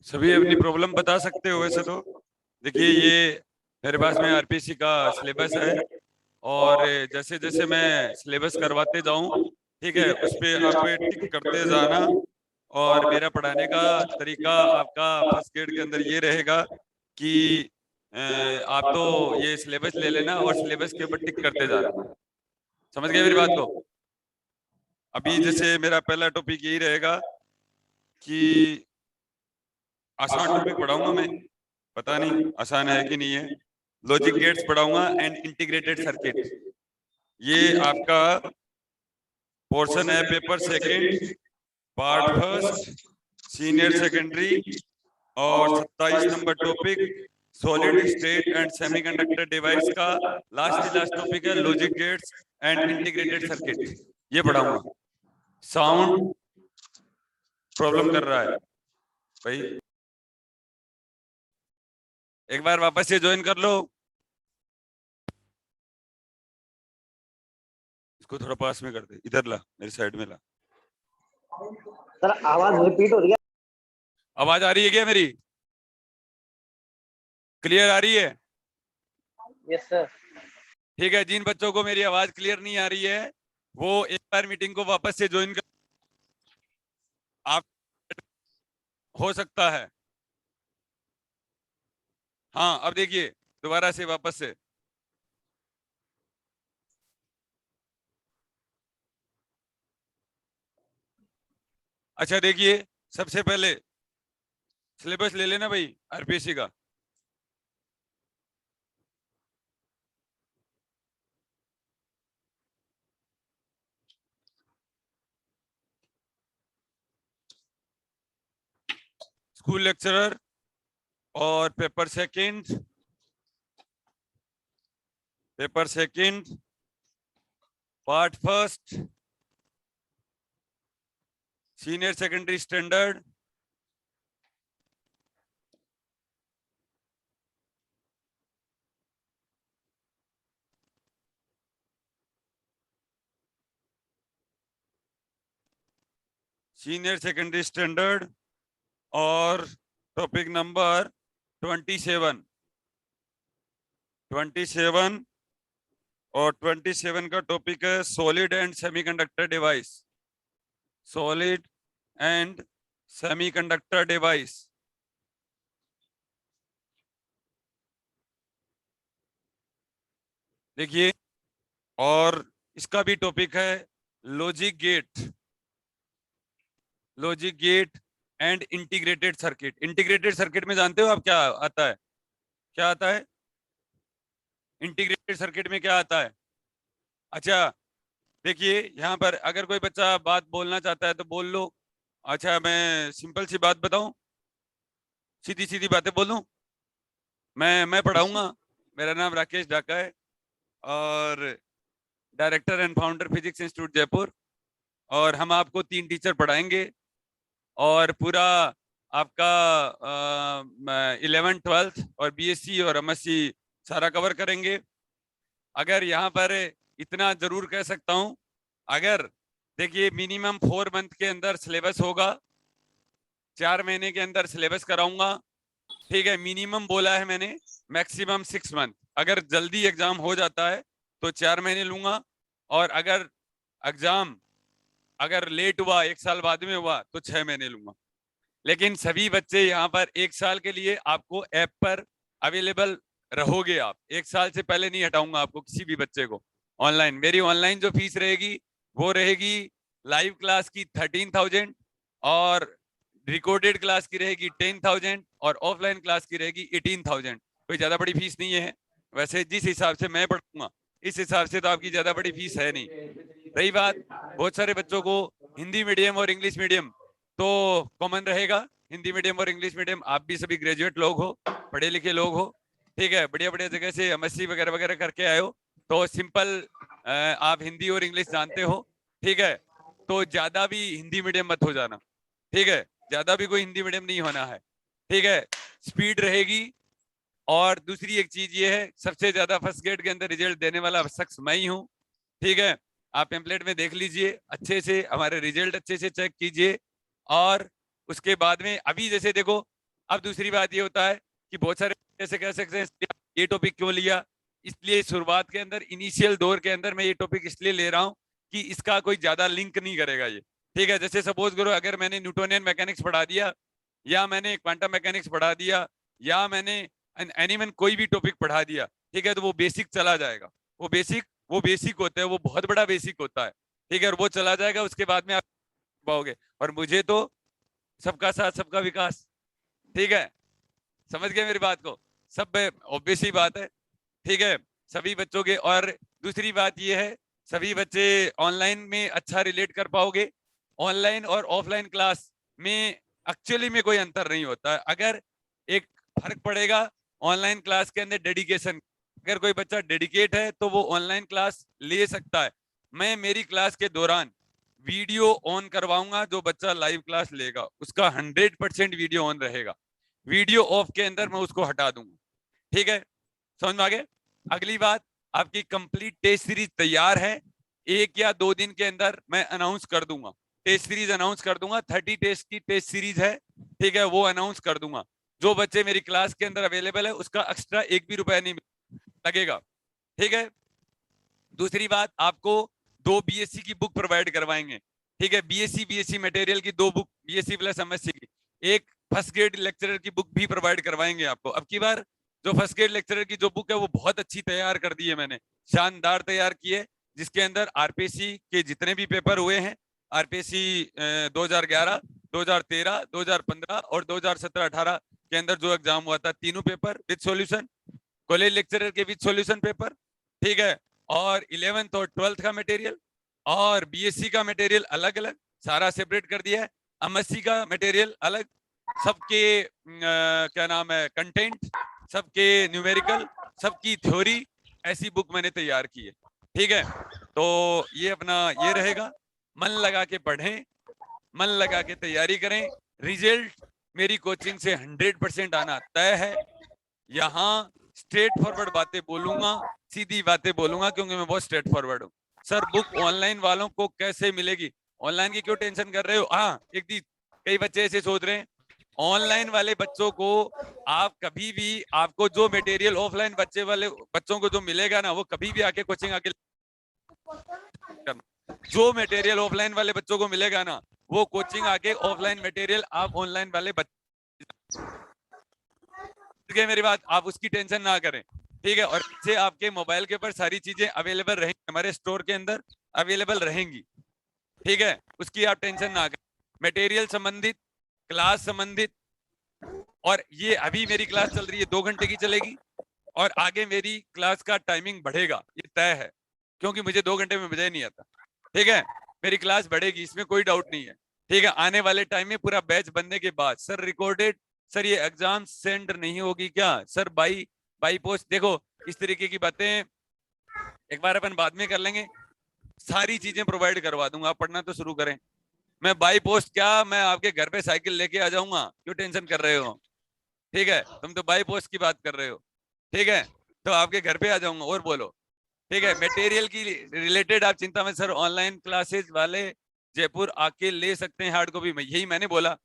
सभी अपनी प्रॉब्लम बता सकते हो वैसे तो। देखिए ये मेरे पास में आरपीसी का सिलेबस है, और जैसे जैसे मैं सिलेबस करवाते जाऊं, ठीक है, उस पे आप टिक करते जाना। और मेरा पढ़ाने का तरीका आपका फर्स्ट ग्रेड के अंदर ये रहेगा कि आप तो ये सिलेबस ले लेना और सिलेबस के ऊपर टिक करते जाना। समझ गए मेरी बात को? अभी जैसे मेरा पहला टॉपिक यही रहेगा कि आसान टॉपिक पढ़ाऊंगा मैं, पता नहीं आसान है कि नहीं है। लॉजिक गेट्स पढ़ाऊंगा एंड इंटीग्रेटेड सर्किट। ये आपका पोर्शन है paper second, part first, senior secondary. और 27 number topic solid state and semiconductor device का लास्ट टॉपिक है logic gates and integrated circuit. ये पढ़ाऊंगा। साउंड प्रॉब्लम कर रहा है भाई, एक बार वापस से ज्वाइन कर लो। इसको थोड़ा पास में कर दे, इधर ला, मेरी साइड में ला। सर आवाज रिपीट हो रही है। आवाज आ रही है क्या मेरी? क्लियर आ रही है? Yes sir. ठीक है, जिन बच्चों को मेरी आवाज क्लियर नहीं आ रही है वो एक बार मीटिंग को वापस से ज्वाइन कर, आप हो सकता है। हाँ अब देखिए दोबारा से वापस से। अच्छा देखिए, सबसे पहले सिलेबस ले लेना भाई आरपीसी का। स्कूल लेक्चरर और paper second part first, senior secondary standard, senior secondary standard. और टॉपिक नंबर 27 और 27 का टॉपिक है solid and semiconductor device. Solid and semiconductor device. देखिए, और इसका भी टॉपिक है logic gate and integrated circuit. Integrated circuit में जानते हो आप क्या आता है? क्या आता है इंटीग्रेटेड सर्किट में? क्या आता है? अच्छा देखिए, यहाँ पर अगर कोई बच्चा बात बोलना चाहता है तो बोल लो। अच्छा मैं सिंपल सी बात बताऊं, सीधी सीधी बातें बोलूं। मैं पढ़ाऊंगा। मेरा नाम राकेश ढाका है और director and founder physics institute Jaipur. और हम आपको 3 टीचर पढ़ाएंगे और पूरा आपका 11th 12th और बीएससी और एमएससी सारा कवर करेंगे। अगर यहाँ पर इतना जरूर कह सकता हूँ, अगर देखिए मिनिमम 4 मंथ के अंदर सिलेबस होगा, 4 महीने के अंदर सिलेबस कराऊंगा, ठीक है। मिनिमम बोला है मैंने, मैक्सिमम 6 मंथ। अगर जल्दी एग्जाम हो जाता है तो 4 महीने लूंगा, और अगर एग्जाम अगर लेट हुआ 1 साल बाद में हुआ तो 6 महीने लूंगा। लेकिन सभी बच्चे यहाँ पर 1 साल के लिए आपको ऐप पर अवेलेबल रहोगे। आप 1 साल से पहले नहीं हटाऊंगा आपको किसी भी बच्चे को। ऑनलाइन मेरी ऑनलाइन जो फीस रहेगी वो रहेगी लाइव क्लास की 13,000, और रिकॉर्डेड क्लास की रहेगी 10,000, और ऑफलाइन क्लास की रहेगी 18,000। कोई ज्यादा बड़ी फीस नहीं है। वैसे जिस हिसाब से मैं पढ़ूंगा इस हिसाब से तो आपकी ज्यादा बड़ी फीस है नहीं। रही बात, बहुत सारे बच्चों को हिंदी मीडियम और इंग्लिश मीडियम तो कॉमन रहेगा। हिंदी मीडियम और इंग्लिश मीडियम, आप भी सभी ग्रेजुएट लोग हो, पढ़े लिखे लोग हो, ठीक है, बढ़िया बढ़िया जगह से एमएससी वगैरह वगैरह करके आए हो, तो सिंपल आप हिंदी और इंग्लिश जानते हो, ठीक है। तो ज्यादा भी हिंदी मीडियम मत हो जाना, ठीक है, ज्यादा भी कोई हिंदी मीडियम नहीं होना है, ठीक है। स्पीड रहेगी। और दूसरी एक चीज ये है, सबसे ज्यादा फर्स्ट ग्रेड के अंदर रिजल्ट देने वाला शख्स मैं ही हूँ, ठीक है। आप टेम्पलेट में देख लीजिए अच्छे से, हमारे रिजल्ट अच्छे से चेक कीजिए। और उसके बाद में अभी जैसे देखो अब दूसरी बात ये होता है कि बहुत सारे ऐसे कह सकते हैं ये टॉपिक क्यों लिया, इसलिए शुरुआत के अंदर इनिशियल दौर के अंदर मैं ये टॉपिक इसलिए ले रहा हूँ कि इसका कोई ज्यादा लिंक नहीं करेगा ये, ठीक है। जैसे सपोज करो अगर मैंने न्यूटोनियन मैकेनिक्स पढ़ा दिया, या मैंने क्वांटम मैकेनिक्स पढ़ा दिया, या मैंने एनीवन कोई भी टॉपिक पढ़ा दिया, ठीक है, तो वो बेसिक चला जाएगा। वो बेसिक होता है, वो बहुत बड़ा बेसिक होता है, ठीक है, और वो चला जाएगा, उसके बाद में आप पाओगे। और मुझे तो सबका साथ सबका विकास, ठीक है, समझ गए मेरी बात को, सब ऑब्वियस ही बात है, ठीक है, सभी बच्चों के। और दूसरी बात ये है, सभी बच्चे ऑनलाइन में अच्छा रिलेट कर पाओगे। ऑनलाइन और ऑफलाइन क्लास में एक्चुअली में कोई अंतर नहीं होता है। अगर एक फर्क पड़ेगा ऑनलाइन क्लास के अंदर डेडिकेशन, अगर कोई बच्चा डेडिकेट है तो वो ऑनलाइन क्लास ले सकता है। मैं मेरी क्लास के दौरान वीडियो ऑन करवाऊंगा, जो बच्चा लाइव क्लास लेगा उसका 100% वीडियो ऑन रहेगा, वीडियो ऑफ के अंदर मैं उसको हटा दूंगा, ठीक है, समझ में आ गया। अगली बात, आपकी कंप्लीट टेस्ट सीरीज तैयार है, 1 या 2 दिन के अंदर मैं अनाउंस कर दूंगा, टेस्ट सीरीज अनाउंस कर दूंगा, 30 टेस्ट की टेस्ट सीरीज है, ठीक है, वो अनाउंस कर दूंगा। जो बच्चे मेरी क्लास के अंदर अवेलेबल है उसका एक्स्ट्रा 1 भी रुपया नहीं लगेगा, ठीक है। दूसरी बात, आपको 2 बीएससी की बुक प्रोवाइड करवाएंगे, ठीक है, बीएससी मटेरियल की 2 बुक, बीएससी प्लस एमएससी की, एक फर्स्ट ग्रेड लेक्चरर की बुक भी प्रोवाइड करवाएंगे आपको। अब की बार जो फर्स्ट ग्रेड लेक्चरर की जो बुक है वो बहुत अच्छी तैयार कर दी है मैंने, शानदार तैयार की है, जिसके अंदर आरपीएससी के जितने भी पेपर हुए हैं, आरपीएससी 2011, 2013, 2015 और 2017-18 के अंदर जो एग्जाम हुआ था, तीनों paper with solution, college lecturer के विद सॉल्यूशन पेपर, ठीक है, और 11th और 12th का मटेरियल और बीएससी का मटेरियल अलग अलग सारा सेपरेट कर दिया है, एमएससी का मटेरियल अलग, सबके क्या नाम है कंटेंट, सबके न्यूमेरिकल, सबकी थ्योरी, ऐसी बुक मैंने तैयार की है, ठीक है। तो ये अपना ये रहेगा, मन लगा के पढ़ें, मन लगा के तैयारी करें, रिजल्ट मेरी कोचिंग से 100% आना तय है। यहाँ स्ट्रेट फॉरवर्ड बातें बोलूंगा, सीधी बातें बोलूंगा, क्योंकि मैं बहुत स्ट्रेट फॉरवर्ड हूँ। सर बुक ऑनलाइन वालों को कैसे मिलेगी, ऑनलाइन की क्यों टेंशन कर रहे हो? हाँ, एक चीज, कई बच्चे ऐसे सोच रहे हैं, ऑनलाइन वाले बच्चों को आप कभी भी, आपको जो मटेरियल ऑफलाइन बच्चों को जो मिलेगा ना, वो कभी भी आके कोचिंग आके, जो मटेरियल ऑफलाइन वाले बच्चों को मिलेगा ना, वो कोचिंग आके ऑफलाइन मटेरियल आप ऑनलाइन वाले बच्चे, मेरी बात, आप उसकी टेंशन ना करें, ठीक है। और से आपके मोबाइल के ऊपर सारी चीजें अवेलेबल रहेंगी, हमारे स्टोर के अंदर अवेलेबल रहेंगी, ठीक है, उसकी आप टेंशन ना करें। मटेरियल संबंधित, क्लास संबंधित, और ये अभी मेरी क्लास चल रही है 2 घंटे की चलेगी, और आगे मेरी क्लास का टाइमिंग बढ़ेगा, ये तय है, क्योंकि मुझे 2 घंटे में मजा ही नहीं आता, ठीक है। मेरी क्लास बढ़ेगी, इसमें कोई डाउट नहीं है, ठीक है। आने वाले टाइम में पूरा बैच बनने के बाद, सर रिकॉर्डेड, सर ये एग्जाम सेंड नहीं होगी क्या सर, बाई पोस्ट, देखो इस तरीके की बातें एक बार अपन बाद में कर लेंगे, सारी चीजें प्रोवाइड करवा दूंगा, आप पढ़ना तो शुरू करें। मैं बाई पोस्ट क्या, मैं आपके घर पे साइकिल लेके आ जाऊंगा, क्यों टेंशन कर रहे हो, ठीक है, तुम तो बाई पोस्ट की बात कर रहे हो, ठीक है, तो आपके घर पे आ जाऊंगा, और बोलो, ठीक है। मटेरियल की रिलेटेड आप चिंता में, सर ऑनलाइन क्लासेस वाले जयपुर आके ले सकते हैं हार्ड कॉपी में, यही मैंने बोला,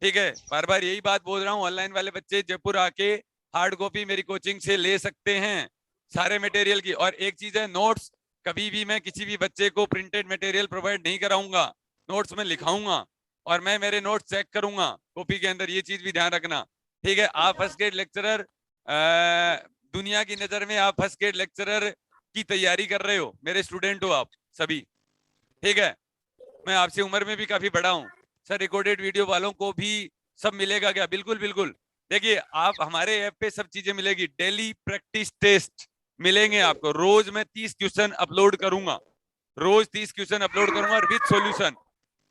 ठीक है, बार बार यही बात बोल रहा हूँ, ऑनलाइन वाले बच्चे जयपुर आके हार्ड कॉपी मेरी कोचिंग से ले सकते हैं सारे मटेरियल की। और एक चीज है, नोट्स कभी भी मैं किसी भी बच्चे को प्रिंटेड मटेरियल प्रोवाइड नहीं कराऊंगा, नोट्स में लिखाऊंगा और मैं मेरे नोट्स चेक करूंगा कॉपी के अंदर, ये चीज भी ध्यान रखना, ठीक है। आप फर्स्ट ग्रेड लेक्चरर, दुनिया की नजर में आप फर्स्ट ग्रेड लेक्चरर की तैयारी कर रहे हो, मेरे स्टूडेंट हो आप सभी, ठीक है। मैं आपसे उम्र में भी काफी बड़ा हूँ सर, रिकॉर्डेड वीडियो वालों को भी सब मिलेगा क्या? बिल्कुल बिल्कुल, देखिए आप हमारे ऐप पे सब चीजें मिलेगी, डेली प्रैक्टिस टेस्ट मिलेंगे आपको, रोज मैं 30 क्वेश्चन अपलोड करूंगा, रोज 30 क्वेश्चन अपलोड करूंगा और विद सॉल्यूशन।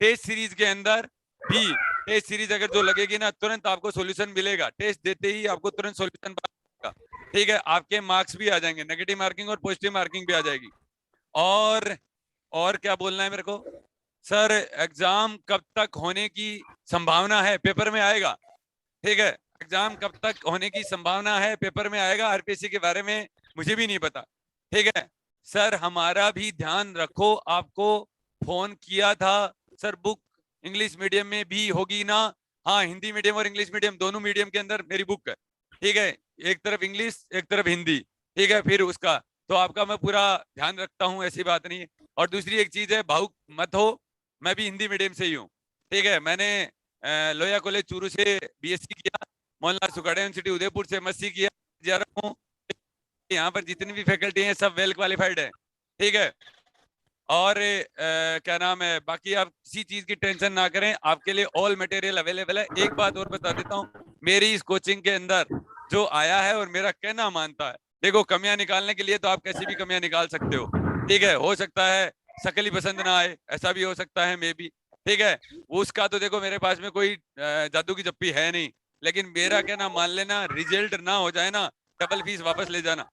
टेस्ट सीरीज के अंदर भी, टेस्ट सीरीज अगर जो लगेगी ना, तुरंत आपको सॉल्यूशन मिलेगा, टेस्ट देते ही आपको तुरंत सॉल्यूशन मिलेगा, ठीक है। आपके मार्क्स भी आ जाएंगे, नेगेटिव मार्किंग और पॉजिटिव मार्किंग भी आ जाएगी। और क्या बोलना है मेरे को? सर एग्जाम कब तक होने की संभावना है? पेपर में आएगा, ठीक है, एग्जाम कब तक होने की संभावना है, पेपर में आएगा। आरपीएससी के बारे में मुझे भी नहीं पता, ठीक है। सर हमारा भी ध्यान रखो, आपको फोन किया था सर, बुक इंग्लिश मीडियम में भी होगी ना? हाँ, हिंदी मीडियम और इंग्लिश मीडियम दोनों मीडियम के अंदर मेरी बुक है, ठीक है। एक तरफ इंग्लिश, एक तरफ हिंदी, ठीक है। फिर उसका तो आपका मैं पूरा ध्यान रखता हूँ, ऐसी बात नहीं है। और दूसरी एक चीज है, भावुक मत हो, मैं भी हिंदी मीडियम से ही हूँ, ठीक है। मैंने लोहिया कॉलेज चूरू से बीएससी किया, मोहनलाल सुखाड़े यूनिवर्सिटी उदयपुर से एमएससी किया, जा रहा हूँ। यहाँ पर जितनी भी फैकल्टी हैं सब वेल क्वालिफाइड है, ठीक है। और क्या नाम है, बाकी आप किसी चीज की टेंशन ना करें, आपके लिए ऑल मटेरियल अवेलेबल है। एक बात और बता देता हूँ, मेरी इस कोचिंग के अंदर जो आया है और मेरा कहना मानता है, देखो कमियां निकालने के लिए तो आप कैसी भी कमियां निकाल सकते हो, ठीक है। हो सकता है शक्ल ही पसंद ना आए, ऐसा भी हो सकता है मे बी, ठीक है। वो उसका तो देखो मेरे पास में कोई जादू की जप्पी है नहीं, लेकिन मेरा कहना मान लेना, रिजल्ट ना हो जाए ना, डबल फीस वापस ले जाना,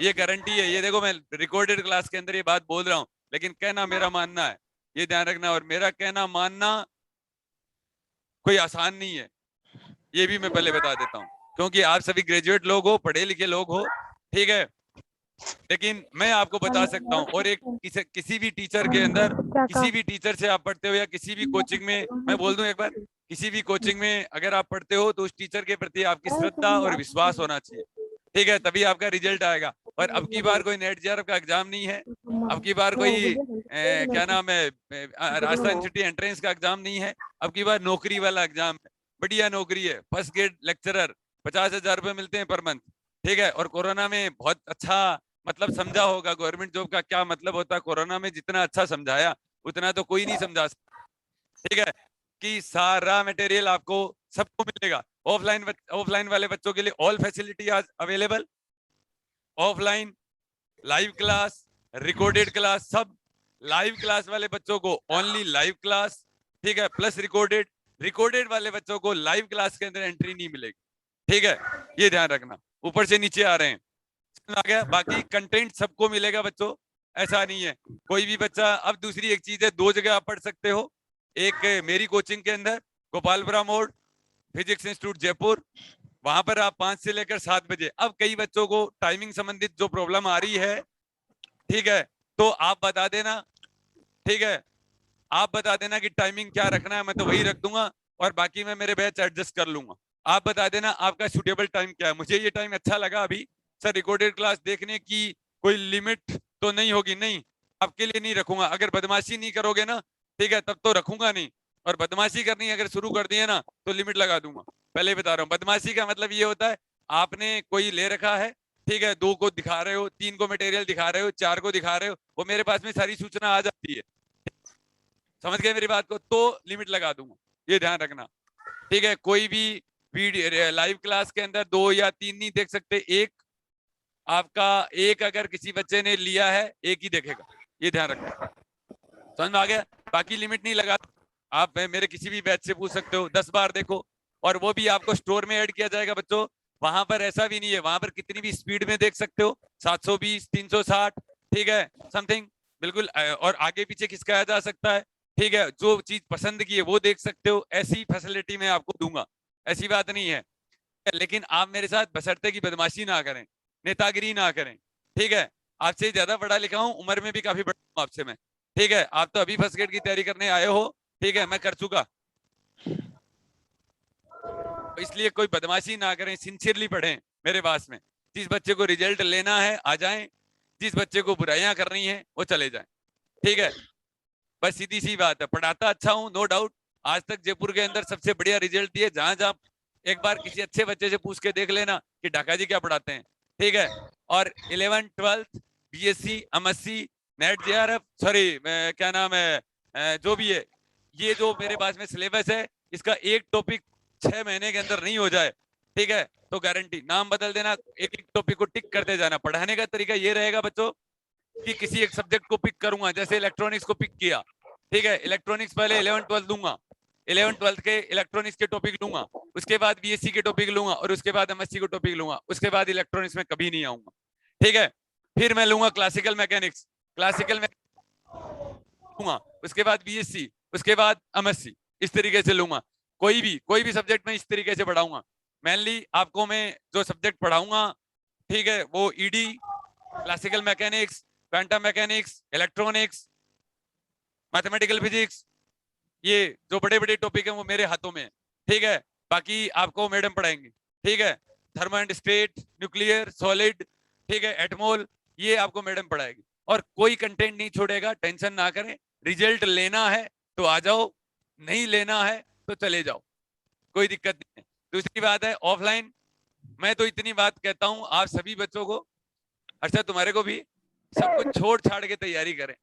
ये गारंटी है। ये देखो मैं रिकॉर्डेड क्लास के अंदर ये बात बोल रहा हूँ, लेकिन कहना मेरा मानना है, ये ध्यान रखना। और मेरा कहना मानना कोई आसान नहीं है, ये भी मैं पहले बता देता हूँ, क्योंकि आप सभी ग्रेजुएट लोग हो, पढ़े लिखे लोग हो, ठीक है। लेकिन मैं आपको बता सकता हूँ, और एक किसी भी टीचर के अंदर, किसी भी टीचर से आप पढ़ते हो या किसी भी कोचिंग में, मैं बोल दूं एक बार, किसी भी कोचिंग में अगर आप पढ़ते हो तो उस टीचर के प्रति आपकी श्रद्धा और विश्वास होना चाहिए, ठीक है, तभी आपका रिजल्ट आएगा। और अब की बार कोई नेट जेआरएफ का एग्जाम नहीं है, अब की बार कोई क्या नाम है, राजस्थान यूनिवर्सिटी एंट्रेंस का एग्जाम नहीं है, अब की बार नौकरी वाला एग्जाम है, बढ़िया नौकरी है, फर्स्ट ग्रेड लेक्चरर, 50,000 रुपए मिलते हैं पर मंथ, ठीक है। और कोरोना में बहुत अच्छा मतलब समझा होगा गवर्नमेंट जॉब का क्या मतलब होता है, कोरोना में जितना अच्छा समझाया उतना तो कोई नहीं समझा सकता, ठीक है। कि सारा मटेरियल आपको सबको मिलेगा, ऑफलाइन वाले बच्चों के लिए ऑल फैसिलिटी आज available, offline, live class, recorded class, सब। लाइव क्लास वाले बच्चों को ओनली लाइव क्लास, ठीक है, प्लस रिकॉर्डेड। रिकॉर्डेड वाले बच्चों को लाइव क्लास के अंदर एंट्री नहीं मिलेगी, ठीक है, ये ध्यान रखना। ऊपर से नीचे आ रहे हैं, आ गया। बाकी कंटेंट सबको मिलेगा बच्चों, ऐसा नहीं है कोई भी बच्चा। अब दूसरी एक चीज है, दो जगह आप पढ़ सकते हो, एक मेरी कोचिंग के अंदर गोपालपुरा मोड़ फिजिक्स इंस्टीट्यूट जयपुर, वहां पर आप 5 से लेकर 7 बजे। अब कई बच्चों को टाइमिंग संबंधित जो प्रॉब्लम आ रही है, ठीक है, तो आप बता देना, ठीक है, आप बता देना कि टाइमिंग क्या रखना है, मैं तो वही रख दूंगा, और बाकी मैं मेरे बैच एडजस्ट कर लूंगा। आप बता देना आपका सुटेबल टाइम क्या है। मुझे ये टाइम अच्छा लगा अभी सर, रिकॉर्डेड क्लास देखने की कोई लिमिट तो नहीं होगी, नहीं, आपके लिए नहीं रखूंगा। अगर बदमाशी नहीं करोगे ना, ठीक है, तब तो रखूंगा नहीं, और बदमाशी करनी अगर शुरू कर दिए ना तो लिमिट लगा दूंगा, पहले बता रहा हूँ। बदमाशी का मतलब ये होता है, आपने कोई ले रखा है, ठीक है, 2 को दिखा रहे हो, 3 को मटेरियल दिखा रहे हो, 4 को दिखा रहे हो, वो मेरे पास में सारी सूचना आ जाती है, समझ गए मेरी बात को, तो लिमिट लगा दूंगा, ये ध्यान रखना, ठीक है। कोई भी वीडियो लाइव क्लास के अंदर 2 या 3 नहीं देख सकते, एक आपका, एक अगर किसी बच्चे ने लिया है एक ही देखेगा, ये ध्यान रखना, समझ में आ गया। बाकी लिमिट नहीं लगा, आप मेरे किसी भी बैच से पूछ सकते हो, 10 बार देखो, और वो भी आपको स्टोर में ऐड किया जाएगा बच्चों। वहां पर ऐसा भी नहीं है, वहां पर कितनी भी स्पीड में देख सकते हो, 720, 360, ठीक है, समथिंग, बिल्कुल। और आगे पीछे खिसकाया जा सकता है, ठीक है, जो चीज पसंद की है वो देख सकते हो, ऐसी फैसिलिटी मैं आपको दूंगा, ऐसी बात नहीं है। लेकिन आप मेरे साथ बशर्ते की बदमाशी ना करें, नेतागिरी ना करें, ठीक है। आपसे ज्यादा पढ़ा लिखा हूं, उम्र में भी काफी बड़ा हूं आपसे मैं, ठीक है। आप तो अभी फर्स्ट ग्रेड की तैयारी करने आए हो, ठीक है, मैं कर चुका, तो इसलिए कोई बदमाशी ना करें, सिंसियरली पढ़ें मेरे पास में। जिस बच्चे को रिजल्ट लेना है आ जाएं, जिस बच्चे को बुराइयां करनी है वो चले जाएं, ठीक है। बस सीधी सी बात है, पढ़ाता अच्छा हूं नो डाउट, आज तक जयपुर के अंदर सबसे बढ़िया रिजल्ट दिए, जहां जहां एक बार किसी अच्छे बच्चे से पूछ के देख लेना कि ढाका जी क्या पढ़ाते हैं, ठीक है। और 11th 12th BSc MSc net JRF, sorry क्या नाम है, जो भी है, ये जो मेरे पास में सिलेबस है, इसका एक टॉपिक 6 महीने के अंदर नहीं हो जाए, ठीक है, तो गारंटी नाम बदल देना, एक एक टॉपिक को टिक करते जाना। पढ़ाने का तरीका ये रहेगा बच्चों कि किसी एक सब्जेक्ट को पिक करूंगा, जैसे इलेक्ट्रॉनिक्स को पिक किया, ठीक है, इलेक्ट्रॉनिक्स पहले 11 12 दूंगा, 11 12 के इलेक्ट्रॉनिक्स के टॉपिक लूंगा, उसके बाद बीएससी के टॉपिक लूंगा, और उसके बाद एमएससी के टॉपिक लूंगा, उसके बाद इलेक्ट्रॉनिक्स में कभी नहीं आऊंगा, ठीक है। फिर मैं लूंगा क्लासिकल मैकेनिक्स, क्लासिकल में लूंगा, उसके बाद बीएससी, उसके बाद एमएससी, इस तरीके से लूंगा। कोई भी सब्जेक्ट में इस तरीके से पढ़ाऊंगा। मेनली आपको मैं जो सब्जेक्ट पढ़ाऊंगा, ठीक है, वो ED, classical mechanics, quantum mechanics, electronics, mathematical physics, ये जो बड़े बड़े टॉपिक हैं वो मेरे हाथों में है, ठीक है, बाकी आपको मैडम पढ़ाएंगे। ठीक है, thermal and state, nuclear, solid, ठीक है, एटमोल, ये आपको मैडम पढ़ाएगी। और कोई कंटेंट नहीं छोड़ेगा, टेंशन ना करें। रिजल्ट लेना है तो आ जाओ, नहीं लेना है तो चले जाओ, कोई दिक्कत नहीं है। दूसरी बात है ऑफलाइन, मैं तो इतनी बात कहता हूं आप सभी बच्चों को, अच्छा तुम्हारे को भी, सब कुछ छोड़ छाड़ के तैयारी करें।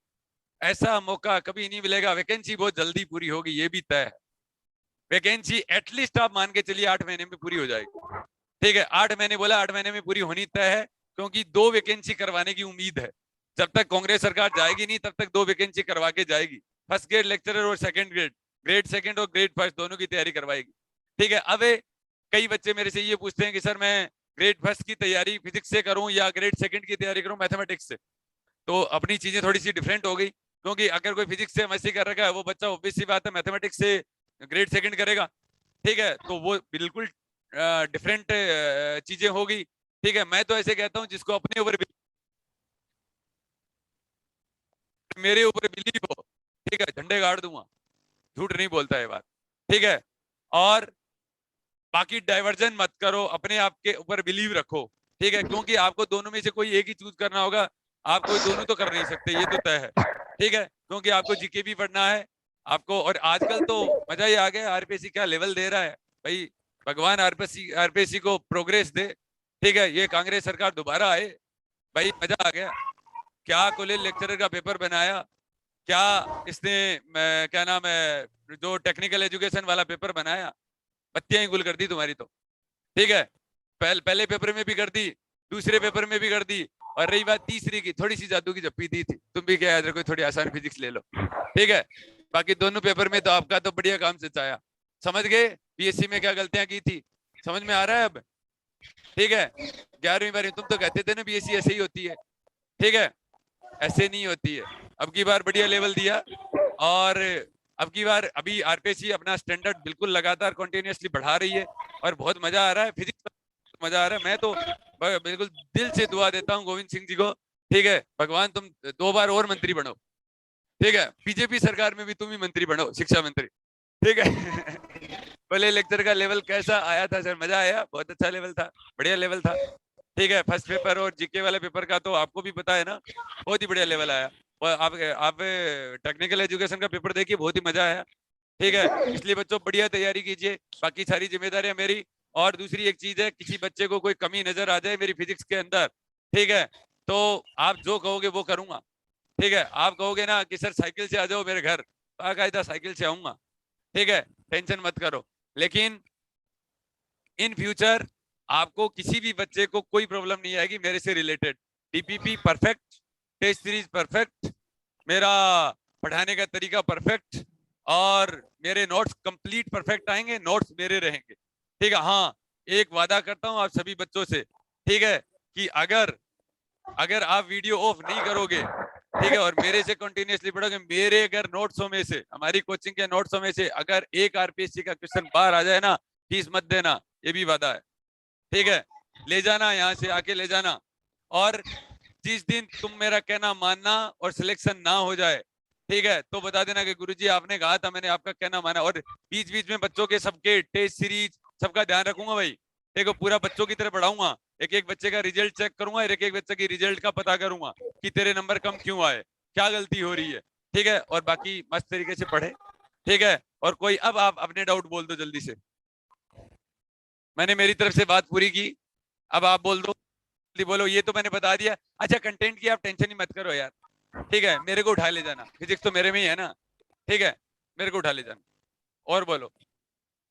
ऐसा मौका कभी नहीं मिलेगा, वैकेंसी बहुत जल्दी पूरी होगी, ये भी तय है। वैकेंसी एटलीस्ट आप मान के चलिए 8 महीने में पूरी हो जाएगी। ठीक है, 8 महीने बोला, 8 महीने में पूरी होनी तय है, क्योंकि 2 वैकेंसी करवाने की उम्मीद है। जब तक कांग्रेस सरकार जाएगी नहीं तब तक 2 वैकेंसी करवा के जाएगी। फर्स्ट ग्रेड लेक्चरर और सेकंड ग्रेड, ग्रेड सेकंड और ग्रेड फर्स्ट दोनों की तैयारी करवाएगी। ठीक है, अब कई बच्चे मेरे से ये पूछते हैं कि सर मैं ग्रेड फर्स्ट की तैयारी फिजिक्स से करूं या ग्रेड सेकंड की तैयारी करूं मैथमेटिक्स से। तो अपनी चीजें थोड़ी सी डिफरेंट हो गई, क्योंकि अगर कोई फिजिक्स से एमएससी कर रखा है वो बच्चा ऑब्वियस सी बात है मैथमेटिक्स से ग्रेड सेकंड करेगा। ठीक है, तो वो बिल्कुल डिफरेंट चीजें होगी। ठीक है, मैं तो ऐसे कहता हूँ जिसको अपने ऊपर मेरे ऊपर बिलीव हो, ठीक है, झंडे गाड़ दूंगा, झूठ नहीं बोलता है बात। ठीक है, और बाकी डाइवर्जन मत करो, अपने आप के ऊपर बिलीव रखो। ठीक है, क्योंकि आपको दोनों में से कोई एक ही चूज करना होगा, आप कोई दोनों तो कर नहीं सकते, ये तो तय है। ठीक है, क्योंकि आपको जीके भी पढ़ना है आपको, और आजकल तो मजा ही आ गया, आरपीएससी क्या लेवल दे रहा है भाई, भगवान आरपीएससी को प्रोग्रेस दे। ठीक है, ये कांग्रेस सरकार दोबारा आए, भाई मजा आ गया। क्या कॉलेज लेक्चरर का पेपर बनाया, क्या इसने क्या नाम है जो टेक्निकल एजुकेशन वाला पेपर बनाया, बत्तियां ही गुल कर दी तुम्हारी तो। ठीक है, पहले पेपर में भी कर दी, दूसरे पेपर में भी कर दी, और रही बात तीसरी की, थोड़ी सी जादू की जप्पी दी थी, तुम भी क्या याद रखो, थोड़ी आसान फिजिक्स ले लो। ठीक है, बाकी दोनों पेपर में तो आपका तो बढ़िया काम सचाया। समझ गए बीएससी में क्या गलतियां की थी, समझ में आ रहा है अब। ठीक है, 11वीं 12वीं तुम तो कहते थे ना बीएससी ऐसे ही होती है। ठीक है, ऐसे नहीं होती है। अब की बार बढ़िया लेवल दिया, और अब की बार अभी आरपीएससी अपना स्टैंडर्ड बिल्कुल लगातार कंटिन्यूअसली बढ़ा रही है, और बहुत मजा आ रहा है, फिजिक्स मजा आ रहा है। मैं तो बिल्कुल दिल से दुआ देता हूँ गोविंद सिंह जी को, ठीक है, भगवान तुम 2 बार और मंत्री बनो। ठीक है, बीजेपी सरकार में भी तुम ही मंत्री बनो, शिक्षा मंत्री। ठीक है पहले लेक्चर का लेवल कैसा आया था सर, मजा आया, बहुत अच्छा लेवल था, बढ़िया लेवल था। ठीक है, फर्स्ट पेपर और जीके वाले पेपर का तो आपको भी पता है ना, बहुत ही बढ़िया लेवल आया। और आप टेक्निकल एजुकेशन का पेपर देखिए, बहुत ही मजा आया। ठीक है, इसलिए बच्चों बढ़िया तैयारी कीजिए, बाकी सारी जिम्मेदारियां मेरी। और दूसरी एक चीज है, किसी बच्चे को कोई कमी नजर आ जाए मेरी फिजिक्स के अंदर, ठीक है, तो आप जो कहोगे वो करूंगा। ठीक है, आप कहोगे ना कि सर साइकिल से आ जाओ मेरे घर, बाकायदा साइकिल से आऊंगा। ठीक है, टेंशन मत करो। लेकिन इन फ्यूचर आपको किसी भी बच्चे को कोई प्रॉब्लम नहीं आएगी मेरे से related. DPP perfect, test series perfect, मेरा पढ़ाने का तरीका परफेक्ट, और मेरे नोट्स कंप्लीट परफेक्ट आएंगे, नोट्स मेरे रहेंगे। ठीक है, हाँ एक वादा करता हूं आप सभी बच्चों से, ठीक है, कि अगर आप वीडियो ऑफ नहीं करोगे, ठीक है, और मेरे से कंटिन्यूअसली पढ़ोगे, मेरे अगर नोट्सों में से, हमारी कोचिंग के नोट्सों में से अगर एक आरपीएससी का क्वेश्चन बाहर आ जाए ना, फीस मत देना, ये भी वादा है। ठीक है, ले जाना, यहाँ से आके ले जाना। और जिस दिन तुम मेरा कहना मानना और सिलेक्शन ना हो जाए, ठीक है, तो बता देना कि गुरुजी आपने कहा था, मैंने आपका कहना माना। और बीच बीच में बच्चों के सबके टेस्ट सीरीज सबका ध्यान रखूंगा भाई, देखो पूरा बच्चों की तरह पढ़ाऊंगा, एक एक बच्चे का रिजल्ट चेक करूंगा, एक एक बच्चे की रिजल्ट का पता करूंगा कि तेरे नंबर कम क्यों आए, क्या गलती हो रही है। ठीक है, और बाकी मस्त तरीके से पढ़े। ठीक है, और कोई अब आप अपने डाउट बोल दो जल्दी से, मैंने मेरी तरफ से बात पूरी की, अब आप बोल दो, जल्दी बोलो, ये तो मैंने बता दिया। अच्छा, कंटेंट की आप टेंशन ही मत करो यार, ठीक है, मेरे को उठा ले जाना, फिजिक्स तो मेरे में ही है ना। ठीक है, मेरे को उठा ले जाना, और बोलो,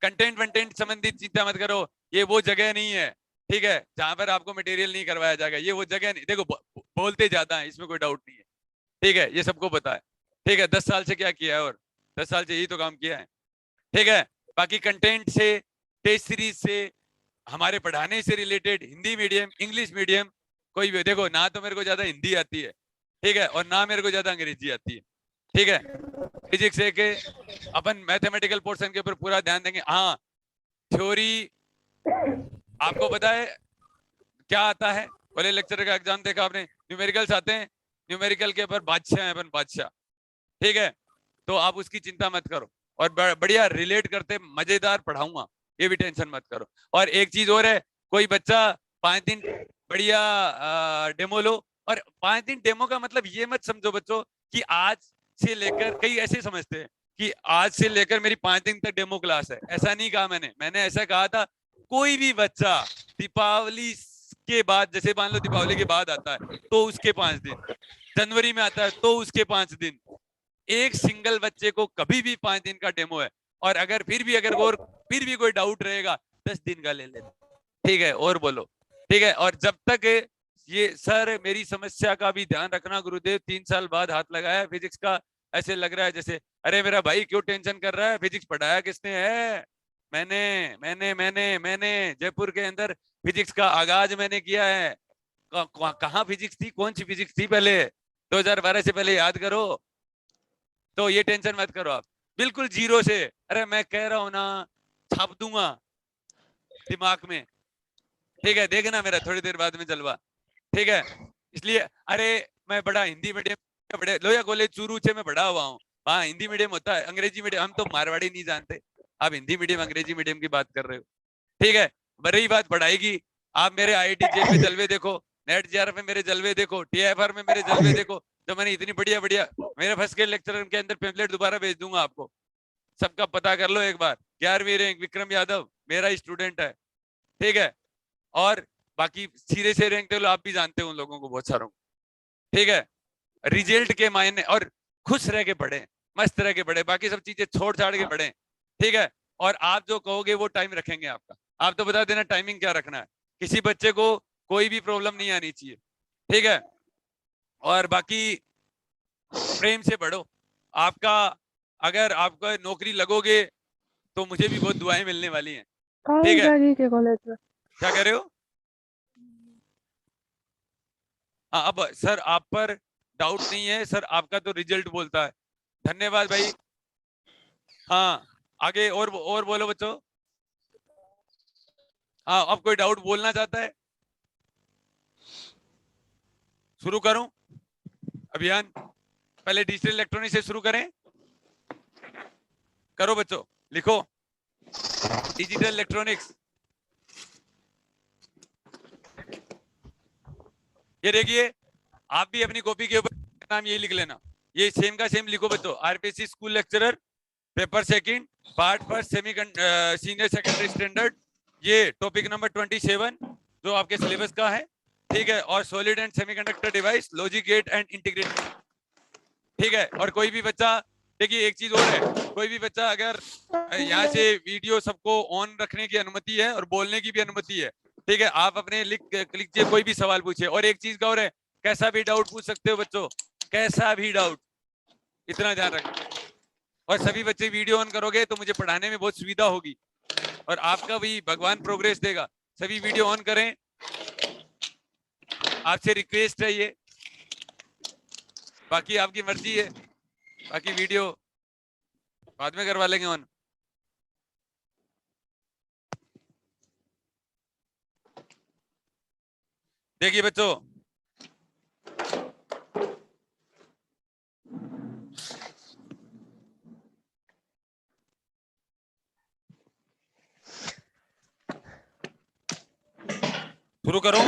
कंटेंट वंटेंट संबंधित चिंता मत करो, ये वो जगह नहीं है, ठीक है, जहां पर आपको मटेरियल नहीं करवाया जाएगा, ये वो जगह नहीं। देखो बोलते ज्यादा है, इसमें कोई डाउट नहीं है, ठीक है, ये सबको पता है। ठीक है, 10 साल से क्या किया है, और 10 साल से यही तो काम किया है। ठीक है, बाकी कंटेंट से, टेस्ट सीरीज से, हमारे पढ़ाने से related, Hindi medium English medium, कोई भी देखो ना, तो मेरे को ज्यादा हिंदी आती है, ठीक है, और ना मेरे को ज्यादा अंग्रेजी आती है। ठीक है, फिजिक्स है कि अपन मैथमेटिकल पोर्शन के ऊपर पूरा ध्यान देंगे। हाँ, थ्योरी आपको पता है क्या आता है, बोले लेक्चर का एग्जाम देखा आपने, न्यूमेरिकल्स आते हैं, न्यूमेरिकल के ऊपर बादशाह है अपन, बादशाह। ठीक है, तो आप उसकी चिंता मत करो, और बढ़िया रिलेट करते मजेदार पढ़ाऊंगा, ये भी टेंशन मत करो। और एक चीज और है, कोई बच्चा 5 दिन बढ़िया डेमो लो, और 5 दिन डेमो का मतलब ये मत समझो बच्चों कि आज से लेकर, कई ऐसे समझते हैं कि आज से लेकर मेरी 5 दिन तक डेमो क्लास है। ऐसा नहीं कहा मैंने ऐसा कहा था कोई भी बच्चा दीपावली के बाद, जैसे मान लो दीपावली के बाद आता है तो उसके 5 दिन, जनवरी में आता है तो उसके 5 दिन, एक सिंगल बच्चे को कभी भी 5 दिन का डेमो है। और अगर फिर भी कोई डाउट रहेगा 10 दिन का ले लेना, ठीक है? और बोलो, ठीक है? और जब तक ये सर मेरी समस्या का भी ध्यान रखना गुरुदेव, 3 साल बाद हाथ लगाया फिजिक्स का, ऐसे लग रहा है जैसे, अरे मेरा भाई क्यों टेंशन कर रहा है, फिजिक्स पढ़ाया किसने है? मैंने मैंने जयपुर के अंदर फिजिक्स का आगाज मैंने किया है। कहाँ फिजिक्स थी, कौन सी फिजिक्स थी पहले? 2012 से पहले याद करो। तो ये टेंशन मत करो आप, बिल्कुल जीरो से। अरे मैं कह रहा हूं ना, छाप दूंगा दिमाग में, ठीक है? देखना मेरा थोड़ी देर बाद में जलवा, ठीक है? इसलिए अरे मैं बड़ा हिंदी मीडियम, बड़े लोहिया कॉलेज चूरू से मैं पढ़ा हुआ हूँ, वहाँ हिंदी मीडियम होता है, अंग्रेजी मीडियम, हम तो मारवाड़ी नहीं जानते, आप हिंदी मीडियम अंग्रेजी मीडियम की बात कर रहे हो, ठीक है? रही बात पढ़ाई की, आप मेरे IIT जेल में जलवे देखो, नेट JRF में मेरे जलवे देखो, TIFR में मेरे जलवे देखो, तो मैंने इतनी बढ़िया बढ़िया, मेरे फर्स्ट के लेक्चर के अंदर पेम्पलेट दोबारा भेज दूंगा आपको, सबका पता कर लो एक बार। 11वीं रैंक विक्रम यादव मेरा ही स्टूडेंट है, ठीक है? और बाकी सीधे से रैंक तो आप भी जानते हो उन लोगों को, बहुत सारों, ठीक है? रिजल्ट के मायने, और खुश रह के पढ़े, मस्त रह के पढ़े, बाकी सब चीजें छोड़ छाड़ के पढ़े, ठीक है? और आप जो कहोगे वो टाइम रखेंगे आपका, आप तो बता देना टाइमिंग क्या रखना है, किसी बच्चे को कोई भी प्रॉब्लम नहीं आनी चाहिए, ठीक है? और बाकी प्रेम से पढ़ो, आपका अगर आपका नौकरी लगोगे तो मुझे भी बहुत दुआएं मिलने वाली हैं, ठीक है? जी के कॉलेज में क्या कह रहे हो? हाँ, अब सर आप पर डाउट नहीं है सर, आपका तो रिजल्ट बोलता है। धन्यवाद भाई। हाँ, आगे और बोलो बच्चों। हाँ, अब कोई डाउट बोलना चाहता है? शुरू करूं अभियान? पहले डिजिटल इलेक्ट्रॉनिक से शुरू करें। करो बच्चों, लिखो डिजिटल इलेक्ट्रॉनिक्स। ये देखिए, आप भी अपनी कॉपी के ऊपर नाम यही लिख लेना, ये सेम का सेम लिखो बच्चों। RPC school lecturer, paper second, part first, senior secondary standard, ये टॉपिक नंबर 27 जो आपके सिलेबस का है, ठीक है? और solid and semiconductor device, logic gate and integrated, ठीक है? और कोई भी बच्चा, देखिए एक चीज और है, कोई भी बच्चा अगर यहाँ से वीडियो सबको ऑन रखने की अनुमति है और बोलने की भी अनुमति है, ठीक है? आप अपने लिख लीजिए, कोई भी सवाल पूछे। और एक चीज का और है, कैसा भी डाउट पूछ सकते हो बच्चों, कैसा भी डाउट, इतना ध्यान रखना। और सभी बच्चे वीडियो ऑन करोगे तो मुझे पढ़ाने में बहुत सुविधा होगी, और आपका भी भगवान प्रोग्रेस देगा। सभी वीडियो ऑन करें, आपसे रिक्वेस्ट है ये, बाकी आपकी मर्जी है, बाकी वीडियो बाद में करवा लेंगे ऑन। देखिए बच्चों, शुरू करो।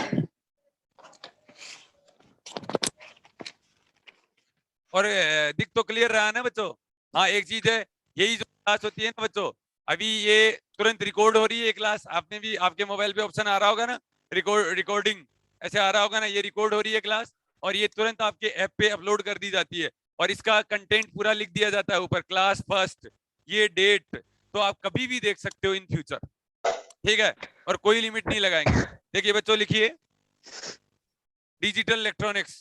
और दिख तो क्लियर रहा ना बच्चों? हाँ, एक चीज है, यही जो क्लास होती है ना बच्चों, अभी ये तुरंत रिकॉर्ड हो रही है क्लास, आपने भी, आपके मोबाइल पे ऑप्शन आ रहा होगा ना, रिकॉर्डिंग ऐसे आ रहा होगा ना, ये रिकॉर्ड हो रही है क्लास, और ये तुरंत आपके ऐप पे अपलोड कर दी जाती है, और इसका कंटेंट पूरा लिख दिया जाता है ऊपर, क्लास फर्स्ट, ये डेट, तो आप कभी भी देख सकते हो इन फ्यूचर, ठीक है? और कोई लिमिट नहीं लगाएंगे। देखिए बच्चों, लिखिए डिजिटल इलेक्ट्रॉनिक्स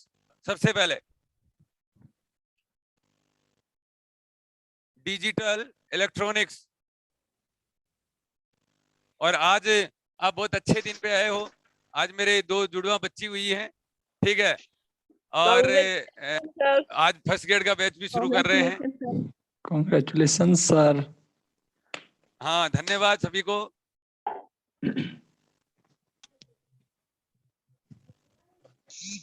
सबसे पहले, डिजिटल इलेक्ट्रॉनिक्स। और आज आप बहुत अच्छे दिन पे आए हो, आज मेरे 2 जुड़वा बच्ची हुई हैं, ठीक है? और आज फर्स्ट ग्रेड का बैच भी शुरू कर रहे हैं। Congratulation sir. हाँ, धन्यवाद सभी को।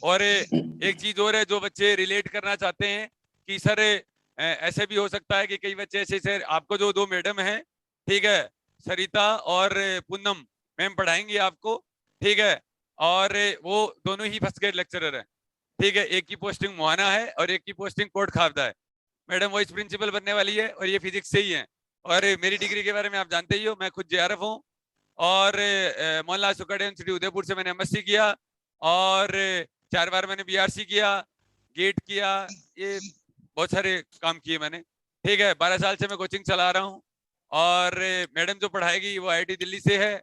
और एक चीज और है, जो बच्चे रिलेट करना चाहते हैं कि सर ऐसे भी हो सकता है कि कई बच्चे ऐसे से आपको जो दो मैडम हैं, ठीक है, सरिता और पूनम मैम पढ़ाएंगी आपको, ठीक है, और वो दोनों ही फर्स्ट ग्रेड लेक्चरर हैं, ठीक है। एक की पोस्टिंग मोहाना है और एक की पोस्टिंग कोट खावदा है। मैडम वाइस प्रिंसिपल बनने वाली है और ये फिजिक्स से ही है। और मेरी डिग्री के बारे में आप जानते ही हो, मैं खुद जेआरएफ हूँ और मोहनलाल सुखाड़े यूनिवर्सिटी उदयपुर से मैंने एमएससी किया और 4 बार मैंने बीआरसी किया, गेट किया, ये बहुत सारे काम किए मैंने, ठीक है। 12 साल से मैं कोचिंग चला रहा हूँ और मैडम जो पढ़ाएगी वो आईआईटी दिल्ली से है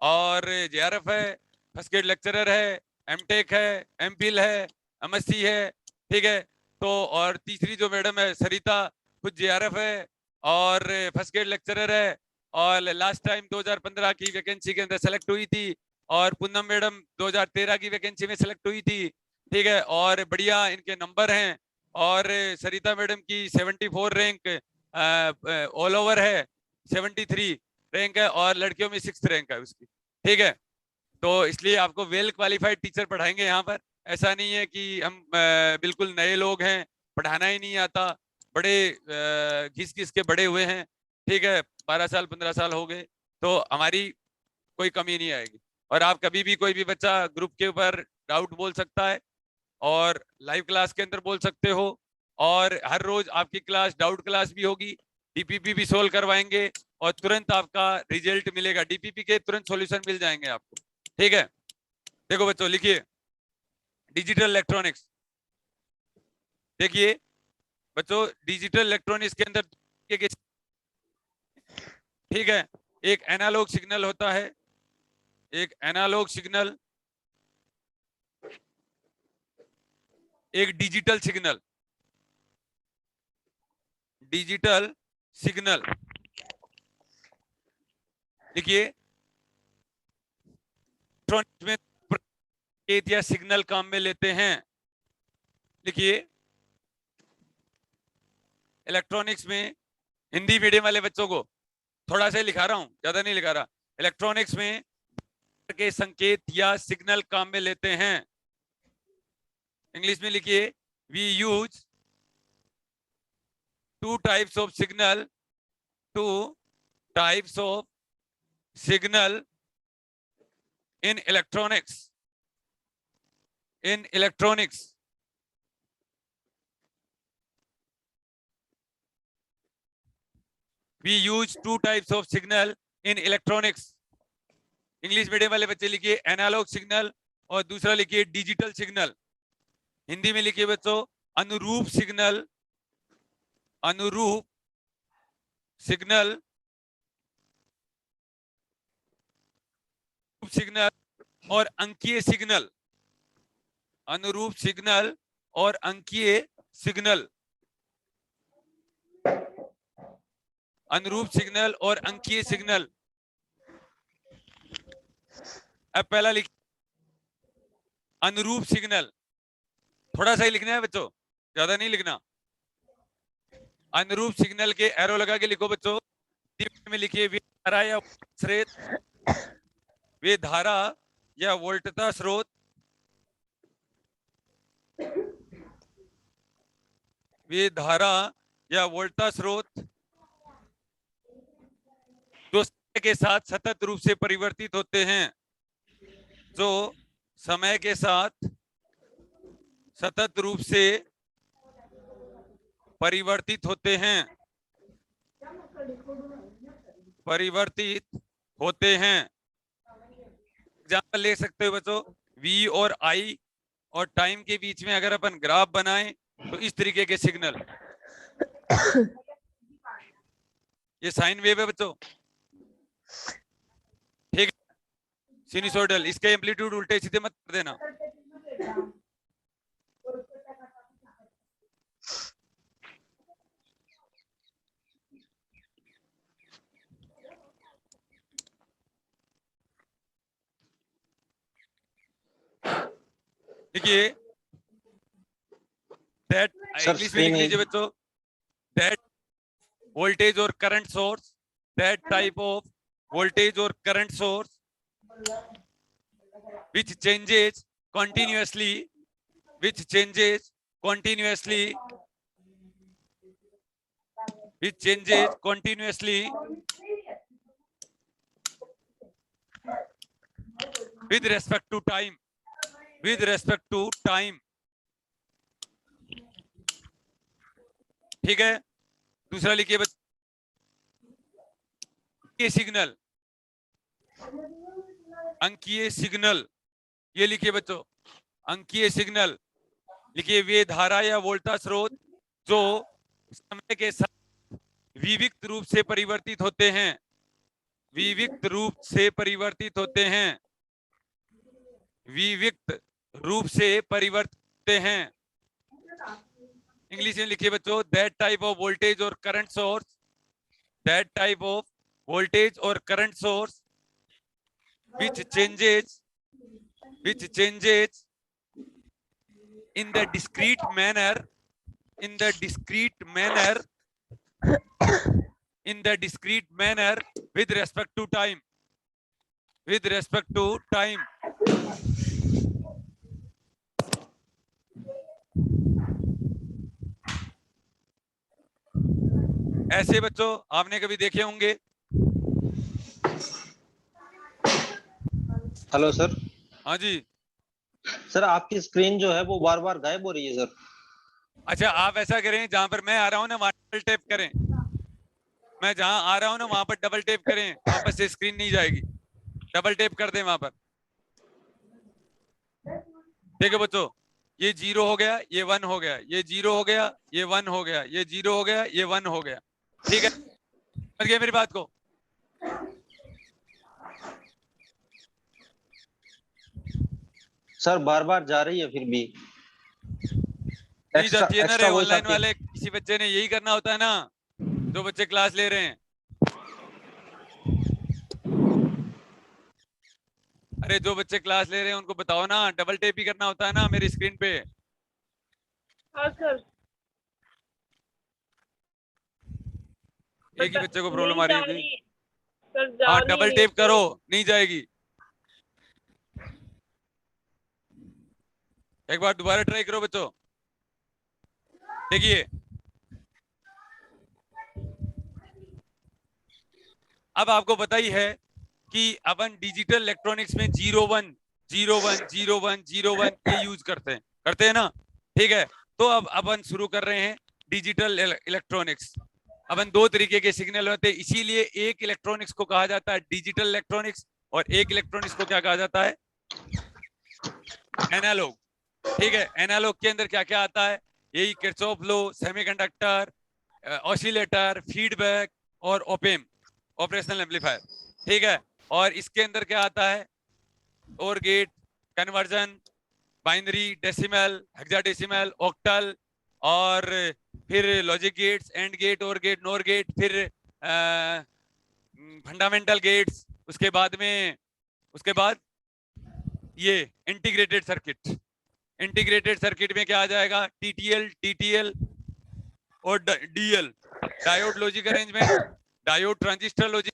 और जेआरएफ है, फर्स्ट ग्रेड लेक्चरर है, एमटेक है, एमफिल है, एमएससी है, ठीक है। तो और तीसरी जो मैडम है सरिता, खुद जेआरएफ है और फर्स्ट ग्रेड लेक्चरर है और लास्ट टाइम 2015 की वैकेंसी के अंदर सेलेक्ट हुई थी और पूनम मैडम 2013 की वैकेंसी में सेलेक्ट हुई थी, ठीक है। और बढ़िया इनके नंबर हैं और सरिता मैडम की 74 रैंक ऑल ओवर है, 73 रैंक है और लड़कियों में 6th रैंक है उसकी, ठीक है। तो इसलिए आपको वेल क्वालिफाइड टीचर पढ़ाएंगे यहाँ पर। ऐसा नहीं है कि हम बिल्कुल नए लोग हैं, पढ़ाना ही नहीं आता, बड़े घिस घिस के बड़े हुए हैं, ठीक है, 12 साल 15 साल हो गए, तो हमारी कोई कमी नहीं आएगी। और आप कभी भी कोई भी बच्चा ग्रुप के ऊपर डाउट बोल सकता है और लाइव क्लास के अंदर बोल सकते हो और हर रोज आपकी क्लास डाउट क्लास भी होगी, डीपीपी भी सोल्व करवाएंगे और तुरंत आपका रिजल्ट मिलेगा, डीपीपी के तुरंत सॉल्यूशन मिल जाएंगे आपको, ठीक है। देखो बच्चों लिखिए डिजिटल इलेक्ट्रॉनिक्स। देखिए बच्चों डिजिटल इलेक्ट्रॉनिक्स के अंदर ठीक है, एक एनालॉग सिग्नल होता है, एक एनालॉग सिग्नल, एक डिजिटल सिग्नल। डिजिटल सिग्नल देखिए इलेक्ट्रॉनिक्स में संकेत या सिग्नल काम में लेते हैं। देखिए इलेक्ट्रॉनिक्स में हिंदी मीडियम वाले बच्चों को थोड़ा सा लिखा रहा हूं, ज्यादा नहीं लिखा रहा। इलेक्ट्रॉनिक्स में के संकेत या सिग्नल काम में लेते हैं। इंग्लिश में लिखिए we use 2 types of signal, 2 types of signal in electronics. In electronics, we use 2 types of signal in electronics. English medium वाले बच्चे लिखिए एनालॉग सिग्नल और दूसरा लिखिए डिजिटल सिग्नल। हिंदी में लिखिए बच्चों अनुरूप सिग्नल, अनुरूप सिग्नल, सिग्नल और अंकीय सिग्नल, अनुरूप सिग्नल और अंकीय सिग्नल, अनुरूप सिग्नल और अंकीय सिग्नल। अब पहला लिख अनुरूप सिग्नल, थोड़ा सा ही लिखना है बच्चों, ज्यादा नहीं लिखना। अनुरूप सिग्नल के एरो लगा के लिखो बच्चों। में लिखिए वे धारा या स्रोत, वे धारा या वोल्टता स्रोत, वे धारा या वोल्टता स्रोत जो समय के साथ सतत रूप से परिवर्तित होते हैं, जो समय के साथ सतत रूप से परिवर्तित होते हैं, परिवर्तित होते हैं। एग्जाम्पल ले सकते हो बच्चों, V और I और टाइम के बीच में अगर अपन ग्राफ बनाएं तो इस तरीके के सिग्नल, ये साइन वेव है बच्चों, ठीक है, सिनुसोइडल, इसके एम्पलीट्यूड उल्टे सीधे मत कर देना। देखिए दैट, इंग्लिश में लिख लीजिए बच्चों, that voltage or current source, that type of voltage or current source which changes continuously, which changes continuously which changes continuously with respect to time, with respect to time. ठीक है, दूसरा लिखिए अंकीय signal, अंकीय सिग्नल, ये लिखिए बच्चों, अंकीय सिग्नल लिखिए। वे धारा या वोल्टा स्रोत जो समय के साथ विविक्त रूप से परिवर्तित होते हैं, विविक्त रूप से परिवर्तित होते हैं, विविक्त रूप से परिवर्तित होते हैं। इंग्लिश में लिखिए बच्चों, दैट टाइप ऑफ वोल्टेज और current source, that type of voltage और current source which changes in the discrete manner, in the discrete manner, in the discrete manner with respect to time, with respect to time. ऐसे बच्चों आपने कभी देखे होंगे। Hello sir. हाँ जी sir आपकी screen जो है वो बार बार गायब हो रही है सर। अच्छा, आप ऐसा करें, जहां पर मैं आ रहा हूं ना वहां डबल टैप करें, मैं जहां आ रहा हूं ना वहां पर डबल टैप करें, वापस से स्क्रीन नहीं जाएगी, डबल टैप कर दें वहां पर। ठीक है बच्चों, ये 0 हो गया, ये 1 हो गया, ये 0 हो गया, ये 1 हो गया, ये 0 हो गया, ये 1 हो गया। ठीक है, समझ गए मेरी बात को? सर बार बार जा रही है फिर भी। नहीं जाती है ना रे, वॉइस ऑनलाइन आती है। वाले किसी बच्चे ने यही करना होता है ना, जो बच्चे क्लास ले रहे हैं। अरे जो बच्चे क्लास ले रहे हैं उनको बताओ ना, डबल टैप ही करना होता है ना मेरी स्क्रीन पे। हाँ सर। एक ही बच्चे को प्रॉब्लम आ रही होगी। सर जा हाँ नहीं डबल रही टैप है। करो, नहीं जाएगी। एक बार दोबारा ट्राई करो बच्चों। देखिए अब आपको पता ही है कि अपन डिजिटल इलेक्ट्रॉनिक्स में 01 01 01 01 ये यूज करते हैं ना। ठीक है, तो अब अपन शुरू कर रहे हैं डिजिटल इलेक्ट्रॉनिक्स। अपन दो तरीके के सिग्नल होते हैं, इसीलिए एक इलेक्ट्रॉनिक्स को कहा जाता है डिजिटल इलेक्ट्रॉनिक्स और एक इलेक्ट्रॉनिक्स को क्या कहा जाता है? एनालॉग। ठीक है, एनालॉग के अंदर क्या क्या आता है? यही Kirchhoff law, semiconductor, oscillator, feedback और ओपेम, ऑपरेशनल एम्पलीफायर। ठीक है, और इसके अंदर क्या आता है? और gate, conversion, binary, decimal, hexadecimal, octal, और फिर logic gates, AND gate, OR gate, NOR gate, फिर फंडामेंटल गेट्स, उसके बाद ये इंटीग्रेटेड सर्किट। इंटीग्रेटेड सर्किट में क्या आ जाएगा? टीटीएल, टीटीएल और DL, diode logic arrangement, diode transistor logic,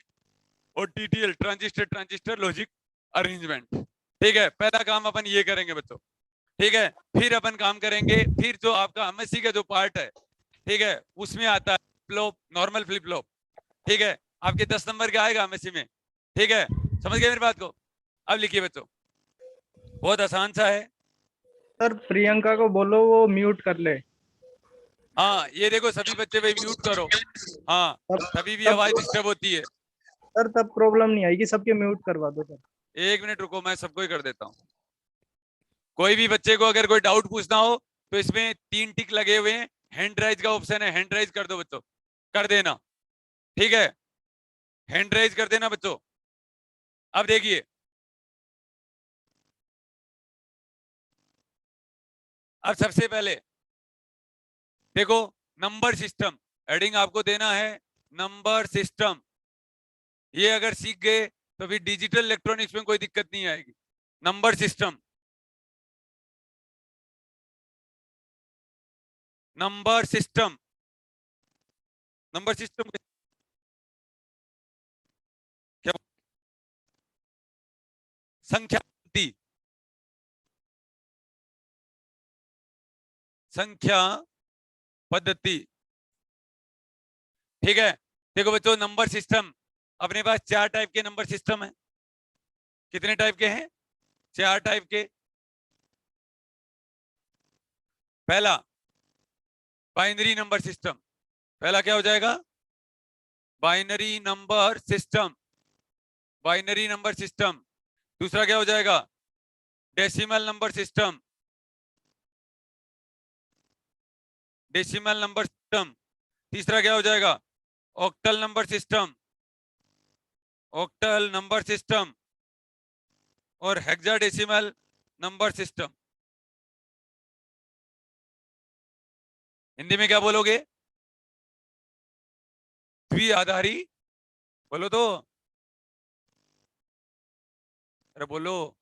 और TTL, transistor transistor logic arrangement. ठीक है, पहला काम अपन ये करेंगे बच्चों। ठीक है, फिर अपन काम करेंगे, फिर जो आपका एमएससी का जो पार्ट है, ठीक है, उसमें आता है फ्लॉप, नॉर्मल फ्लिप फ्लॉप। ठीक है, आपके 10 नंबर का आएगा एमएससी में। ठीक है, समझ गए मेरी बात को? अब लिखिए बच्चों, बहुत आसान सा है। सर प्रियंका को बोलो वो म्यूट कर ले। हाँ ये देखो, सभी बच्चे भाई म्यूट करो। हाँ, तभी भी आवाज डिस्टर्ब होती है। सर तब प्रॉब्लम नहीं आएगी, सबके म्यूट करवा दो सर। 1 मिनट रुको, मैं सबको ही कर देता हूँ। कोई भी बच्चे को अगर कोई डाउट पूछना हो तो इसमें 3 टिक लगे हुए हैं, हैंड राइज का ऑप्शन है, हैंड राइज कर दो बच्चों, कर देना। ठीक है, हैंड राइज कर देना बच्चों। अब देखिए, अब सबसे पहले देखो, नंबर सिस्टम एडिंग आपको देना है। नंबर सिस्टम ये अगर सीख गए तो फिर डिजिटल इलेक्ट्रॉनिक्स में कोई दिक्कत नहीं आएगी। Number system, number system, number system क्या? संख्या पद्धति, संख्या पद्धति। ठीक है, देखो बच्चों नंबर सिस्टम अपने पास 4 टाइप के नंबर सिस्टम है। कितने टाइप के हैं? 4 टाइप के। पहला बाइनरी नंबर सिस्टम, पहला क्या हो जाएगा? Binary number system, binary number system. दूसरा क्या हो जाएगा? Decimal number system, decimal number system. तीसरा क्या हो जाएगा? Octal number system, octal number system. और हेक्साडेसिमल नंबर सिस्टम। हिंदी में क्या बोलोगे? द्विआधारी, बोलो तो, अरे बोलो।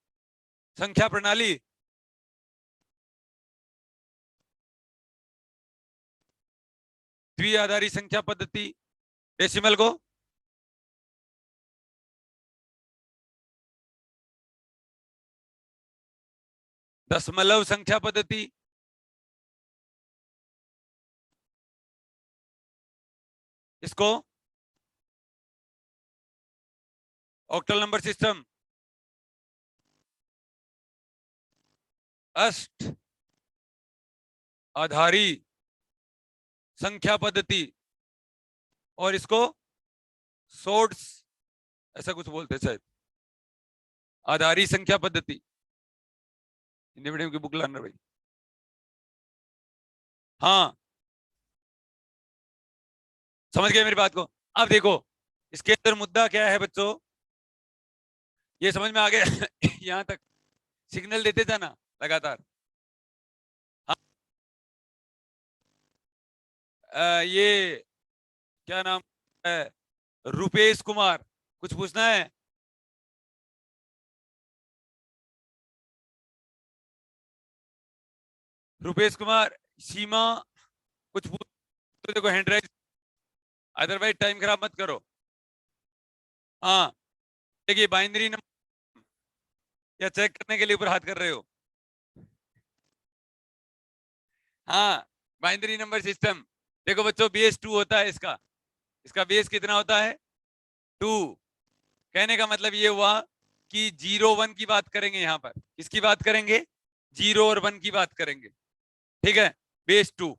संख्या प्रणाली, द्विआधारी संख्या पद्धति। डेसिमल को दशमलव संख्या पद्धति। इसको ऑक्टल नंबर सिस्टम, अष्ट आधारी संख्या पद्धति। और इसको सोर्ट्स ऐसा कुछ बोलते हैं शायद, आधारी संख्या पद्धति। हिंदी मीडियम की बुक लाना भाई। हाँ, समझ गए मेरी बात को? अब देखो इसके अंदर मुद्दा क्या है बच्चों, ये समझ में आ गया? यहां तक सिग्नल देते जाना लगातार। हाँ, ये क्या नाम है? रुपेश कुमार, कुछ पूछना है? रुपेश कुमार, सीमा, कुछ पूछ तो देखो हैंड राइज, अदरवाइज टाइम खराब मत करो। हाँ, देखिए बाइनरी नंबर या चेक करने के लिए ऊपर हाथ कर रहे हो? हाँ, बाइनरी नंबर सिस्टम। देखो बच्चों बेस 2 होता है इसका, इसका बेस कितना होता है? 2। कहने का मतलब ये हुआ कि 0 1 की बात करेंगे, यहां पर किसकी बात करेंगे? 0 और 1 की बात करेंगे, ठीक है। बेस 2।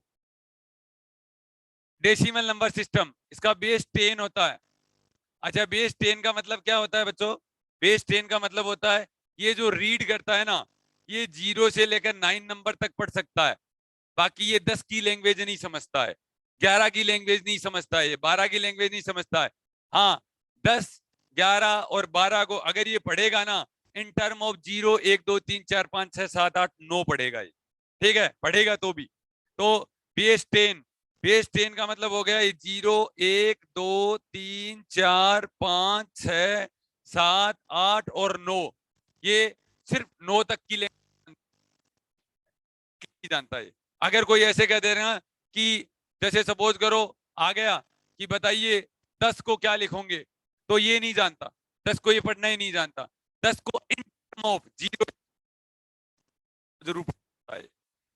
डेसिमल नंबर सिस्टम, इसका बेस 10 होता है। अच्छा, बेस 10 का मतलब क्या होता है बच्चों? बेस 10 का मतलब होता है ये जो रीड करता है ना, ये 0 से लेकर 9 नंबर तक पढ़ सकता है। बाकी ये 10 की लैंग्वेज नहीं समझता है, 11 की लैंग्वेज नहीं समझता है, ये 12 की लैंग्वेज नहीं समझता है। हाँ, 10 11 और 12 को अगर ये पढ़ेगा ना इन टर्म ऑफ 0 1 2 3 4 5 6 7 8 9 पढ़ेगा ये, ठीक है, पढ़ेगा तो भी। तो बेस 10, बेस 10 का मतलब हो गया ये 0 1 2 3 4 5 6 7 8 और 9, ये सिर्फ 9 तक की लैंग्वेज जानता है। अगर कोई ऐसे कह दे रहा कि जैसे सपोज करो आ गया कि बताइए 10 को क्या लिखोगे, तो ये नहीं जानता, 10 को ये पढ़ना ही नहीं जानता। 10 को इन टर्म ऑफ 0 जरूर पढ़ता है,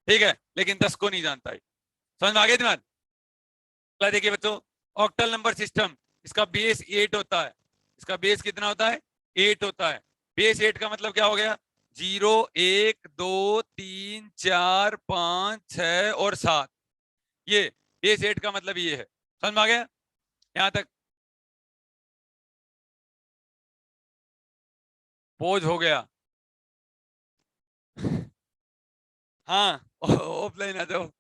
ठीक है, लेकिन 10 को नहीं जानता है। समझ में आ गया दिमाग? देखिए बच्चों, ऑक्टल नंबर सिस्टम, इसका बेस 8 होता है। इसका बेस कितना होता है? 8 होता है। बेस 8 का मतलब क्या हो गया? 0 1 2 3 4 5 6 और 7, ये बेस 8 का मतलब ये है। समझ में आ गया यहां तक? पोज हो गया। हाँ, ऑफलाइन आ जाओ।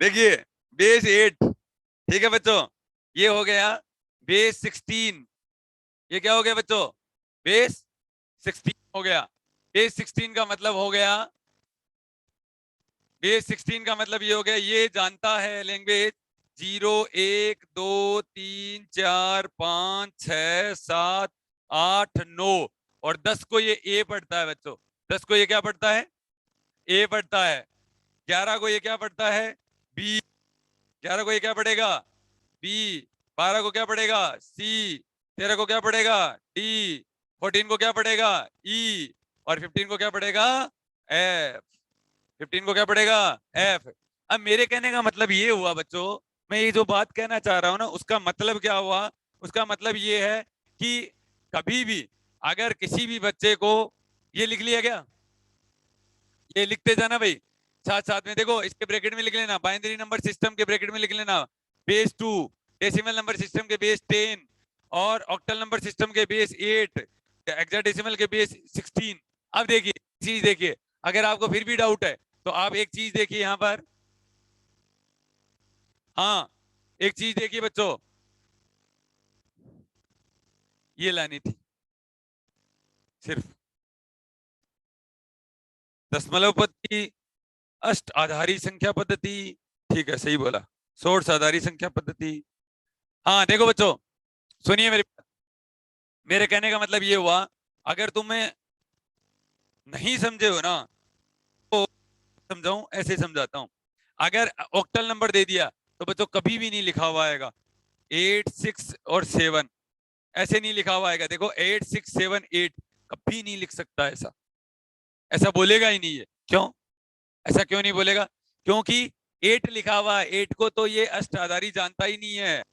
देखिए बेस 8, ठीक है बच्चों, ये हो गया बेस 16। ये क्या हो गया बच्चों? बेस 16 हो गया। बेस 16 का मतलब हो गया, बेस 16 का मतलब ये हो गया ये जानता है लैंग्वेज 0 1 2 3 4 5 6 7 8 9 और 10 को ये ए पढ़ता है बच्चों। 10 को ये क्या पढ़ता है? ए पढ़ता है। 11 को ये क्या पढ़ता है? बी। 11 को ये क्या पढ़ेगा? बी। 12 को क्या पढ़ेगा? सी। 13 को क्या पढ़ेगा? डी। 14 को क्या पढ़ेगा? ई। और 15 को क्या पढ़ेगा? एफ। 15 को क्या पढ़ेगा? एफ। अब मेरे कहने का मतलब ये हुआ बच्चों, मैं ये जो बात कहना चाह रहा हूं ना, उसका मतलब क्या हुआ, उसका मतलब ये है कि कभी भी अगर किसी भी बच्चे को, ये लिख लिया क्या, ये लिखते जाना भाई साथ साथ में, देखो इसके ब्रैकेट में लिख लेना, बाइनरी नंबर सिस्टम के ब्रैकेट में लिख लेना बेस 2, डेसिमल नंबर सिस्टम के बेस 10, और ऑक्टल नंबर सिस्टम के बेस 8, हेक्साडेसिमल के बेस 16। अब देखिए चीज देखिए, अगर आपको फिर भी डाउट है तो आप एक चीज देखिए यहां पर, हाँ एक चीज देखिए बच्चों, ये लानी थी सिर्फ दशमलव पद्धति, अष्ट आधारी संख्या पद्धति, ठीक है सही बोला, सोर्स आधारी संख्या पद्धति। हाँ देखो बच्चों, सुनिए मेरी बात, मेरे कहने का मतलब ये हुआ, अगर तुम्हें नहीं समझे हो ना तो समझाऊं, ऐसे समझाता हूं। अगर ऑक्टल नंबर दे दिया तो बच्चों कभी भी नहीं लिखा हुआ आएगा 8, 6 और 7, ऐसे नहीं लिखा हुआ आएगा। देखो 8, 6, 7, 8 कभी नहीं लिख सकता ऐसा, ऐसा बोलेगा ही नहीं है। क्यों, ऐसा क्यों नहीं बोलेगा, क्योंकि 8 लिखा हुआ है, 8 को तो ये अष्टाधारी जानता ही नहीं है,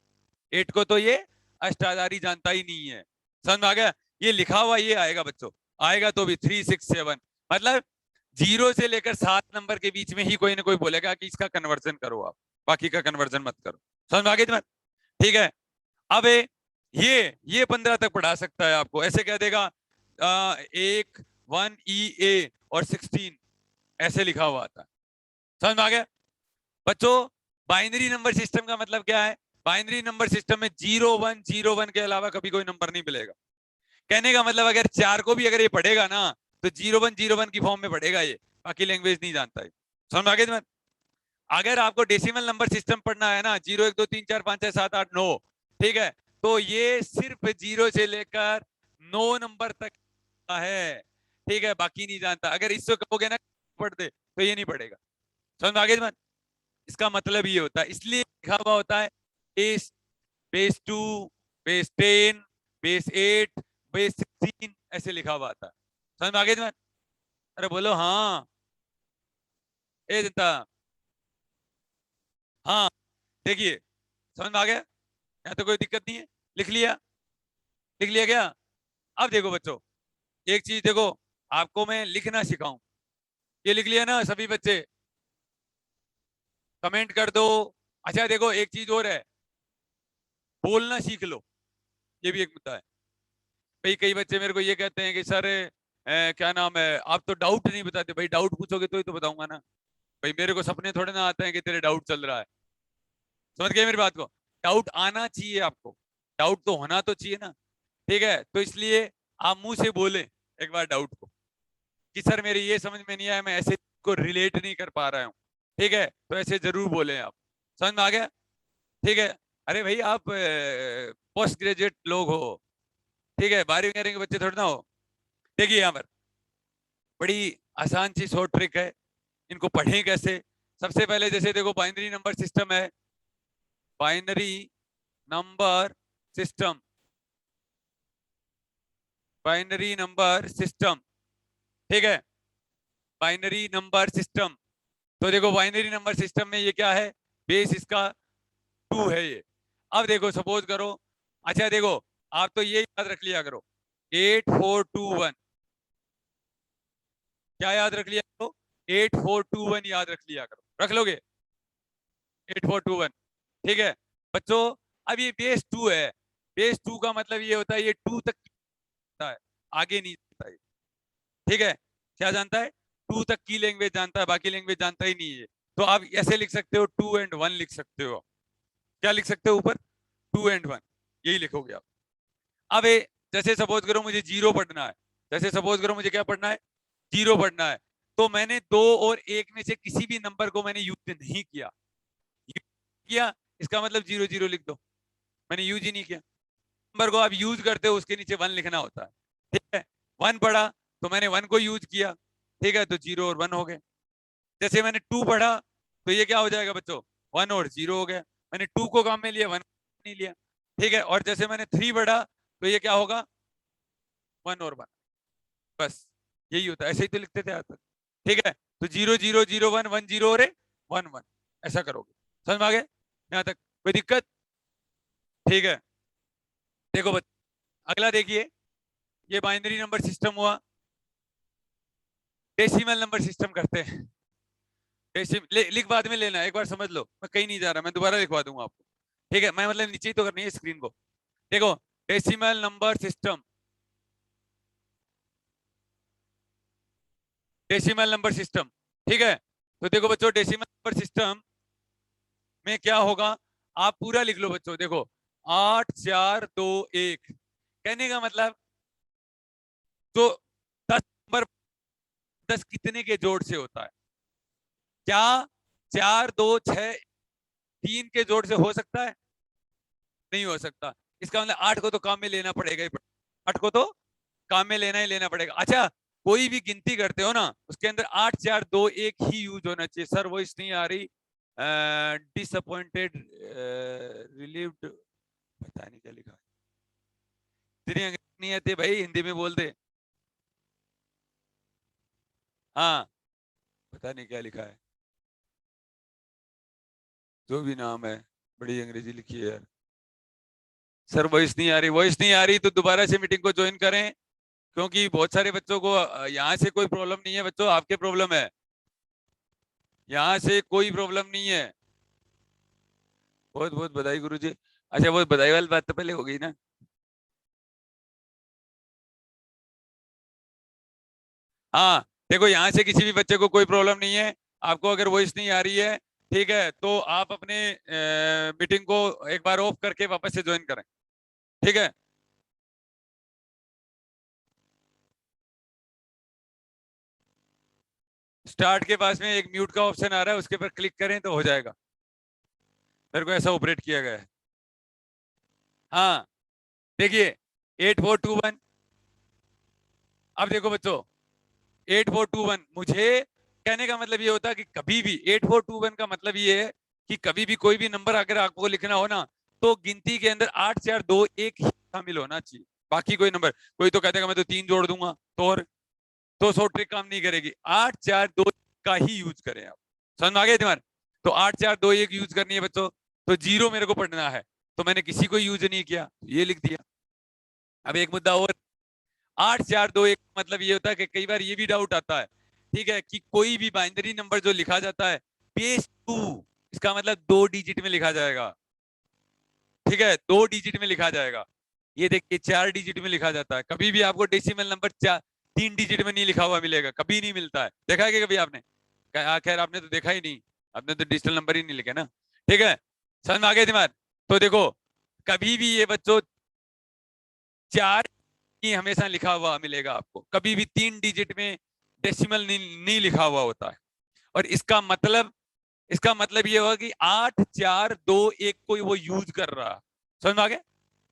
8 को तो ये अष्टाधारी जानता ही नहीं है। समझ में आ गया, ये लिखा हुआ ये आएगा बच्चों, आएगा तो भी 3, 6, 7, मतलब 0 से लेकर 7 नंबर के बीच में ही कोई ना कोई बोलेगा कि इसका कन्वर्जन करो आप, बाकी का कन्वर्जन मत करो। समझ में आ गई तुम्हें, ठीक है। अब ये 15 तक पढ़ा सकता है आपको, ऐसे कह देगा 1, 1 EA और 16, ऐसे लिखा हुआ आता है। समझ में आ गया बच्चों। बाइनरी नंबर सिस्टम का मतलब क्या है, बाइनरी नंबर सिस्टम में 0, 1, 0, 1 के अलावा कभी कोई नंबर नहीं मिलेगा। कहने का मतलब अगर 4 को भी अगर ये पढ़ेगा ना तो 0, 1, 0, 1 की फॉर्म में पढ़ेगा ये, बाकी लैंग्वेज नहीं जानता है। समझ में आ गया तुम्हें। अगर आपको डेसिमल नंबर सिस्टम पढ़ना है ना, 0, 1, 2, 3, 4, 5, 6, 7, 8, 9, ठीक है, तो ये सिर्फ 0 से लेकर 9 नंबर तक का है, ठीक है, बाकी नहीं जानता। अगर इससे कहोगे ना पढ़ दे तो ये नहीं पढ़ेगा। समझ में आ गया तुम्हें, इसका मतलब ये होता है, इसलिए लिखा हुआ होता है base, base 2, base 10, base 8, base 16, ऐसे लिखा हुआ आता है। समझ में आ गया तुम्हें, अरे बोलो हाँ, ए जनता, हाँ देखिए समझ में आ गया, यहाँ तो कोई दिक्कत नहीं है, लिख लिया, लिख लिया क्या। अब देखो बच्चों, एक चीज देखो, आपको मैं लिखना सिखाऊं, ये लिख लिया ना सभी बच्चे, कमेंट कर दो। अच्छा देखो एक चीज और है, बोलना सीख लो, ये भी एक मुद्दा है भाई। कई बच्चे मेरे को ये कहते हैं कि सर क्या नाम है, आप तो डाउट नहीं बताते। भाई डाउट पूछोगे तो ही तो बताऊंगा ना भाई, मेरे को सपने थोड़े ना आते हैं कि तेरे डाउट चल रहा है। समझ गए मेरी बात को, डाउट आना चाहिए आपको, डाउट तो होना तो चाहिए ना, ठीक है। तो इसलिए आप मुंह से बोले एक बार डाउट को कि सर मेरे ये समझ में नहीं आया, मैं ऐसे को रिलेट नहीं कर पा रहा हूँ, ठीक है, तो ऐसे जरूर बोले आप। समझ में आ गया, ठीक है। अरे भाई आप पोस्ट ग्रेजुएट लोग हो, ठीक है, 12वीं के बच्चे थोड़े ना हो। देखिए यहाँ पर बड़ी आसान सी शॉर्ट ट्रिक है, इनको पढ़ें कैसे। सबसे पहले जैसे देखो बाइनरी नंबर सिस्टम है, binary number system, binary number system, ठीक है, बाइनरी नंबर सिस्टम। तो देखो बाइनरी नंबर सिस्टम में ये क्या है, बेस इसका 2 है ये। अब देखो सपोज करो, अच्छा देखो आप तो ये याद रख लिया करो 8, 4, 2, 1, क्या याद रख लिया करो, 8, 4, 2, 1 याद रख लिया करो, रख लोगे 8, 4, 2, 1, ठीक है बच्चों। अब ये बेस 2 है, बेस 2 का मतलब ये होता है ये 2 तक जानता है, आगे नहीं जानता है, ठीक है। क्या जानता है, 2 तक की लैंग्वेज जानता है, बाकी लैंग्वेज जानता ही नहीं है। तो आप ऐसे लिख सकते हो 2 and 1 लिख सकते हो, क्या लिख सकते हो ऊपर, 2 and 1, यही लिखोगे आप। अब जैसे सपोज करो मुझे 0 पढ़ना है, जैसे सपोज करो मुझे क्या पढ़ना है, 0 पढ़ना है, तो मैंने 2 और 1 में से किसी भी नंबर को मैंने यूज नहीं किया, किया इसका मतलब 0, 0 लिख दो, मैंने यूज ही नहीं किया। नंबर को आप यूज करते हो उसके नीचे 1 लिखना होता है, ठीक है। 1 पढ़ा तो मैंने 1 को यूज किया, ठीक है, तो 0 और 1 हो गए। जैसे मैंने 2 पढ़ा तो ये क्या हो जाएगा बच्चों, 1 और 0 हो गया, मैंने 2 को काम में लिया, 1 नहीं लिया, ठीक है। और जैसे मैंने 3 पढ़ा तो ये क्या होगा, 1 और 1, बस यही होता है, ऐसे ही तो लिखते थे आज तक, ठीक है। तो 0, 0, 0, 1, 1, 0 और 1, 1, ऐसा करोगे। समझ में आ गया यहाँ तक? कोई दिक्कत? ठीक है, देखो अगला देखिए, ये बाइनरी नंबर सिस्टम हुआ। डेसिमल नंबर सिस्टम करते हैं। लिख बाद में लेना, एक बार समझ लो, मैं कहीं नहीं जा रहा, मैं दोबारा लिखवा दूंगा आपको। ठीक है, मैं मतलब नीचे ही तो करनी है स्क्रीन को। देखो decimal number system, decimal number system. ठीक है, तो देखो बच्चों डेसिमल नंबर सिस्टम में क्या होगा, आप पूरा लिख लो बच्चों। देखो 8 4 2 1, कहने का मतलब तो 10 नंबर 10 कितने के जोड़ से होता है? क्या 4 2 6 3 के जोड़ से हो सकता है? नहीं हो सकता। इसका मतलब 8 को तो काम में लेना पड़ेगा ही, 8 को तो काम में लेना ही लेना पड़ेगा। अच्छा, कोई भी गिनती करते हो ना, उसके अंदर 8 4 2 1 ही यूज होना चाहिए। सर वो इस नहीं आ रही, डिसअपॉइंटेड, रिलीव्ड, पता नहीं क्या लिखा है, तेरी अंग्रेजी नहीं आती भाई, हिंदी में बोल दे। हाँ, पता नहीं क्या लिखा है, जो भी नाम है, बड़ी अंग्रेजी लिखी है यार। सर वॉइस नहीं आ रही, वॉइस नहीं आ रही तो दोबारा से मीटिंग को ज्वाइन करें, क्योंकि बहुत सारे बच्चों को यहाँ से कोई प्रॉब्लम नहीं है बच्चों, आपके प्रॉब्लम है, यहाँ से कोई प्रॉब्लम नहीं है। बहुत बहुत बधाई गुरुजी। अच्छा, वो बधाई वाली बात तो पहले हो गई ना। हाँ, देखो यहाँ से किसी भी बच्चे को कोई प्रॉब्लम नहीं है। आपको अगर वॉइस नहीं आ रही है, ठीक है, तो आप अपने मीटिंग को एक बार ऑफ करके वापस से ज्वाइन करें। ठीक है, स्टार्ट के पास में एक म्यूट का ऑप्शन आ रहा है, उसके पर क्लिक करें तो हो जाएगा। मेरे को ऐसा ऑपरेट किया गया है। हाँ, देखिए 8421, अब देखो बच्चों 8421, मुझे कहने का मतलब ये होता है कि कभी भी 8421 का मतलब ये है कि कभी भी कोई भी नंबर अगर आपको लिखना हो ना, तो गिनती के अंदर 8 4 2 1 ही शामिल होना चाहिए, बाकी कोई नंबर। कोई तो कहता है मैं तो 3 जोड़ दूंगा, तो सो ट्रिक काम नहीं करेगी। 8 4 2 का ही यूज करें आप। समझ में आ गया तुम्हारे? तो 8 4 2 1 यूज करनी है बच्चों। तो 0 मेरे को पढ़ना है, तो मैंने किसी को यूज नहीं किया, ये लिख दिया। अब एक मुद्दा और, 8 4 2 1 मतलब ये होता है कि कई बार ये भी डाउट आता है, ठीक है, कि कोई भी बाइनरी नंबर जो लिखा जाता है बेस 2, इसका मतलब 2 डिजिट में लिखा जाएगा। ठीक है, 2 डिजिट में लिखा जाएगा। ये देखिए 4 डिजिट में लिखा जाता है। कभी भी आपको डेसिमल नंबर 3 डिजिट में नहीं लिखा हुआ मिलेगा, कभी नहीं मिलता है। देखा है कि कभी आपने? खैर आपने तो देखा ही नहीं, आपने तो डिजिटल नंबर ही नहीं लिखे ना। ठीक है, समझ में आ गया दिमाग? तो देखो कभी भी ये बच्चों 4 ही हमेशा लिखा हुआ मिलेगा आपको, कभी भी 3 डिजिट में डेसिमल नहीं लिखा हुआ होता है। और इसका मतलब ये होगा कि 8 4 2 1 को वो यूज कर रहा है। समझ में आ गया?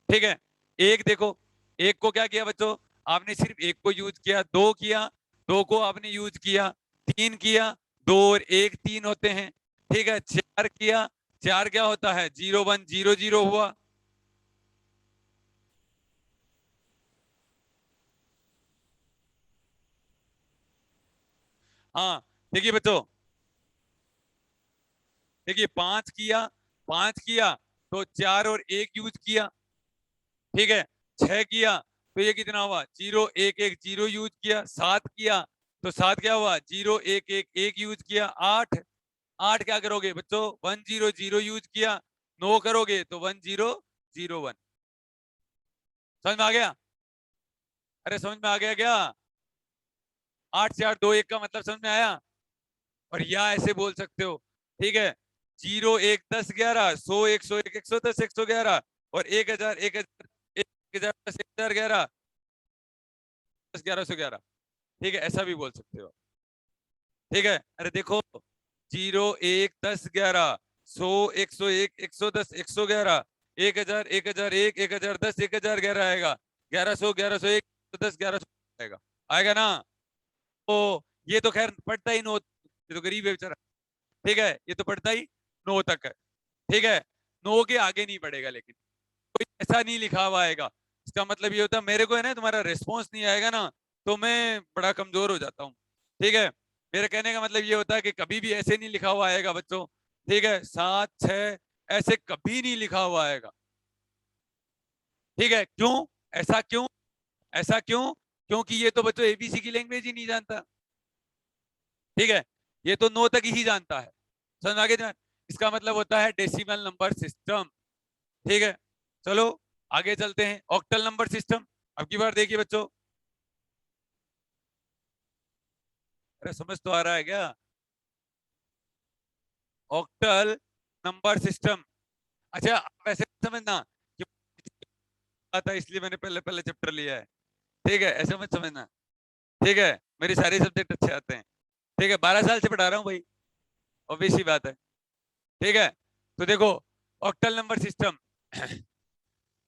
ठीक है, एक देखो, एक को क्या किया बच्चों, आपने सिर्फ एक को यूज किया, 2 किया, 2 को आपने यूज किया, 3 किया, 2 और 1 3 होते हैं। ठीक है, 4 किया, 4 क्या होता है, 0 1 0 0 हुआ। हाँ, देखिए बच्चों, देखिए 5 किया, 5 किया तो 4 और 1 यूज किया। ठीक है, 6 किया तो ये कितना हुआ, 0 1 1 0 यूज किया। 7 किया तो 7 क्या हुआ, 0 1 1 1 यूज किया। 8 8 क्या करोगे बच्चों, 1 0 0 यूज किया। 9 करोगे तो 1 0 0 1। समझ में आ गया? अरे समझ में आ गया क्या? 8 4 2 1 का मतलब समझ में आया? और या ऐसे बोल सकते हो, ठीक है, 0 1 10 11, 100 101 110 111 और 1000 1000 1010 1011 10 1111। ठीक है, ऐसा भी बोल सकते हो। ठीक है, अरे देखो 0 1 10 11, 100 101 110 111 1000 1001 1010 1011 आएगा, 1100 1101 10 1100 आएगा, आएगा ना? तो ये तो खैर पढ़ता ही नो, ये तो गरीब है बेचारा। ठीक है, ये तो पढ़ता ही 9 तक है। ठीक है, 9 के आगे नहीं पढ़ेगा, लेकिन कोई ऐसा नहीं लिखा हुआ आएगा। इसका मतलब ये होता है मेरे को है ना, तुम्हारा रिस्पॉन्स नहीं आएगा ना, तो मैं बड़ा कमजोर हो जाता हूँ। ठीक है, मेरे कहने का मतलब ये होता है कि कभी भी ऐसे नहीं लिखा हुआ आएगा बच्चों ठीक है, 7 6 ऐसे कभी नहीं लिखा हुआ आएगा। ठीक है, क्यों? ऐसा क्यों? ऐसा क्यों? क्योंकि ये तो बच्चों एबीसी की लैंग्वेज ही नहीं जानता। ठीक है, ये तो 9 तक ही जानता है। समझ आगे जाए, इसका मतलब होता है डेसिमल नंबर सिस्टम। ठीक है, चलो आगे चलते हैं। ऑक्टल नंबर सिस्टम, अब की बार देखिए बच्चों। अरे समझ तो आ रहा है क्या? Octal number system. अच्छा, आप ऐसे समझना कि आता इसलिए मैंने पहले पहले चैप्टर लिया है। ठीक है, ऐसे मत समझना। ठीक है, मेरी सारी सब्जेक्ट अच्छे आते हैं। ठीक है, 12 साल से पढ़ा रहा हूँ भाई, ऑब्वियस सी बात है। ठीक है, तो देखो ऑक्टल नंबर सिस्टम।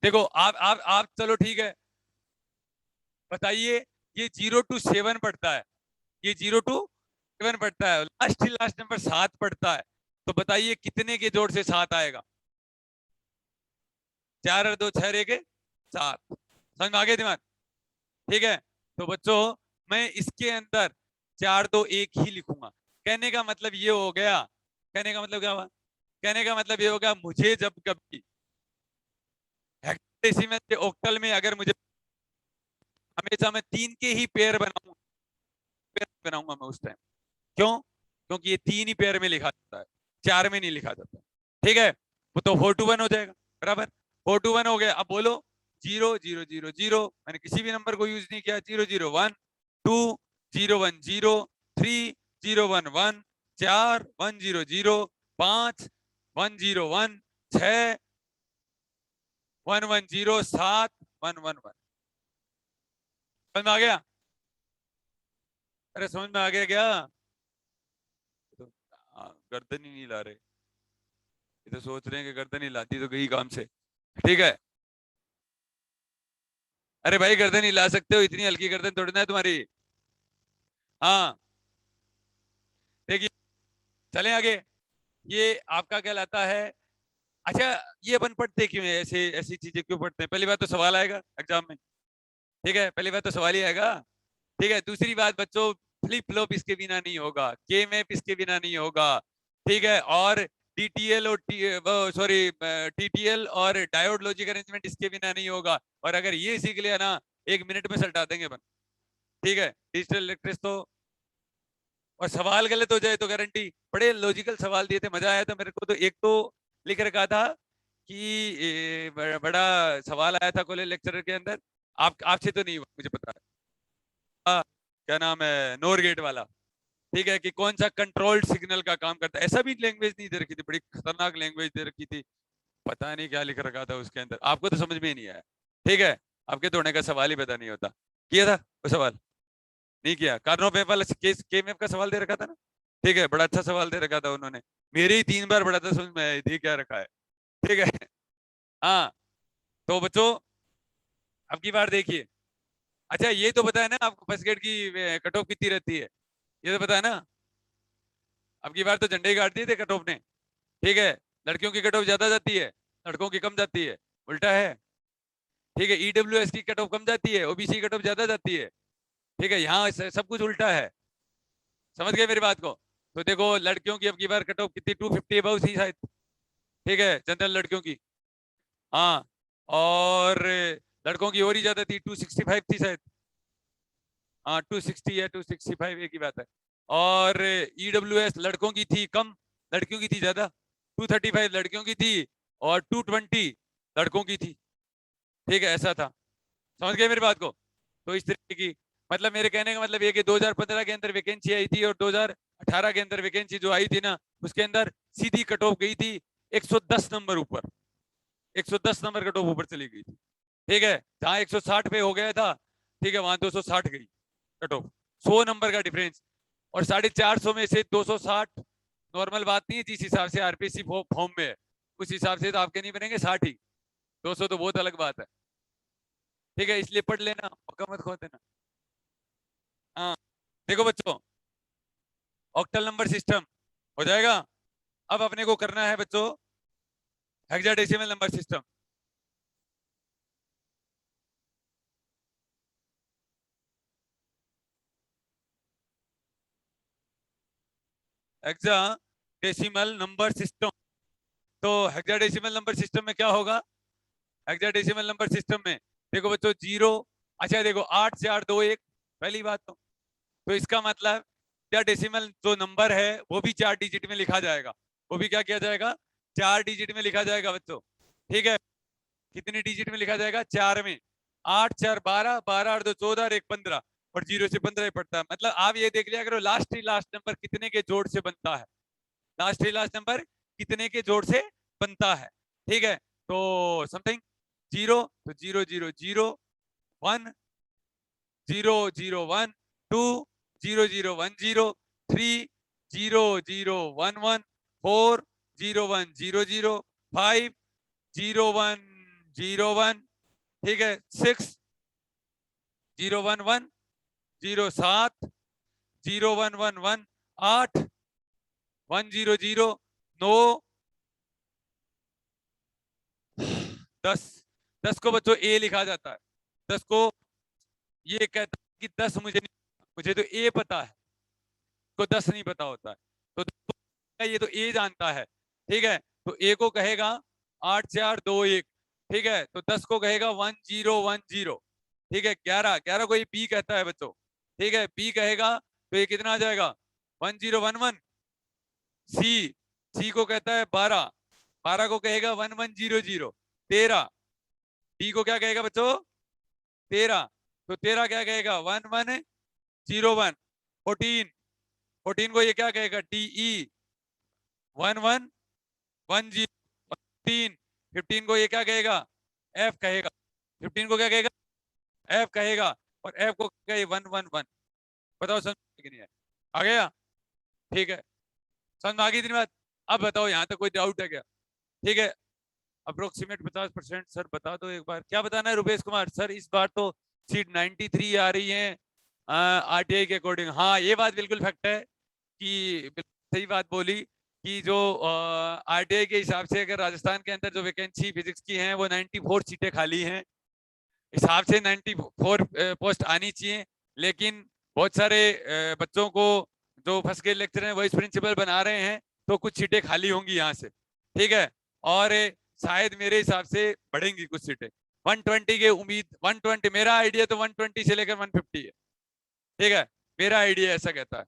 देखो आप चलो ठीक है, बताइए। ये 0 to 7 पढ़ता है, ये 0 to 7 पढ़ता है, लास्ट नंबर 7 पढ़ता है। तो बताइए कितने के जोड़ से 7 आएगा? 4 और 2 6 के 7। समझ में आ गया दिमाग? ठीक है, तो बच्चों मैं इसके अंदर 4 2 1 ही लिखूंगा। कहने का मतलब ये हो गया, कहने का मतलब क्या हुआ? कहने का मतलब ये होगा, मुझे जब कभी हेक्साडेसिमल के ऑक्टल में अगर मुझे हमेशा मैं 3 के ही पेयर बनाऊंगा, पेयर बनाऊंगा मैं उस टाइम। क्यों? क्योंकि ये 3 ही पेयर में लिखा जाता है, 4 में नहीं लिखा जाता। ठीक है, वो तो 4 to 1 हो जाएगा, बराबर। 4 to 1 हो गया। अब बोलो 0 0 0 0, मैंने किसी भी नंबर को यूज नहीं किया। 0 0 1 2 0 1 0 3 0 1 1 4 1 0 0 5 1 0 1 6 1 1 0 7 1 1 1। समझ में आ गया? अरे समझ में आ गया क्या? तो गर्दन ही नहीं ला रहे, ये तो सोच रहे हैं कि गर्दन ही लाती तो गई काम से। ठीक है, अरे भाई गर्दन ही ला सकते हो, इतनी हल्की गर्दन थोड़ी ना है तुम्हारी। हाँ, देखिए, चले आगे। ये आपका कहलाता है। अच्छा, ये अपन पढ़ते क्यों है? ऐसे ऐसी चीजें क्यों पढ़ते हैं? पहली बात तो सवाल आएगा एग्जाम में। ठीक है, पहली बात तो सवाल ही आएगा। ठीक है, दूसरी बात बच्चों, फ्लिप फ्लॉप इसके बिना नहीं होगा, के मैप इसके बिना नहीं होगा। ठीक है, और टीटीएल और सॉरी टीटीएल और डायोड लॉजिक अरेंजमेंट इसके बिना नहीं होगा। और अगर ये सीख लिया ना, 1 मिनट में सल्टा देंगे अपन। ठीक है, डिजिटल इलेक्ट्रिक्स तो। और सवाल गलत हो जाए तो गारंटी। बड़े लॉजिकल सवाल दिए थे, मजा आया था मेरे को। तो एक तो लिख रखा था कि बड़ा सवाल आया था कॉलेज लेक्चरर के अंदर। आप आपसे तो नहीं हुआ मुझे पता है। क्या नाम है, नोर गेट वाला। ठीक है, कि कौन सा कंट्रोल्ड सिग्नल का काम करता है। ऐसा भी लैंग्वेज नहीं दे रखी थी, बड़ी खतरनाक लैंग्वेज दे रखी थी। पता नहीं क्या लिख रखा था उसके अंदर, आपको तो समझ में ही नहीं आया। ठीक है, आपके तो होने का सवाल ही पता नहीं होता। किया था वो सवाल? नहीं किया। कार्नो मैप वाला केस के मैप का सवाल दे रखा था ना। ठीक है, बड़ा अच्छा सवाल दे रखा था उन्होंने। मेरे ही 3 बार बड़ा था, समझ में आया ये क्या रखा है। ठीक है। हाँ, तो बच्चों अब की बार देखिए। अच्छा, ये तो पता है ना आपको फर्स्ट ग्रेड की कट ऑफ कितनी रहती है? ये तो पता है ना। अब की बार तो झंडे ही गाड़ दिए थे कट ऑफ ने। ठीक है, लड़कियों की कट ऑफ ज्यादा जाती है, लड़कों की कम जाती है, उल्टा है। ठीक है, ईडब्ल्यूएस की कट ऑफ कम जाती है, ओबीसी कट ऑफ ज्यादा जाती है। ठीक है, यहाँ सब कुछ उल्टा है। समझ गए मेरी बात को? तो देखो लड़कियों की अब की बार कट ऑफ कितनी, 250 अबव थी शायद। ठीक है, जनरल लड़कियों की। हाँ, और लड़कों की और ही ज्यादा थी, 265 थी शायद। हाँ, 260 या 265 एक ही बात है। और ईडब्ल्यूएस लड़कों की थी कम, लड़कियों की थी ज्यादा। 235 लड़कियों की थी और 220 लड़कों की थी। ठीक है, ऐसा था। समझ गए मेरी बात को? तो इस तरीके की, मतलब मेरे कहने का मतलब ये कि 2015 के अंदर वैकेंसी आई थी और 2018 के अंदर वैकेंसी जो आई थी ना, उसके अंदर सीधी कट ऑफ गई थी 110 नंबर ऊपर। 110 नंबर कट ऑफ ऊपर चली गई थी। ठीक है, जहां 160 पे हो गया था, ठीक है, वहां 260 गई कट ऑफ। 100 नंबर का डिफरेंस। और 450 में से 260 नॉर्मल बात नहीं है, जिस हिसाब से आरपीसी फॉर्म में है उस हिसाब से तो आपके नहीं बनेंगे 60 ही। 200 तो बहुत अलग बात है। ठीक है, इसलिए पढ़ लेना, मौका मत खो देना। हाँ, देखो बच्चों, ऑक्टल नंबर सिस्टम हो जाएगा। अब अपने को करना है बच्चों hexadecimal number system. Hexa hexadecimal number system. तो हेक्साडेसिमल नंबर सिस्टम में क्या होगा? हेक्साडेसिमल नंबर सिस्टम में देखो बच्चों 0, अच्छा देखो 8 4 2 1, पहली बात तो इसका मतलब क्या डेसिमल जो नंबर है वो भी 4 डिजिट में लिखा जाएगा, वो भी क्या किया जाएगा? 4 डिजिट में लिखा जाएगा बच्चों, ठीक है। कितने डिजिट में लिखा जाएगा? 4 में। 8 4 12, 12 और 2 14 और 1 15, और 0 से 15 ही पड़ता है। मतलब आप ये देख लिया करो लास्ट ही लास्ट नंबर कितने के जोड़ से बनता है, लास्ट ही लास्ट नंबर कितने के जोड़ से बनता है, ठीक है। तो समथिंग 0 तो 0 0 0 1 0 0 1 2 0 0 1 0 3 0 0 1 1 4 0 1 0 0 5 0 1 0 1, ठीक है। 6 0 1 1 0 7 0 1 1 1 8 1 0 0 9 10। 10 को बच्चों ए लिखा जाता है। 10 को ये कहता है कि 10 मुझे नहीं, मुझे तो ए पता है, को 10 नहीं पता होता है। तो ये तो ए जानता है, ठीक है। तो ए को कहेगा 8 4 2 1, ठीक है। तो 10 को कहेगा 1 0 1 0, ठीक है। 11 11 को ये बी कहता है बच्चों, ठीक है। बी कहेगा तो ये कितना आ जाएगा? 1 0 1 1। सी सी को कहता है 12, 12 को कहेगा 1 1 0 0, 13। डी को क्या कहेगा बच्चों? 13। तो 13 क्या कहेगा? 1 1 0 1। 14, 14 को ये क्या कहेगा? टीई 1 1 1 0। 15, 15 को ये क्या कहेगा? एफ कहेगा। 15 को क्या कहेगा? एफ कहेगा। और एफ को कहेगा 1 1 1। बताओ समझ कि नहीं है? आ गया? ठीक है, समझ आ गई इतनी बात? अब बताओ यहाँ तक कोई डाउट है क्या? ठीक है, अप्रोक्सीमेट 50%। सर बता दो एक बार, क्या बताना है रुपेश कुमार? सर इस बार तो सीट 93 आ रही है आरटीआई के अकॉर्डिंग। हाँ ये बात बिल्कुल फैक्ट है कि सही बात बोली कि जो आरटीआई के हिसाब से अगर राजस्थान के अंदर जो वैकेंसी फिजिक्स की हैं वो 94 सीटें खाली हैं, हिसाब से 94 पोस्ट आनी चाहिए। लेकिन बहुत सारे बच्चों को जो फर्स्ट ग्रेड लेक्चरर हैं वाइस प्रिंसिपल बना रहे हैं, तो कुछ सीटें खाली होंगी यहाँ से, ठीक है। और शायद मेरे हिसाब से बढ़ेंगी कुछ सीटें। 120 के उम्मीद, 120 मेरा आइडिया तो 120 से लेकर 150 है, ठीक है। मेरा आइडिया ऐसा कहता है,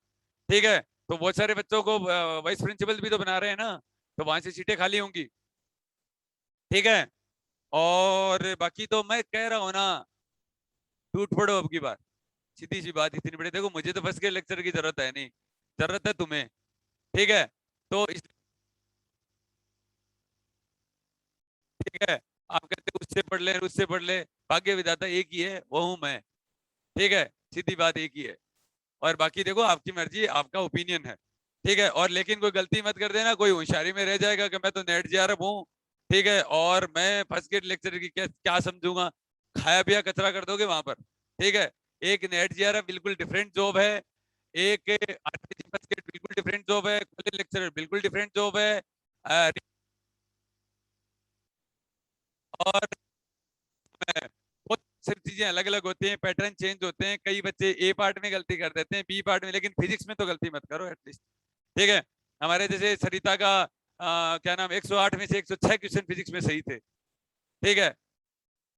ठीक है। तो बहुत सारे बच्चों को वाइस प्रिंसिपल भी तो बना रहे हैं ना, तो वहां से सीटें खाली होंगी, ठीक है। और बाकी तो मैं कह रहा हूँ ना, टूट पड़ो अब की बार, सीधी सी बात इतनी बड़ी। देखो मुझे तो फर्स्ट ग्रेड लेक्चर की जरूरत है नहीं, जरूरत है तुम्हें, ठीक है। तो इस ठीक है, आप कहते हो उससे पढ़ ले उससे पढ़ ले, भाग्य विधाता एक ही है, वो हूं मैं, ठीक है। सीधी बात एक ही है। और बाकी देखो आपकी मर्जी, आपका ओपिनियन है, ठीक है। और लेकिन कोई गलती मत कर देना, कोई होशियारी में रह जाएगा कि मैं तो नेट जेआरएफ हूँ, ठीक है, और मैं फर्स्ट ग्रेड लेक्चर की क्या समझूंगा, खाया पिया कचरा कर दोगे वहां पर, ठीक है। एक नेट जेआरएफ बिल्कुल डिफरेंट जॉब है, एक आरपीजी फर्स्ट ग्रेड बिल्कुल डिफरेंट जॉब है, कॉलेज लेक्चरर बिल्कुल डिफरेंट जॉब है। और बहुत सारी चीजें अलग अलग होती हैं, पैटर्न चेंज होते हैं। कई बच्चे ए पार्ट में गलती कर देते हैं, बी पार्ट में, लेकिन फिजिक्स में तो गलती मत करो एटलीस्ट, ठीक है। हमारे जैसे सरिता का क्या नाम 108 में से 106 क्वेश्चन फिजिक्स में सही थे, ठीक है।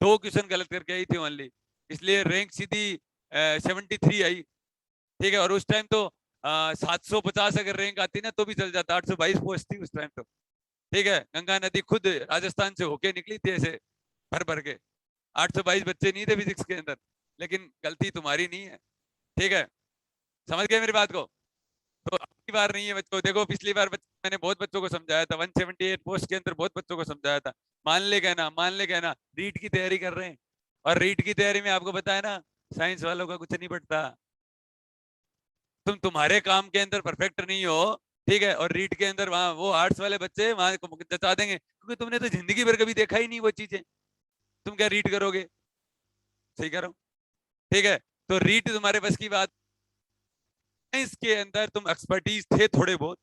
2 क्वेश्चन गलत करके आई थी ओनली, इसलिए रैंक सीधी 73 आई, ठीक है। और उस टाइम तो 750 अगर रैंक आती ना तो भी चल जाता, 822 पोस्ट थी उस टाइम तो, ठीक है। गंगा नदी खुद राजस्थान से होके निकली थी ऐसे भर भर के, 822 बच्चे नहीं थे फिजिक्स के अंदर, लेकिन गलती तुम्हारी नहीं है, ठीक है। समझ गए मेरी बात को? तो अगली बार नहीं है बच्चों, देखो पिछली बार मैंने बहुत बच्चों को समझाया था, 178 पोस्ट के अंदर बहुत बच्चों को समझाया था, मान ले कहना, मान ले कहना, रीट की तैयारी कर रहे हैं। और रीट की तैयारी में आपको बताया ना, साइंस वालों का कुछ नहीं पड़ता, तुम्हारे काम के अंदर परफेक्ट नहीं हो, ठीक है। और रीट के अंदर वहां वो आर्ट्स वाले बच्चे वहां जता देंगे, क्योंकि तुमने तो जिंदगी भर कभी देखा ही नहीं वो चीजें, तुम क्या रीड करोगे? सही कह रहा हूँ, ठीक है। तो रीड तुम्हारे बस की बात, इसके अंदर तुम एक्सपर्टीज थे थोड़े बहुत,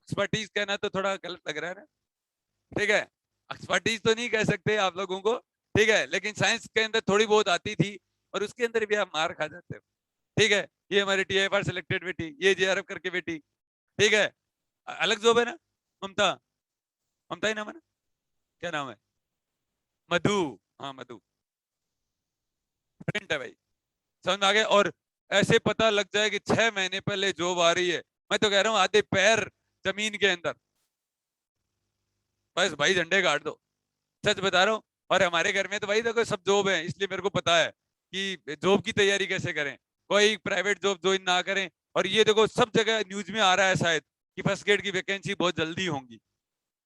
एक्सपर्टीज कहना तो थोड़ा गलत लग रहा है ना, ठीक है। एक्सपर्टीज तो नहीं कह सकते आप लोगों को, ठीक है, लेकिन साइंस के अंदर थोड़ी बहुत आती थी, और उसके अंदर भी आप मार खा जाते हो, ठीक है। ये हमारी टीआईएफआर सिलेक्टेड बेटी, ये जेआरएफ करके बेटी, ठीक है। अलग जॉब है ना? ममता, ममता ही नाम है ना? क्या नाम है? मधु। हाँ मधु, फ्रेंड है भाई, समझ में आ गया। और ऐसे पता लग जाए कि 6 महीने पहले जॉब आ रही है, मैं तो कह रहा हूँ आधे पैर जमीन के अंदर, बस भाई झंडे गाड़ दो, सच बता रहा हूँ। और हमारे घर में तो भाई देखो सब जॉब है, इसलिए मेरे को पता है कि जॉब की तैयारी कैसे करें, कोई प्राइवेट जॉब ज्वाइन ना करें। और ये देखो सब जगह न्यूज में आ रहा है शायद कि फर्स्ट ग्रेड की वैकेंसी बहुत जल्दी होंगी,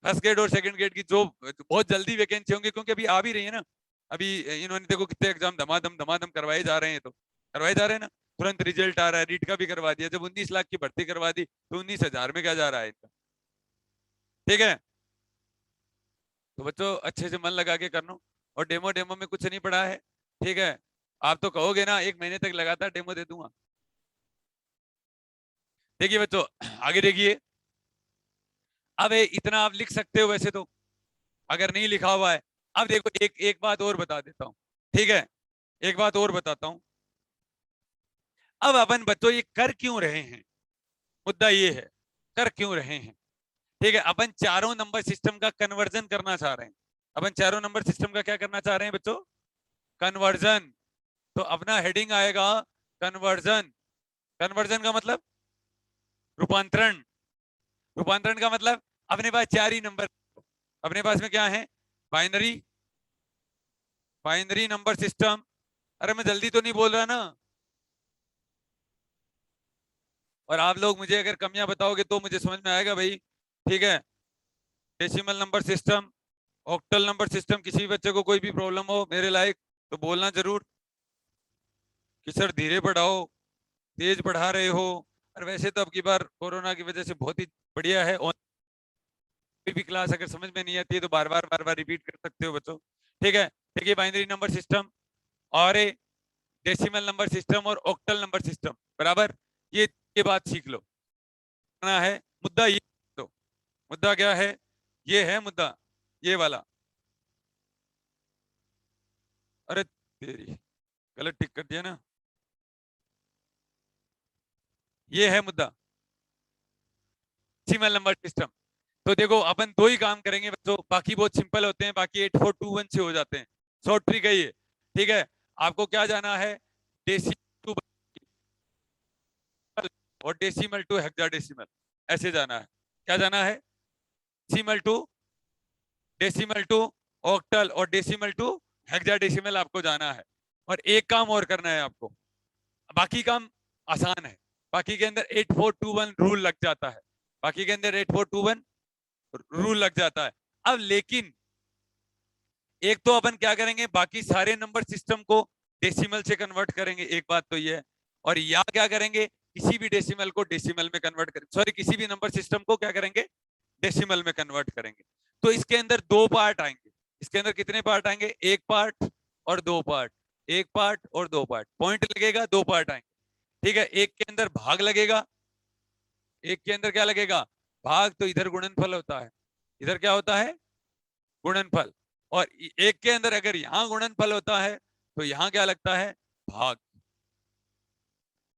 फर्स्ट ग्रेड और सेकंड ग्रेड की जॉब बहुत जल्दी वैकेंसी होंगी, क्योंकि अभी आ भी रही है ना। अभी इन्होंने देखो कितने एग्जाम धमाधम करवाए जा रहे हैं, तो करवाए जा रहे हैं ना, तुरंत रिजल्ट आ रहा है, रीट का भी करवा दिया, जब 19 लाख की भर्ती करवा दी तो 19,000 में क्या जा रहा है इनका। ठीक है, तो बच्चों अच्छे से मन लगा के करना, और डेमो डेमो में कुछ नहीं पड़ा है। ठीक है, आप तो कहोगे ना 1 महीने तक लगातार डेमो दे दूंगा। देखिए बच्चों आगे देखिए, अब इतना आप लिख सकते हो वैसे तो, अगर नहीं लिखा हुआ है। अब देखो एक एक बात और बता देता हूँ, ठीक है, एक बात और बताता हूँ। अब अपन बच्चों ये कर क्यों रहे हैं, मुद्दा ये है, कर क्यों रहे हैं। ठीक है, अपन चारों नंबर सिस्टम का कन्वर्जन करना चाह रहे हैं। अपन चारों नंबर सिस्टम का क्या करना चाह रहे हैं बच्चों? कन्वर्जन। तो अपना हेडिंग आएगा कन्वर्जन। कन्वर्जन का मतलब रूपांतरण। रूपांतरण का मतलब अपने पास 4 ही नंबर, अपने पास में क्या है? Binary, binary number system. अरे मैं जल्दी तो नहीं बोल रहा ना, और आप लोग मुझे अगर कमियां बताओगे तो मुझे समझ में आएगा भाई। ठीक है, decimal number system, octal number system, किसी भी बच्चे को कोई भी प्रॉब्लम हो मेरे लायक तो बोलना जरूर कि सर धीरे पढ़ाओ, तेज पढ़ा रहे हो। और वैसे तो अब की बार कोरोना की वजह से बहुत ही बढ़िया है, कोई भी क्लास अगर समझ में नहीं आती है तो बार बार रिपीट कर सकते हो बच्चों। ठीक है, देखिए बाइनरी नंबर सिस्टम और डेसिमल नंबर सिस्टम और ऑक्टल नंबर सिस्टम बराबर, ये बात सीख लो। करना है मुद्दा ये, तो मुद्दा क्या है? ये है मुद्दा, ये वाला। अरे तेरी, गलत टिक कर दिया ना, ये है मुद्दा, डेसिमल नंबर सिस्टम। तो देखो अपन 2 ही काम करेंगे बच्चों, बाकी बहुत सिंपल होते हैं, बाकी 8421 से हो जाते हैं, शॉर्ट ट्रिक है ये। ठीक है, आपको क्या जाना है? डेसिमल और डेसिमल टू हेक्साडेसिमल, ऐसे जाना है। क्या जाना है? डेसिमल टू ऑक्टल और डेसिमल टू हेक्साडेसिमल आपको जाना है। और एक काम और करना है आपको, बाकी काम आसान है, बाकी के अंदर 8421 रूल लग जाता है, बाकी के अंदर 8421 रूल लग जाता है। अब लेकिन एक तो अपन क्या करेंगे, बाकी सारे नंबर सिस्टम को डेसिमल से कन्वर्ट करेंगे, एक बात तो ये है। और या क्या करेंगे, किसी भी डेसिमल को डेसिमल में कन्वर्ट करेंगे, सॉरी किसी भी नंबर सिस्टम को क्या करेंगे? डेसिमल में कन्वर्ट करेंगे। तो इसके अंदर 2 पार्ट आएंगे। इसके अंदर कितने पार्ट आएंगे? 1 पार्ट और 2 पार्ट, 1 पार्ट और 2 पार्ट, पॉइंट लगेगा, 2 पार्ट आएंगे। ठीक है, एक के अंदर भाग लगेगा, एक के अंदर क्या लगेगा? भाग। तो इधर गुणनफल होता है, इधर क्या होता है? गुणनफल। और एक के अंदर अगर यहाँ गुणनफल होता है तो यहाँ क्या लगता है? भाग।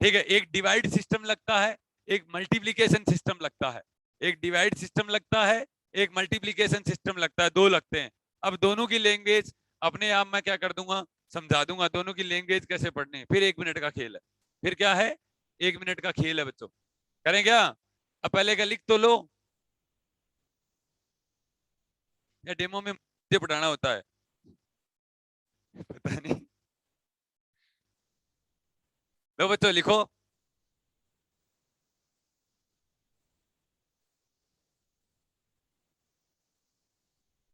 ठीक है, एक डिवाइड सिस्टम लगता है, एक मल्टीप्लीकेशन सिस्टम लगता है, एक डिवाइड सिस्टम लगता है, एक मल्टीप्लीकेशन सिस्टम लगता है, 2 लगते हैं। अब दोनों की लैंग्वेज अपने आप मैं क्या कर दूंगा, समझा दूंगा दोनों की लैंग्वेज कैसे पढ़नी है। फिर 1 मिनट का खेल है, फिर क्या है? 1 मिनट का खेल है बच्चों, करें क्या? अब पहले का लिख तो लो, या डेमो में मुझे पढ़ाना होता है पता नहीं। लो बच्चों लिखो,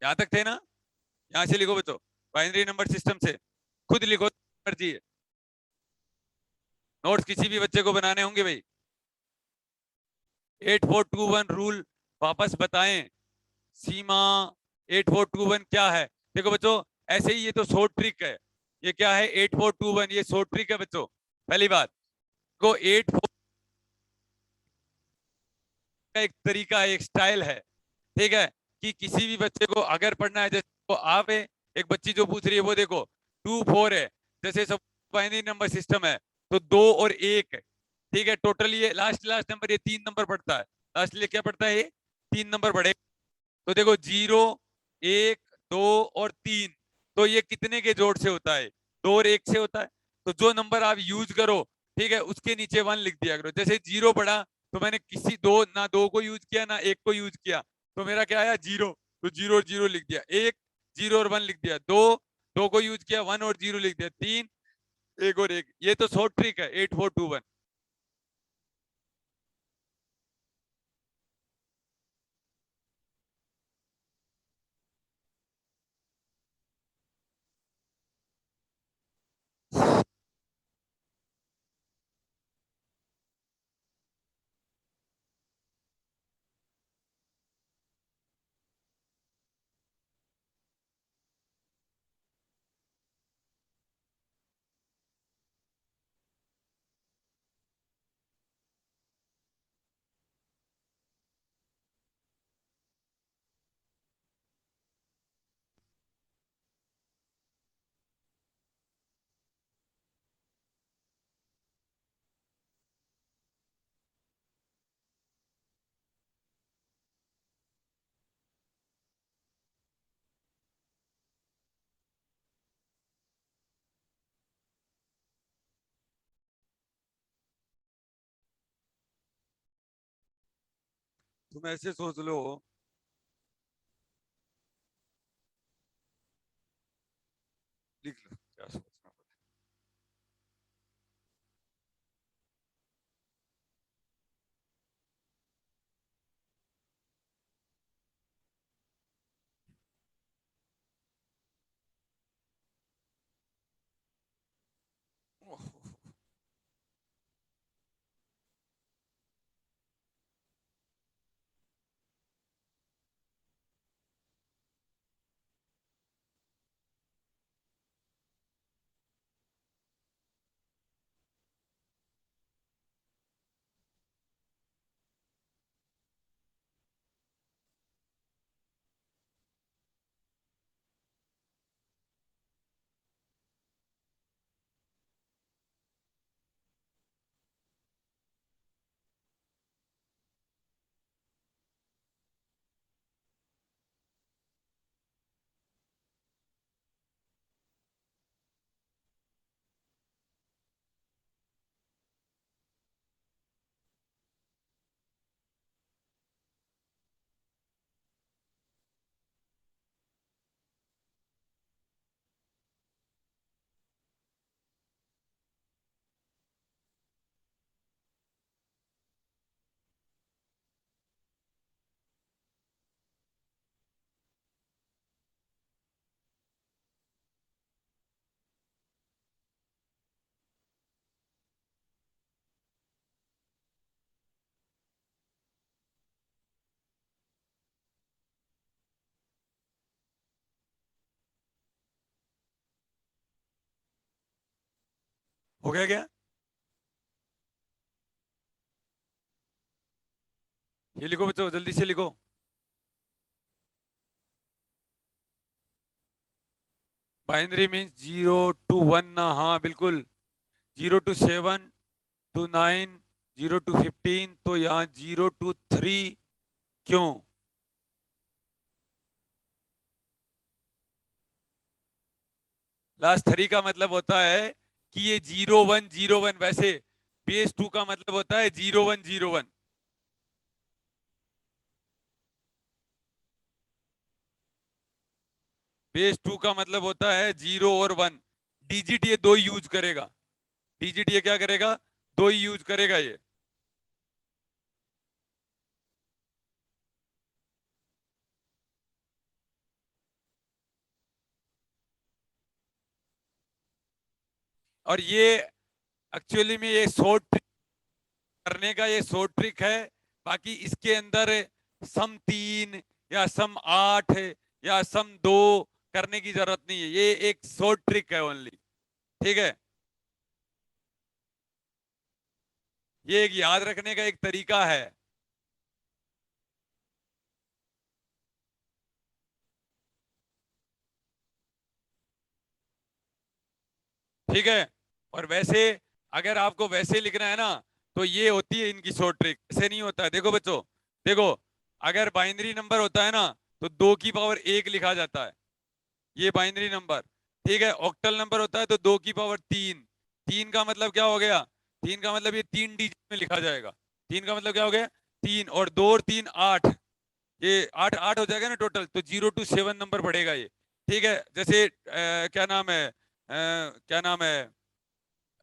यहां तक थे ना? यहां से लिखो बच्चों, बाइनरी नंबर सिस्टम से खुद लिखो, मर्जी है। नोट्स किसी भी बच्चे को बनाने होंगे भाई। 8421 रूल वापस बताएं, सीमा 8421 क्या है? देखो बच्चों, ऐसे ही ये तो शॉर्ट ट्रिक है। ये क्या है? 8421, ये शॉर्ट ट्रिक है बच्चों। पहली बात को 84 का एक तरीका है, एक स्टाइल है। ठीक है, कि किसी भी बच्चे को अगर पढ़ना है, जैसे तो आप एक बच्ची जो पूछ रही है वो देखो 2 4 है, जैसे सब बाइनरी नंबर सिस्टम है तो 2 और 1 है। ठीक है, टोटल ये लास्ट नंबर ये 3 नंबर पड़ता है, लास्ट लिए क्या पड़ता है, ये 3 नंबर बढ़ेगा। तो देखो 0, 1, 2 और 3, तो ये कितने के जोड़ से होता है, 2 और 1 से होता है। तो जो नंबर आप यूज करो, ठीक है, उसके नीचे 1 लिख दिया करो। जैसे 0 पढ़ा तो मैंने किसी ना 2 को यूज किया ना 1 को यूज किया, तो मेरा क्या आया 0, तो 0 और 0 लिख दिया। 1, 0 और 1 लिख दिया। 2, 2 को यूज किया, 1 और 0 लिख दिया। 3, 1 और 1। ये तो शॉर्ट ट्रिक है 8421। तुम ऐसे सोच लो, लिख लो क्या सोचना पड़ेगा। हो गया क्या? ये लिखो बच्चों, जल्दी से लिखो। बाइनरी मीन्स 0 to 1 ना, हाँ बिल्कुल। 0 to 7 to 9, 0 to 15, तो यहाँ 0 to 3 क्यों? लास्ट 3 का मतलब होता है कि ये 0 1 0 1, वैसे बेस 2 का मतलब होता है 0 1 0 1। बेस 2 का मतलब होता है 0 और 1। डिजिट ये दो यूज करेगा, डिजिट ये क्या करेगा, दो ही यूज करेगा ये। और ये एक्चुअली में ये शॉर्ट करने का ये शॉर्ट ट्रिक है। बाकी इसके अंदर सम 3 या सम 8 या सम 2 करने की जरूरत नहीं है, ये एक शॉर्ट ट्रिक है ओनली। ठीक है, ये एक याद रखने का एक तरीका है। ठीक है, और वैसे अगर आपको वैसे लिखना है ना, तो ये होती है इनकी शॉर्ट ट्रिक। ऐसे नहीं होता है, देखो बच्चों, देखो अगर बाइनरी नंबर होता है ना तो 2 की पावर 1 लिखा जाता है, ये बाइनरी नंबर। ठीक है, ऑक्टल नंबर होता है तो 2 की पावर 3। 3 का मतलब क्या हो गया, 3 का मतलब ये 3 डिजिट में लिखा जाएगा। 3 का मतलब क्या हो गया, 3, और 2 और 3 8, ये 8 8 हो जाएगा ना टोटल, तो 0 to 7 नंबर पड़ेगा ये। ठीक है, जैसे क्या नाम है, क्या नाम है,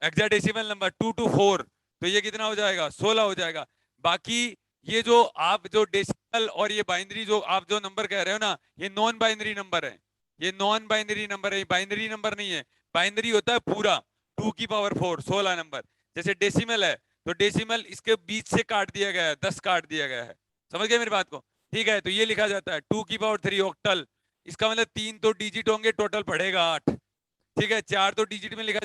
हेक्साडेसिमल नंबर 2 to 4, तो ये कितना हो जाएगा, 16 हो जाएगा। बाकी ये जो आप जो डेसिमल और ये बाइनरी जो आप जो नंबर कह रहे हो ना, ये नॉन बाइनरी नंबर है, ये नॉन बाइनरी नंबर है, बाइनरी नंबर नहीं है। बाइनरी होता है पूरा 2 की पावर 4, 16 नंबर। जैसे डेसिमल है तो डेसिमल इसके बीच से काट दिया गया है, 10 काट दिया गया है, समझ गए मेरी बात को। ठीक है, तो ये लिखा जाता है 2 की पावर 3 ऑक्टल, इसका मतलब 3 तो डिजिट होंगे, टोटल पड़ेगा 8। ठीक है, 4 तो डिजिट में लिखा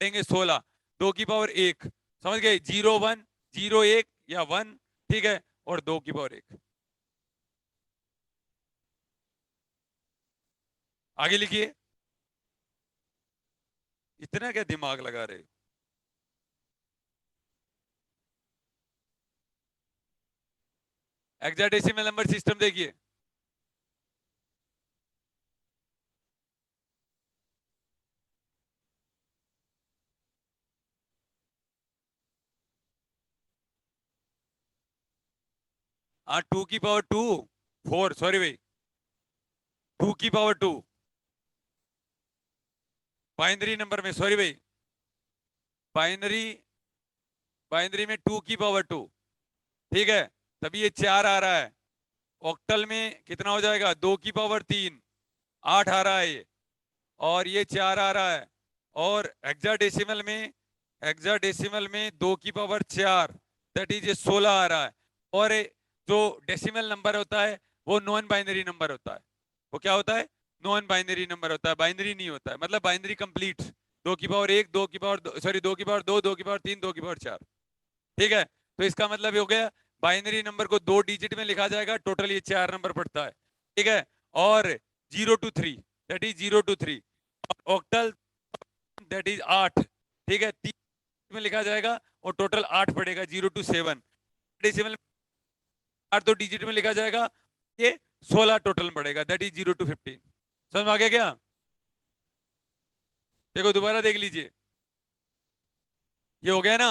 देंगे 16, 2 की पावर 1, समझ गए, 0 1 0 1 या 1। ठीक है, और 2 की पावर 1। आगे लिखिए, इतना क्या दिमाग लगा रहे हो। हेक्साडेसिमल नंबर सिस्टम देखिए, हाँ 2 की पावर 2 4, सॉरी भाई, 2 की पावर 2 बाइनरी नंबर में, सॉरी भाई, बाइनरी बाइनरी में 2 की पावर 2। ठीक है, तभी ये 4 आ रहा है। ऑक्टल में कितना हो जाएगा, 2 की पावर 3, 8 आ रहा है ये, और ये 4 आ रहा है। और हेक्साडेसिमल में 2 की पावर 4, दैट इज ये 16 आ रहा है। और जो डेसिमल नंबर होता है वो नॉन बाइनरी नंबर होता है, वो क्या होता है, नॉन बाइनरी नंबर होता है, बाइनरी नहीं होता है, मतलब बाइनरी कंप्लीट, 2 की पावर 1, 2 की पावर, सॉरी 2 की पावर 2, 2 की पावर 3, 2 की पावर 4। ठीक है, तो इसका मतलब ये हो गया, बाइनरी नंबर को 2 डिजिट में लिखा जाएगा, टोटल ये 4 नंबर पड़ता है। ठीक है, और 0 to 3, that is 0 to 3, octal that is 8। ठीक है, 3 में लिखा जाएगा और टोटल 8 पड़ेगा, 0 to 7। डेसिमल 8 तो डिजिट में लिखा जाएगा, ये 16 टोटल पड़ेगा, दैट इज 0 to 15। समझ में आ गया क्या, देखो दोबारा देख लीजिए, ये हो गया ना।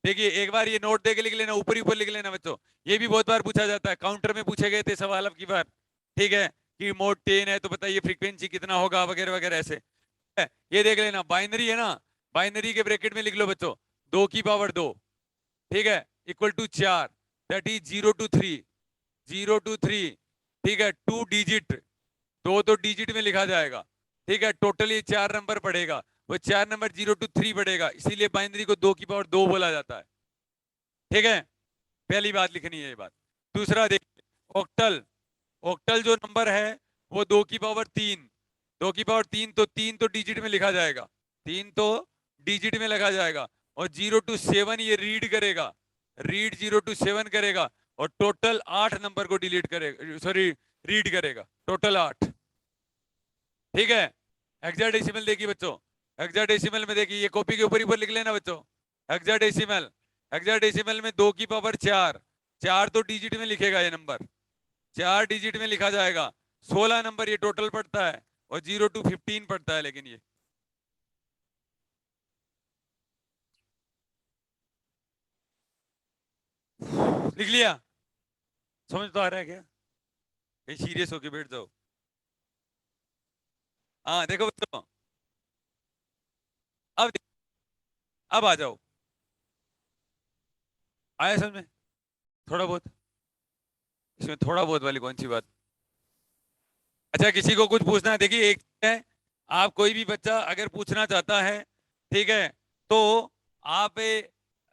देखिए एक बार ये नोट देके लिख लेना, ऊपर ही ऊपर लिख लेना बच्चों, ये भी बहुत बार पूछा जाता है, काउंटर में पूछे गए थे सवाल अब की बार। ठीक है, कि मोड 10 है तो बताइए फ्रीक्वेंसी कितना होगा, वगैरह वगैरह ऐसे। ये देख लेना, बाइनरी है ना, बाइनरी के ब्रैकेट में लिख लो बच्चों, 2 की पावर 2, ठीक है, equal to 4, that is 0 to 3, 0 to 3। ठीक है, 2 डिजिट, 2 तो डिजिट में लिखा जाएगा। ठीक है, टोटल ये 4 नंबर पड़ेगा, वो 4 नंबर 0 to 3 पड़ेगा, इसीलिए बाइनरी को 2 की पावर 2 बोला जाता है। ठीक है, पहली बात लिखनी है ये बात। दूसरा देख, ऑक्टल, ऑक्टल जो नंबर है वो 2 की पावर 3, 2 की पावर 3, तो 3 तो डिजिट में लिखा जाएगा, 3 तो डिजिट में लिखा जाएगा, और 0 to 7 ये रीड करेगा, रीड 0 to 7 करेगा, और टोटल 8 नंबर को डिलीट करेगा, सॉरी रीड करेगा, टोटल 8। ठीक है, हेक्साडेसिमल देखिए बच्चों, हेक्साडेसिमल में देखिए, ये कॉपी के ऊपर ही ऊपर लिख लेना बच्चों। हेक्साडेसिमल, हेक्साडेसिमल में 2 की पावर 4, 4 तो डिजिट में लिखेगा ये नंबर, 4 डिजिट में लिखा जाएगा, 16 नंबर ये टोटल पड़ता है, और 0 to 15 पड़ता है, लेकिन ये लिख लिया, समझ तो आ रहा है क्या, कहीं सीरियस होके बैठ जाओ। हाँ देखो बच्चों, अब अब आ जाओ, आया समझ में, थोड़ा बहुत, इसमें थोड़ा बहुत वाली कौन सी बात। अच्छा किसी को कुछ पूछना है, देखिए एक है, आप कोई भी बच्चा अगर पूछना चाहता है, ठीक है, तो आप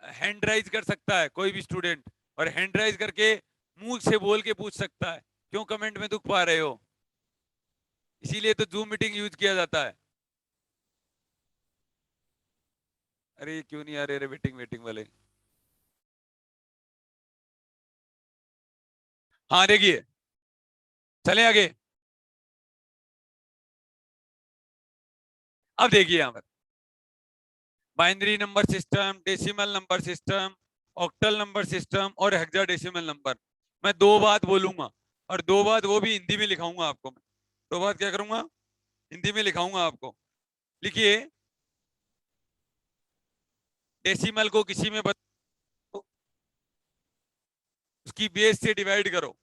हैंड राइज कर सकता है कोई भी स्टूडेंट, और हैंड राइज करके मुंह से बोल के पूछ सकता है, क्यों कमेंट में दुख पा रहे हो, इसीलिए तो जूम मीटिंग यूज किया जाता है। अरे ये क्यों नहीं आ रहे, वेटिंग वेटिंग वाले। हाँ देखिए, चले आगे, अब देखिए यहाँ पर binary number system, decimal number system, octal number system और हेक्साडेसिमल नंबर। मैं दो बात बोलूंगा और दो बात वो भी हिंदी में लिखाऊंगा आपको। मैं दो बात क्या करूंगा, हिंदी में लिखाऊंगा आपको। लिखिए, डेसिमल को किसी में बदलो, उसकी बेस से डिवाइड करो।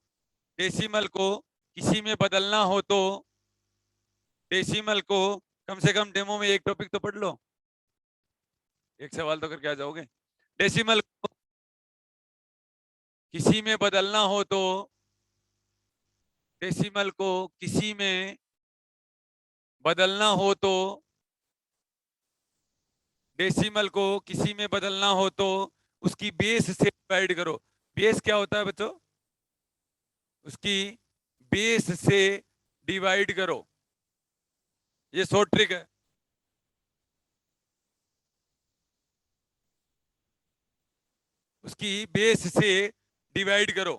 डेसिमल को किसी में बदलना हो तो डेसिमल को, कम से कम डेमो में एक टॉपिक तो पढ़ लो, एक सवाल तो करके आ जाओगे। डेसिमल को किसी में बदलना हो तो डेसिमल को किसी में बदलना हो तो डेसिमल को किसी में बदलना हो तो उसकी बेस से डिवाइड करो। बेस क्या होता है बच्चों? उसकी बेस से डिवाइड करो। ये शॉर्ट ट्रिक है। उसकी बेस से डिवाइड करो,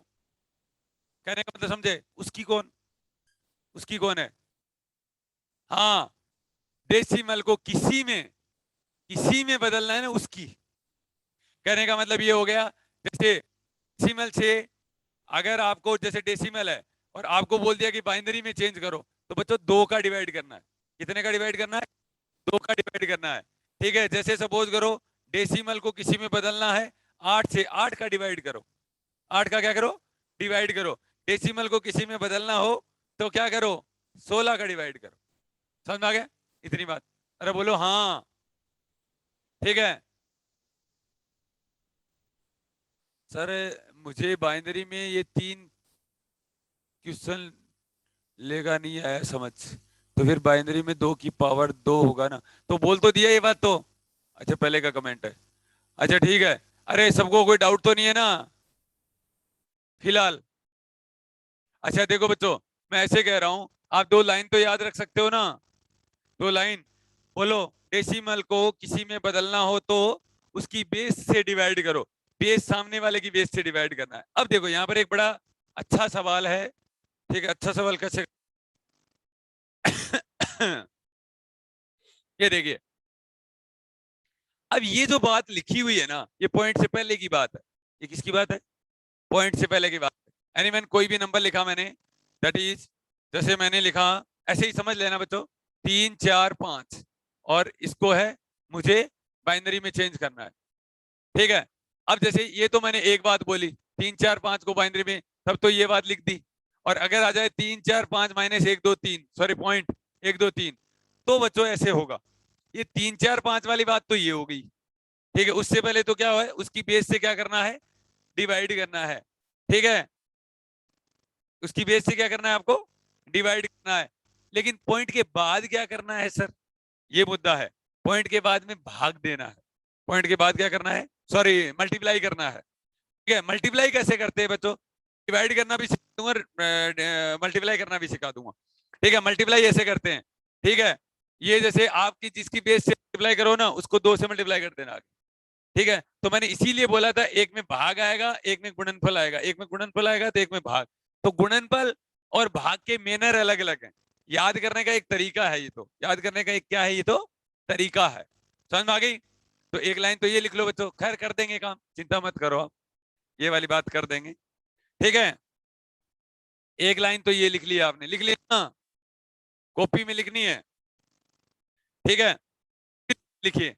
कहने का मतलब समझे? उसकी कौन, उसकी कौन है? हाँ, डेसिमल को किसी में बदलना है ना, उसकी। कहने का मतलब ये हो गया, जैसे डेसिमल से अगर आपको, जैसे डेसिमल है और आपको बोल दिया कि बाइनरी में चेंज करो, तो बच्चों दो का डिवाइड करना है। कितने का डिवाइड करना है? दो का डिवाइड करना है। ठीक है, जैसे सपोज करो डेसिमल को किसी में बदलना है 8 से, 8 का डिवाइड करो। 8 का क्या करो? डिवाइड करो। डेसिमल को किसी में बदलना हो तो क्या करो? 16 का डिवाइड करो। समझ में आ गया इतनी बात? अरे बोलो हाँ। ठीक है सर, मुझे बाइनरी में ये 3 क्वेश्चन लेगा नहीं आया समझ, तो फिर बाइनरी में 2 की पावर 2 होगा ना, तो बोल तो दिया ये बात तो। अच्छा, पहले का कमेंट है। अच्छा ठीक है। अरे सबको कोई डाउट तो नहीं है ना फिलहाल? अच्छा देखो बच्चों, मैं ऐसे कह रहा हूं, आप 2 लाइन तो याद रख सकते हो ना? 2 लाइन बोलो। डेसिमल को किसी में बदलना हो तो उसकी बेस से डिवाइड करो। बेस सामने वाले की बेस से डिवाइड करना है। अब देखो यहाँ पर एक बड़ा अच्छा सवाल है। ठीक है, अच्छा सवाल कैसे ये देखिए, अब ये जो बात लिखी हुई है ना, ये पॉइंट से पहले की बात है। ये किसकी बात है? पॉइंट से पहले की बात है। यानी मैंने कोई भी नंबर लिखा, मैंने दैट इज, जैसे मैंने लिखा ऐसे ही समझ लेना बच्चों, 3 4 5, और इसको है मुझे बाइनरी में चेंज करना है। ठीक है, अब जैसे ये तो मैंने एक बात बोली, 3 4 5 को बाइनरी में, तब तो ये बात लिख दी। और अगर आ जाए 3 4 5 माइनस 1 2 3, सॉरी पॉइंट 1 2 3, तो बच्चों ऐसे होगा। ये 3 4 5 वाली बात तो ये हो गई। ठीक है, उससे पहले तो क्या है, उसकी बेस से क्या करना है? डिवाइड करना है। ठीक है, उसकी बेस से क्या करना है आपको? डिवाइड करना है। लेकिन पॉइंट के बाद क्या करना है सर? ये मुद्दा है। पॉइंट के बाद में भाग देना है। पॉइंट के बाद क्या करना है? सॉरी, मल्टीप्लाई करना है। ठीक है, मल्टीप्लाई कैसे करते हैं बच्चों? डिवाइड करना भी सिखा दूंगा, मल्टीप्लाई करना भी सिखा दूंगा। ठीक है, मल्टीप्लाई ऐसे करते हैं। ठीक है, ये जैसे आपकी जिसकी बेस से मल्टीप्लाई करो ना, उसको 2 से मल्टीप्लाई कर देना। ठीक है, तो मैंने इसीलिए बोला था एक में भाग आएगा, एक में गुणनफल आएगा। एक में गुणनफल आएगा तो एक में भाग। तो गुणनफल और भाग के मेनर अलग अलग हैं। याद करने का एक तरीका है ये, तो याद करने का एक क्या है, ये तो तरीका है। समझ में आ गई? तो एक लाइन तो ये लिख लो बच्चों, खैर कर देंगे काम, चिंता मत करो आप, ये वाली बात कर देंगे। ठीक है, एक लाइन तो ये लिख लिया आपने, लिख लिया ना? कॉपी में लिखनी है। ठीक है, लिखिए,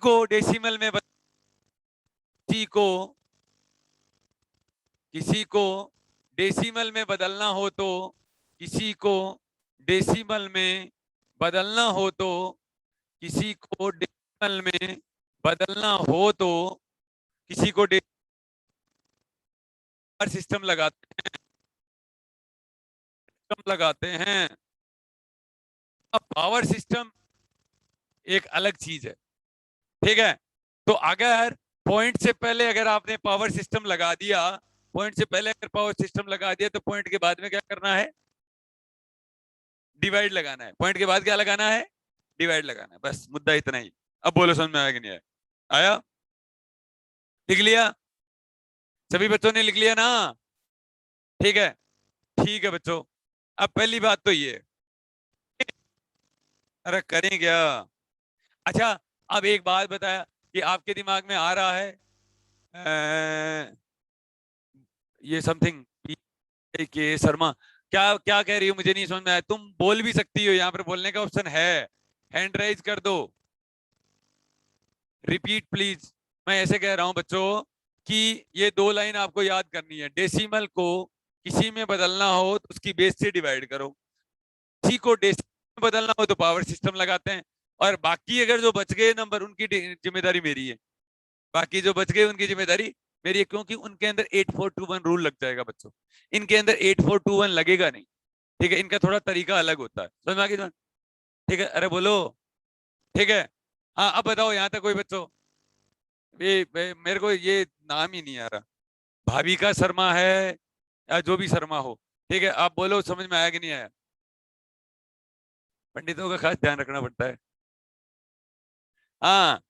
को डेसिमल में किसी को किसी को डेसिमल में बदलना हो तो किसी को डेसिमल में बदलना हो तो किसी को डेसिमल में बदलना हो तो किसी को सिस्टम लगाते हैं। अब पावर सिस्टम एक अलग चीज है। ठीक है, तो अगर पॉइंट से पहले अगर आपने पावर सिस्टम लगा दिया, पॉइंट से पहले अगर पावर सिस्टम लगा दिया, तो पॉइंट के बाद में क्या करना है? डिवाइड लगाना है। पॉइंट के बाद क्या लगाना है? डिवाइड लगाना है। बस मुद्दा इतना ही। अब बोलो समझ में आया कि नहीं आया? आया? लिख लिया? सभी बच्चों ने लिख लिया ना? ठीक है, ठीक है बच्चों। अब पहली बात तो ये, अरे करें क्या? अच्छा, अब एक बात बताया कि आपके दिमाग में आ रहा है ये समथिंग के शर्मा, क्या क्या कह रही हो मुझे नहीं समझ में आया। तुम बोल भी सकती हो, यहाँ पर बोलने का ऑप्शन है, हैंड राइज कर दो। Repeat please. मैं ऐसे कह रहा हूं बच्चों कि ये 2 लाइन आपको याद करनी है। डेसिमल को किसी में बदलना हो तो उसकी बेस से डिवाइड करो, किसी को डेसिमल में बदलना हो तो पावर सिस्टम लगाते हैं, और बाकी अगर जो बच गए नंबर उनकी जिम्मेदारी मेरी है। बाकी जो बच गए उनकी जिम्मेदारी मेरी है, क्योंकि उनके अंदर 8421 रूल लग जाएगा बच्चों। इनके अंदर 8421 लगेगा नहीं, ठीक है। इनका थोड़ा तरीका अलग होता है, समझ में आ गई? ठीक है, अरे बोलो, ठीक है। हाँ अब बताओ यहाँ तक कोई बच्चों, मेरे को ये नाम ही नहीं आ रहा, भाविका शर्मा है या जो भी शर्मा हो, ठीक है। आप बोलो समझ में आया कि नहीं आया? पंडितों का खास ध्यान रखना पड़ता है। हाँ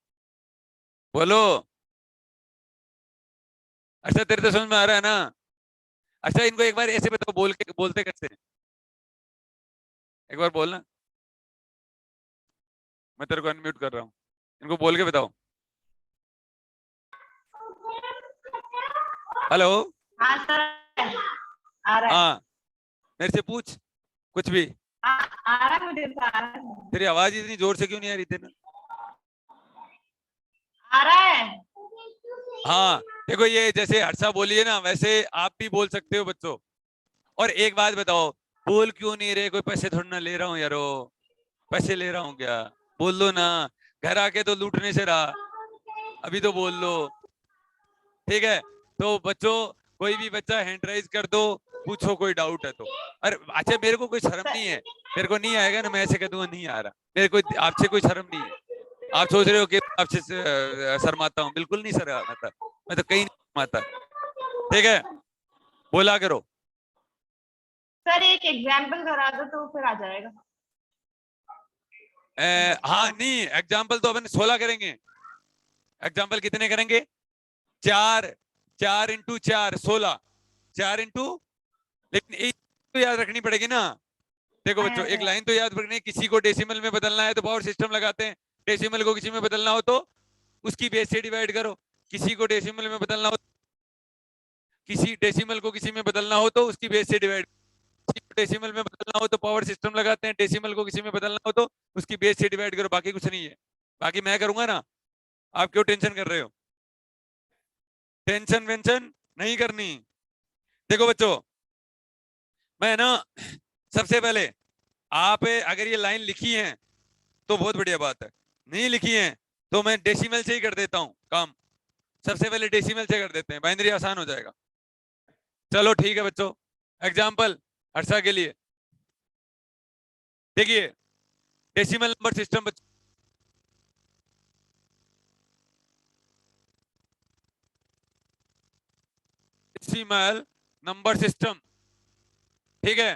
बोलो। अच्छा तेरे तो समझ में आ रहा है ना? अच्छा इनको एक बार ऐसे बताओ, बोलते कैसे हैं? एक बार बोलना, मैं तेरे को अनम्यूट कर रहा हूँ, इनको बोल के बताओ। हेलो। हाँ सर, आ रहा है। हाँ मेरे से पूछ कुछ भी। आ रहा है, मुझे तो आ रहा है। तेरी आवाज इतनी जोर से क्यों नहीं आ रही तेरे? आ रहा है। हाँ देखो, ये जैसे हर्षा बोली है ना, वैसे आप भी बोल सकते हो बच्चों। और एक बात बताओ, बोल क्यों नहीं रहे? कोई पैसे थोड़ा ना ले रहा हूँ यारो, पैसे ले रहा हूँ क्या? बोल दो ना, घर आके तो लूटने से रहा, अभी तो बोल लो, ठीक है। तो बच्चों कोई भी बच्चा हैंड राइज कर दो, पूछो कोई डाउट है तो। अरे अच्छा मेरे को कोई शर्म नहीं है, मेरे को नहीं आएगा ना, मैं ऐसे कह दूंगा नहीं आ रहा, मेरे को आपसे कोई शर्म नहीं है। आप सोच रहे हो कि आपसे शर्माता हूँ? बिल्कुल नहीं शर्माता, मैं तो कहीं नहीं शर्माता, ठीक है। बोला करो। सर एक एग्जाम्पल करा दो तो फिर आ जाएगा। हाँ नहीं, एग्जाम्पल तो अपन 16 करेंगे। एग्जाम्पल कितने करेंगे? 4, 4 इंटू 4 16, 4 इंटू, लेकिन एक तो याद रखनी पड़ेगी ना। देखो बच्चों एक लाइन तो याद रखनी है, किसी को डेसिमल में बदलना है तो पावर सिस्टम लगाते हैं, डेसिमल को किसी में बदलना हो तो उसकी बेस से डिवाइड करो। किसी को डेसिमल में बदलना हो, किसी डेसिमल को किसी में बदलना हो तो उसकी बेस से डिवाइड, डेसिमल में बदलना हो तो पावर सिस्टम लगाते हैं, डेसिमल को किसी में बदलना हो तो उसकी बेस से डिवाइड करो, बाकी कुछ नहीं है। बाकी मैं करूंगा ना, आप क्यों टेंशन कर रहे हो? टेंशन वेंशन नहीं करनी। देखो बच्चों मैं ना सबसे पहले, आप अगर ये लाइन लिखी है तो बहुत बढ़िया बात है, नहीं लिखी है तो मैं डेसिमल से ही कर देता हूं काम। सबसे पहले डेसिमल से कर देते हैं, बाइनरी आसान हो जाएगा। चलो ठीक है बच्चों, एग्जाम्पल हर्षा के लिए देखिए, डेसिमल नंबर सिस्टम बच्चों, डेसिमल नंबर सिस्टम, ठीक है।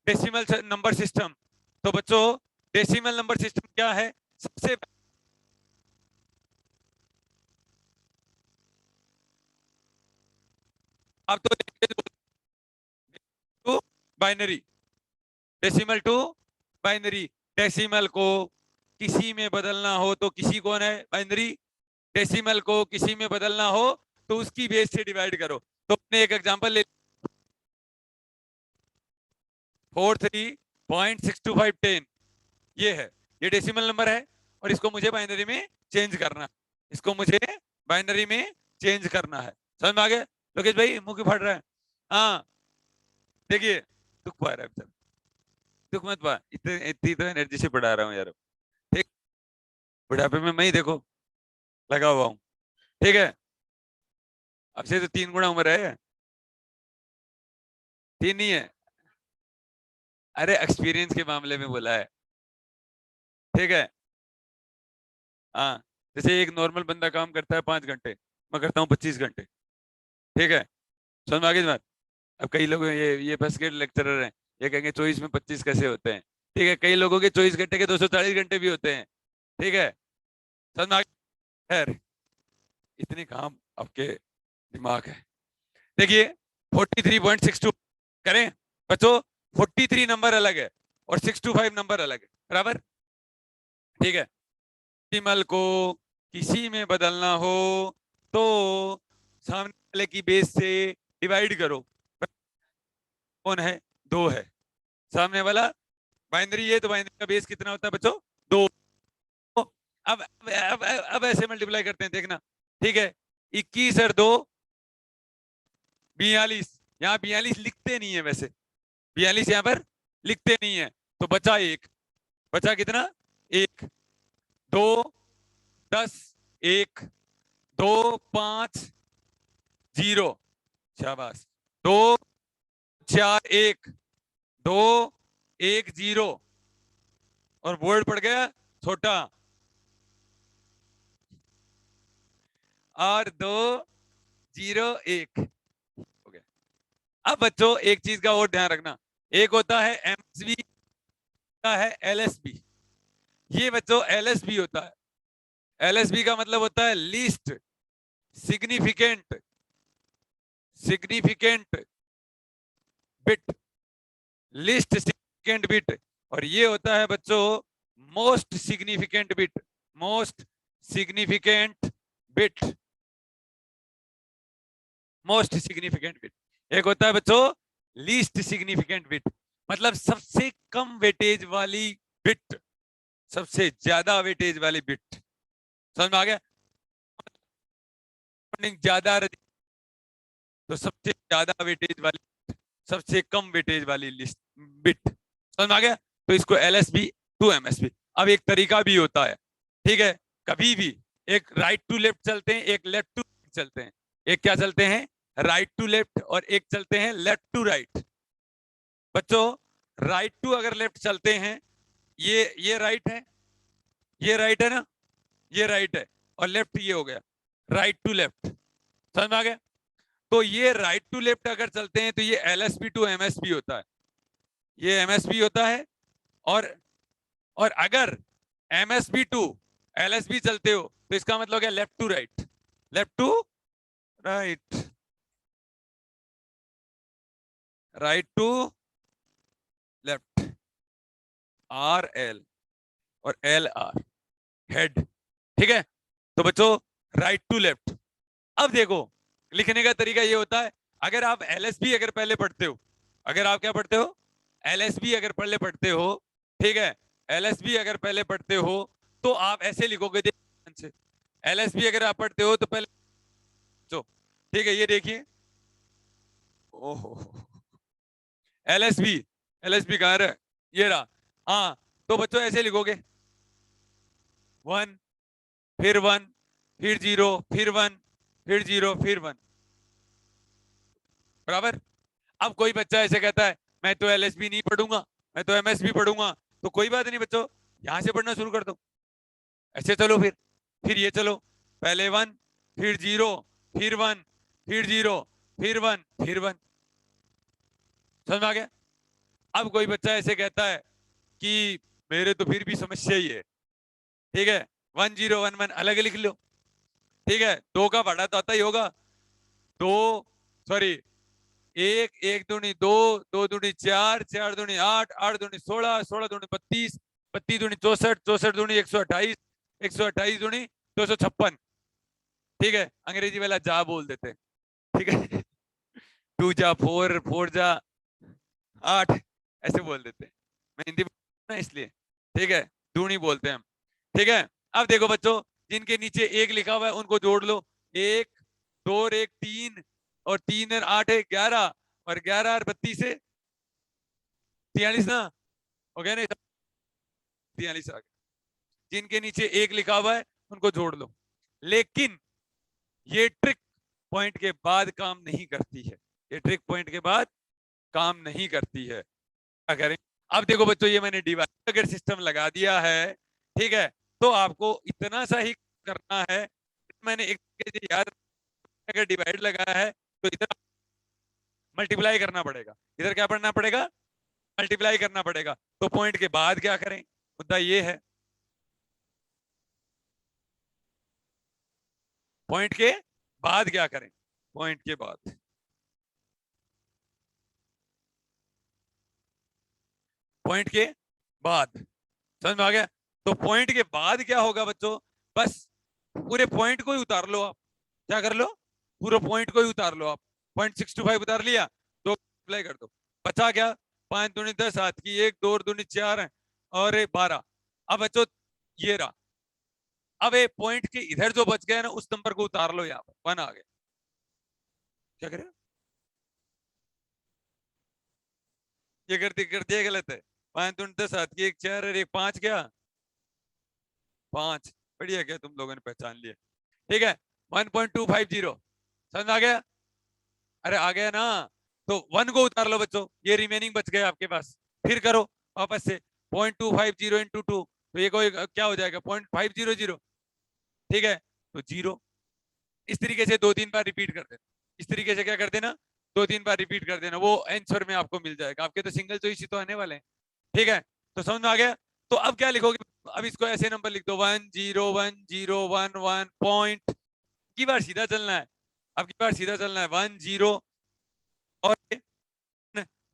डेसिमल नंबर सिस्टम, तो बच्चों डेसिमल नंबर सिस्टम क्या है? सबसे आप तो binary, decimal to binary. Decimal को किसी में बदलना हो तो किसी कौन है? बाइनरी। डेसिमल को किसी में बदलना हो तो उसकी बेस से डिवाइड करो। तो अपने एक एग्जांपल ले, 43.62510, ये है, ये डेसिमल नंबर है और इसको मुझे बाइनरी में चेंज करना है, इसको मुझे बाइनरी में चेंज करना है। समझ में आ गया? लोकेश भाई मुंह क्यों फट रहा है? हाँ देखिए, दुख पा रहा है, दुख मत पा, इतनी तो एनर्जी से पढ़ा रहा हूँ यार, ठीक। बुढ़ापे में मैं ही देखो लगा हुआ हूँ, ठीक है। अब से तो 3 गुना उम्र है, 3 नहीं है, अरे एक्सपीरियंस के मामले में बोला है, ठीक है। हाँ जैसे एक नॉर्मल बंदा काम करता है 5 घंटे, मैं करता हूँ 25 घंटे, ठीक है। समझ में आ गई बात? अब कई लोग ये फर्स्ट ग्रेड लेक्चरर हैं, ये कहेंगे 24 में 25 कैसे होते हैं, ठीक है। कई लोगों के 24 घंटे के 240 घंटे भी होते हैं, ठीक है। समझ में आ गई? खैर इतनी काम आपके दिमाग है। देखिए 43.62 करें बच्चों, 43 नंबर अलग है और 625 नंबर अलग है, बराबर, ठीक है। डेसिमल को किसी में बदलना हो तो सामने वाले की बेस से डिवाइड करो। कौन है? 2 है। सामने वाला बाइनरी है, तो बाइनरी का बेस कितना होता है बच्चों? 2। अब ऐसे मल्टीप्लाई करते हैं, देखना। ठीक है, 21 और 2 42। यहाँ 42 लिखते नहीं है वैसे, 42 यहाँ पर लिखते नहीं है, तो बचा 1। बचा कितना? 1। 2 10 1 2 5 0। शाबाश। 2 4 1 2 1 0। और वर्ड पड़ गया छोटा। और 2 0 1 हो गया। अब बच्चों एक चीज का और ध्यान रखना, एक होता है एमएसबी, होता है एलएसबी। ये बच्चों एलएसबी होता है। एलएसबी का मतलब होता है least significant bit, least significant bit. और ये होता है बच्चों most significant bit, most significant bit, most significant bit. एक होता है बच्चों लीस्ट सिग्निफिकेंट बिट, मतलब सबसे कम वेटेज वाली बिट, सबसे ज्यादा वेटेज वाली बिट। समझ में आ गया? ज्यादा तो सबसे ज्यादा वेटेज वाली, सबसे कम वेटेज वाली लिस्ट बिट। समझ में आ गया? तो इसको एलएसबी टू एमएसबी। अब एक तरीका भी होता है, ठीक है, कभी भी एक राइट टू लेफ्ट चलते हैं, एक लेफ्ट टू राइट चलते हैं। एक क्या चलते हैं? राइट टू लेफ्ट, और एक चलते हैं लेफ्ट टू राइट। बच्चों राइट टू अगर लेफ्ट चलते हैं, ये राइट है, ये राइट है ना, ये राइट है, और लेफ्ट ये हो गया, राइट टू लेफ्ट। समझ में आ गया? तो ये राइट टू लेफ्ट अगर चलते हैं तो ये एलएसबी टू एमएसबी होता है, ये एमएसबी होता है। और अगर एमएसबी टू एलएसबी चलते हो तो इसका मतलब क्या? Left to right, left to right, right to left, R L और एल आर हेड। ठीक है, तो बच्चों राइट टू लेफ्ट। अब देखो लिखने का तरीका ये होता है, अगर आप एलएसबी अगर पहले पढ़ते हो, अगर आप क्या पढ़ते हो? एलएसबी अगर पहले पढ़ते हो, ठीक है, एलएसबी अगर पहले पढ़ते हो तो आप ऐसे लिखोगे, ध्यान से। एलएसबी अगर आप पढ़ते हो तो पहले तो ठीक है, ये देखिए, ओहो एलएसबी, एलएसबी कहाँ है? ये रहा। हाँ, तो बच्चों ऐसे लिखोगे, 1 फिर 1 फिर 0 फिर 1 फिर 0 फिर 1, बराबर। अब कोई बच्चा ऐसे कहता है मैं तो एलएसबी नहीं पढ़ूंगा, मैं तो एमएसबी पढ़ूंगा, तो कोई बात नहीं बच्चों, यहां से पढ़ना शुरू कर दो। ऐसे चलो, फिर ये चलो, पहले 1 फिर 0 फिर 1 फिर 0 फिर 1 फिर 1। समझ में आ गया? अब कोई बच्चा ऐसे कहता है कि मेरे तो फिर भी समस्या ही है, ठीक है, 1 0 1 1 अलग लिख लो। ठीक है, 2 का बड़ा तो आता ही होगा, 2 सॉरी 1 1 दूनी 2 2 दूनी 4 4 दूनी 8 8 दूनी 16 16 दूनी 32 32 दूनी 64 64 दूनी 128 128 दूनी 256। ठीक है, अंग्रेजी वाला जा बोल देते, ठीक है 2 जा 4 4 जा 8 ऐसे बोल देते हैं, मैं हिंदी ना इसलिए, ठीक है, दूनी बोलते हैं हम। ठीक है, अब देखो बच्चों, जिनके नीचे 1 लिखा हुआ है उनको जोड़ लो, 1 2 और 1 3 और 3 और 8 है 11 और 11 और 32 से 43 ना, हो गया ना, 43 आ गया। जिनके नीचे 1 लिखा हुआ है उनको जोड़ लो, लेकिन ये ट्रिक पॉइंट के बाद काम नहीं करती है, ये ट्रिक पॉइंट के बाद काम नहीं करती है। क्या करें? अब देखो बच्चों, ये मैंने डिवाइड अगर सिस्टम लगा दिया है, ठीक है, तो आपको इतना सा ही करना है। मैंने एक याद, अगर डिवाइड लगाया है तो इधर मल्टीप्लाई करना पड़ेगा, इधर क्या पढ़ना पड़ेगा? मल्टीप्लाई करना पड़ेगा। तो पॉइंट के बाद क्या करें, मुद्दा ये है, पॉइंट के बाद क्या करें? पॉइंट के बाद, पॉइंट के बाद, समझ में आ गया? तो पॉइंट के बाद क्या होगा बच्चों? बस पूरे पॉइंट को ही उतार लो आप, क्या कर लो, पूरे पॉइंट को ही उतार लो आप, 0.625 उतार लिया, तो अप्लाई कर दो, बचा क्या, 5 दूनी 10, 7 की 1, 2 दूनी 4 है और 12। अब बच्चों ये रहा, अब ये पॉइंट के इधर जो बच गया ना उस नंबर को उतार लो, यहाँ पर 1 आ गया, क्या करें, ये कर दिया गलत है, 5 दूनी 10, 7 की 1 4 और 1 5, क्या 5, बढ़िया, क्या तुम लोगों ने पहचान लिया, ठीक है। 1.250 समझ आ गया, अरे आ गया ना, तो 1 को उतार लो बच्चों, ये रिमेनिंग बच गया आपके पास, फिर करो वापस से 0.250 इंटू 2, तो ये कोई क्या हो जाएगा 0.500, ठीक है, तो 0। इस तरीके से 2-3 बार रिपीट कर देना, इस तरीके से क्या कर देना, 2-3 बार रिपीट कर देना, वो आंसर में आपको मिल जाएगा, आपके तो सिंगल चॉइस ही तो आने वाले हैं, ठीक है। तो समझ में आ गया, तो अब क्या लिखोगे, अब इसको ऐसे नंबर लिख दो 10101 पॉइंट की बार सीधा चलना है, अब की बार सीधा चलना है 10 और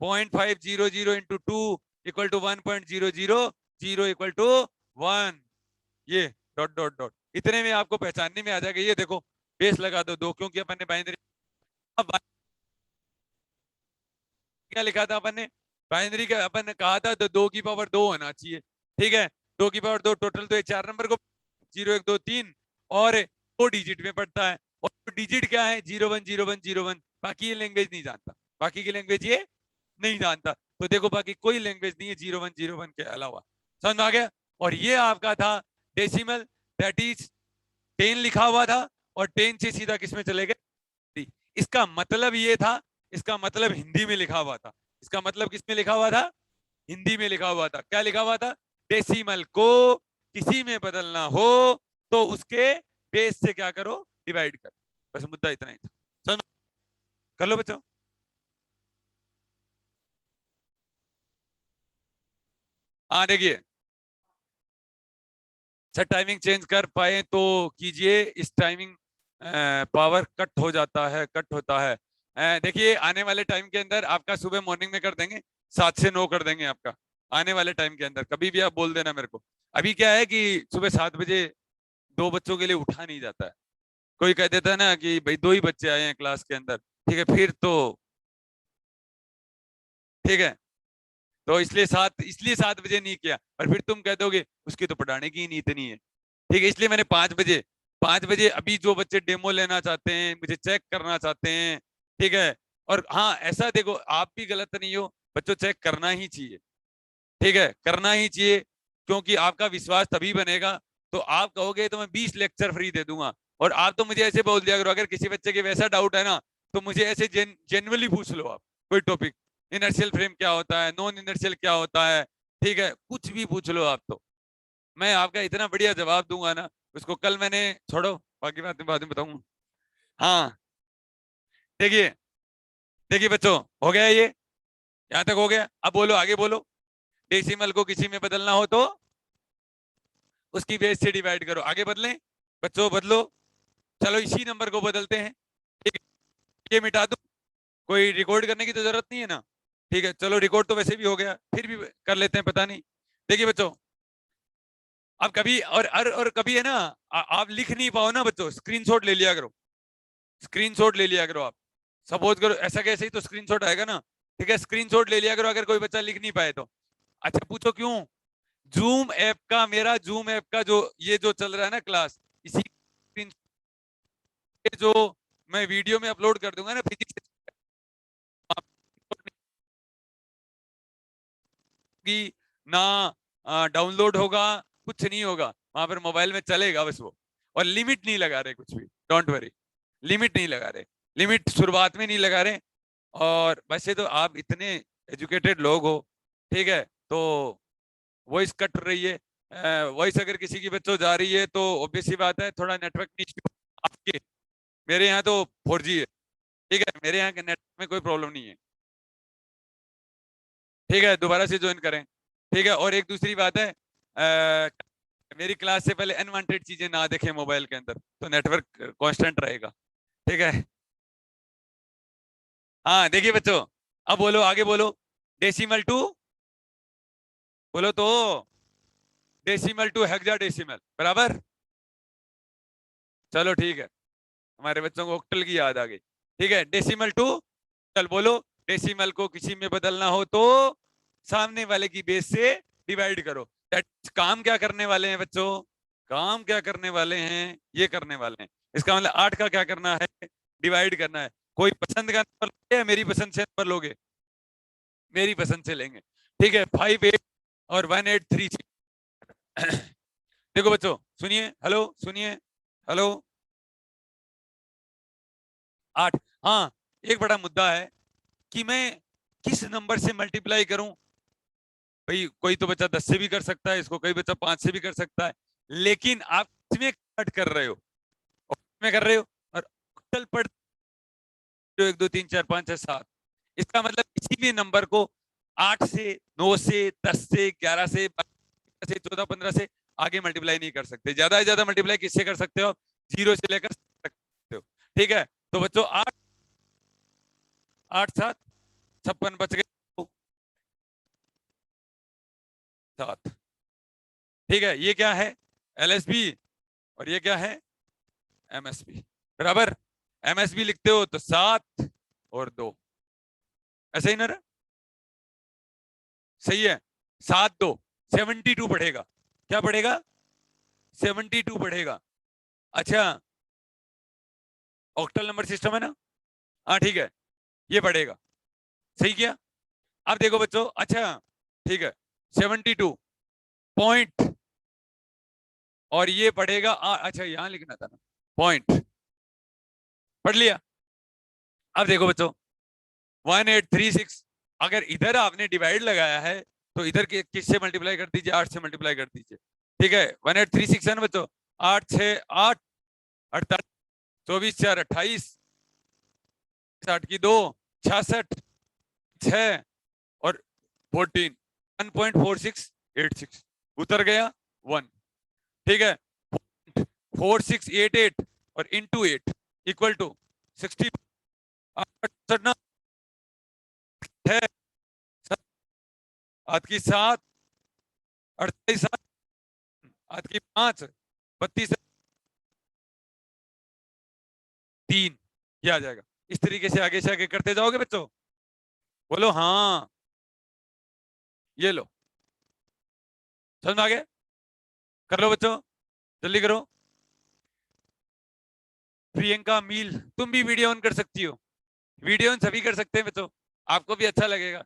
0.500 into 2 equal to 1.000 equal to 1, ये डॉट डॉट डॉट, इतने में आपको पहचानने में आ जाएगा, ये देखो बेस लगा दो 2, क्योंकि अपन ने बाइनरी, अब क्या लिखा था अपन ने, बाइनरी का अपन ने कहा था तो 2 की पावर 2 होना चाहिए, ठीक है, 2 की पावर 2 टोटल, तो ये 4 नंबर को 0 1 2 3 और 2 डिजिट में पड़ता है, और डिजिट क्या है 010101, बाकी ये लैंग्वेज नहीं जानता, बाकी की लैंग्वेज ये नहीं जानता, तो देखो बाकी कोई लैंग्वेज नहीं है 0101 के अलावा, समझ आ गया। और ये आपका था डेसिमल, दैट इज 10 लिखा हुआ था, और 10 से सीधा किस में चले गए, इसका मतलब ये था, इसका मतलब हिंदी में लिखा हुआ था, इसका मतलब किस में लिखा हुआ था, हिंदी में लिखा हुआ था, क्या लिखा हुआ था, डेसिमल को किसी में बदलना हो तो उसके बेस से क्या करो, डिवाइड करो, बस मुद्दा इतना ही था, समझ कर लो बच्चों। हाँ देखिए, सर टाइमिंग चेंज कर पाए तो कीजिए, इस टाइमिंग पावर कट हो जाता है, कट होता है, देखिए आने वाले टाइम के अंदर आपका सुबह मॉर्निंग में कर देंगे, 7 से 9 कर देंगे आपका, आने वाले टाइम के अंदर कभी भी आप बोल देना मेरे को। अभी क्या है कि सुबह 7 बजे 2 बच्चों के लिए उठा नहीं जाता है, कोई कह देता है ना कि भाई 2 ही बच्चे आए हैं क्लास के अंदर, ठीक है, फिर तो ठीक है, तो इसलिए 7 बजे नहीं किया, और फिर तुम कह दोगे उसकी तो पढ़ाने की ही नीयत नहीं है, ठीक है, इसलिए मैंने 5 बजे अभी जो बच्चे डेमो लेना चाहते हैं, मुझे चेक करना चाहते हैं, ठीक है, और हाँ ऐसा देखो आप भी गलत नहीं हो, बच्चों चेक करना ही चाहिए, ठीक है, करना ही चाहिए, क्योंकि आपका विश्वास तभी बनेगा, तो आप कहोगे तो मैं 20 लेक्चर फ्री दे दूंगा, और आप तो मुझे ऐसे बोल दिया करो, अगर किसी बच्चे के वैसा डाउट है ना तो मुझे ऐसे जेन्युइनली पूछ लो आप, कोई टॉपिक, इनर्शियल फ्रेम क्या होता है, नॉन इनर्शियल क्या होता है, ठीक है, कुछ भी पूछ लो आप, तो मैं आपका इतना बढ़िया जवाब दूंगा ना, उसको कल मैंने, छोड़ो बाकी बात बाद में बताऊंगा। हाँ देखिए, देखिए बच्चों, हो गया ये, यहाँ तक हो गया, अब बोलो आगे बोलो, डेसिमल को किसी में बदलना हो तो उसकी बेस से डिवाइड करो, आगे बदलें बच्चों, बदलो, चलो इसी नंबर को बदलते हैं, ठीक है, ये मिटा दो, कोई रिकॉर्ड करने की तो जरूरत नहीं है ना, ठीक है, चलो रिकॉर्ड तो वैसे भी हो गया, फिर भी कर लेते हैं, पता नहीं, देखिए बच्चों, अब कभी और कभी है ना, आप लिख नहीं पाओ ना बच्चों, स्क्रीनशॉट ले लिया करो, स्क्रीनशॉट ले लिया करो आप, सपोज करो ऐसा कैसे ही तो स्क्रीनशॉट आएगा ना, ठीक है, स्क्रीनशॉट ले लिया करो अगर कोई बच्चा लिख नहीं पाए तो। अच्छा पूछो क्यों, जूम ऐप का, मेरा जूम ऐप का जो ये जो चल रहा है ना क्लास, इसी स्क्रीन जो मैं वीडियो में अपलोड कर दूंगा ना फिजिक्स की, ना डाउनलोड होगा, कुछ नहीं होगा वहां पर, मोबाइल में चलेगा बस वो, और लिमिट नहीं लगा रहे कुछ भी, डोंट वरी, लिमिट नहीं लगा रहे, लिमिट शुरुआत में नहीं लगा रहे, और वैसे तो आप इतने एजुकेटेड लोग हो, ठीक है, तो वॉइस कट रही है, वॉइस अगर किसी की बच्चों जा रही है तो ऑब्वियस सी बात है थोड़ा नेटवर्क इश्यू आपके, मेरे यहाँ तो 4G है, ठीक है, मेरे यहाँ के नेटवर्क में कोई प्रॉब्लम नहीं है, ठीक है, दोबारा से ज्वाइन करें, ठीक है, और एक दूसरी बात है, मेरी क्लास से पहले अनवांटेड चीजें ना देखें मोबाइल के अंदर, तो नेटवर्क कांस्टेंट रहेगा, ठीक है। हाँ देखिए बच्चों, अब बोलो आगे बोलो, डेसिमल टू, बोलो तो, डेसिमल टू हेक्साडेसिमल बराबर, चलो ठीक है, हमारे बच्चों को ऑक्टल की याद आ गई। ठीक है, डेसिमल टू ऑक्टल बोलो। डेसिमल को किसी में बदलना हो तो सामने वाले की बेस से डिवाइड करो। काम क्या करने वाले हैं बच्चों? काम क्या करने वाले हैं? ये करने वाले हैं। इसका मतलब 8 का क्या करना है? डिवाइड करना है। कोई पसंद का नंबर लोगे या मेरी पसंद से नंबर लोगे? मेरी पसंद से लेंगे। ठीक है, 5 8 और 1 8 3 6। देखो बच्चों सुनिए, हेलो सुनिए, हेलो। 8। हाँ, एक बड़ा मुद्दा है कि मैं किस नंबर से मल्टीप्लाई करूं। भाई कोई तो बच्चा 10 से भी कर सकता है इसको, कोई बच्चा 5 से भी कर सकता है, लेकिन आप इसमें कट कर रहे हो, में कर रहे हो और टोटल पढ़ 1 2 3 4 5 6 7। इसका मतलब किसी भी नंबर को 8 से 9 से 10 से 11 से 12 से 14 15 से आगे मल्टीप्लाई नहीं कर सकते। ज्यादा से ज्यादा मल्टीप्लाई किससे कर सकते हो? 0 से लेकर सकते हो। ठीक है, तो बच्चों 8 8 7 56 बच गए 7। ठीक है, ये क्या है? LSB और ये क्या है? MSB। बराबर, MSB लिखते हो तो 7 और 2, ऐसा ही ना रहा? सही है, 7 2 72 पढ़ेगा। क्या पढ़ेगा? 72 पढ़ेगा। अच्छा, ऑक्टल नंबर सिस्टम है ना? हाँ ठीक है, ये पढ़ेगा। सही किया। अब देखो बच्चों, अच्छा ठीक है, 72 पॉइंट और ये पढ़ेगा अच्छा यहां लिखना था ना, पॉइंट। पढ़ लिया। अब देखो बच्चों 1836, अगर इधर आपने डिवाइड लगाया है तो इधर किससे मल्टीप्लाई कर दीजिए? 8 से मल्टीप्लाई कर दीजिए। ठीक है, 1836 है ना बच्चों? 8 6 8 48 24 4 28 8 की 2 66 6 और 14 1.4686 उतर गया 1। ठीक है, 4688 और इंटू 8 इक्वल टू 60 है। 8 की 7 48 8 की 5 32 3, ये आ जाएगा। इस तरीके से आगे से आगे करते जाओगे बच्चों। बोलो हाँ, ये लो, समझ में आ गया? कर लो बच्चों, जल्दी करो। प्रियंका मील, तुम भी वीडियो ऑन कर सकती हो। वीडियो ऑन सभी कर सकते हैं बच्चों, आपको भी अच्छा लगेगा।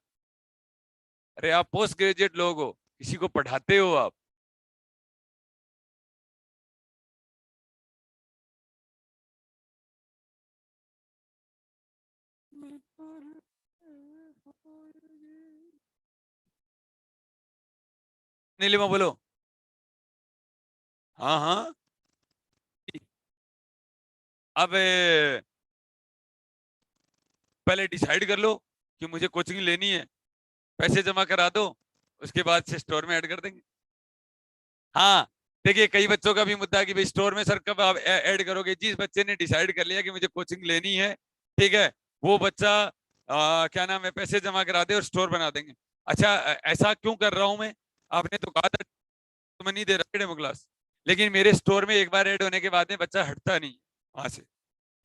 अरे आप पोस्ट ग्रेजुएट लोग हो, किसी को पढ़ाते हो आप। नीलिमा बोलो। हाँ हाँ, अब पहले डिसाइड कर लो कि मुझे कोचिंग लेनी है, पैसे जमा करा दो, उसके बाद से स्टोर में ऐड कर देंगे। हाँ देखिए, कई बच्चों का भी मुद्दा है कि भाई स्टोर में सर कब आप ऐड करोगे? जिस बच्चे ने डिसाइड कर लिया कि मुझे कोचिंग लेनी है, ठीक है, वो बच्चा क्या नाम है, पैसे जमा करा दे और स्टोर बना देंगे। अच्छा ऐसा क्यों कर रहा हूं मैं? आपने तो कहा था तो मैं नहीं दे रहा डेमो क्लास, लेकिन मेरे स्टोर में एक बार ऐड होने के बाद में बच्चा हटता नहीं वहां से,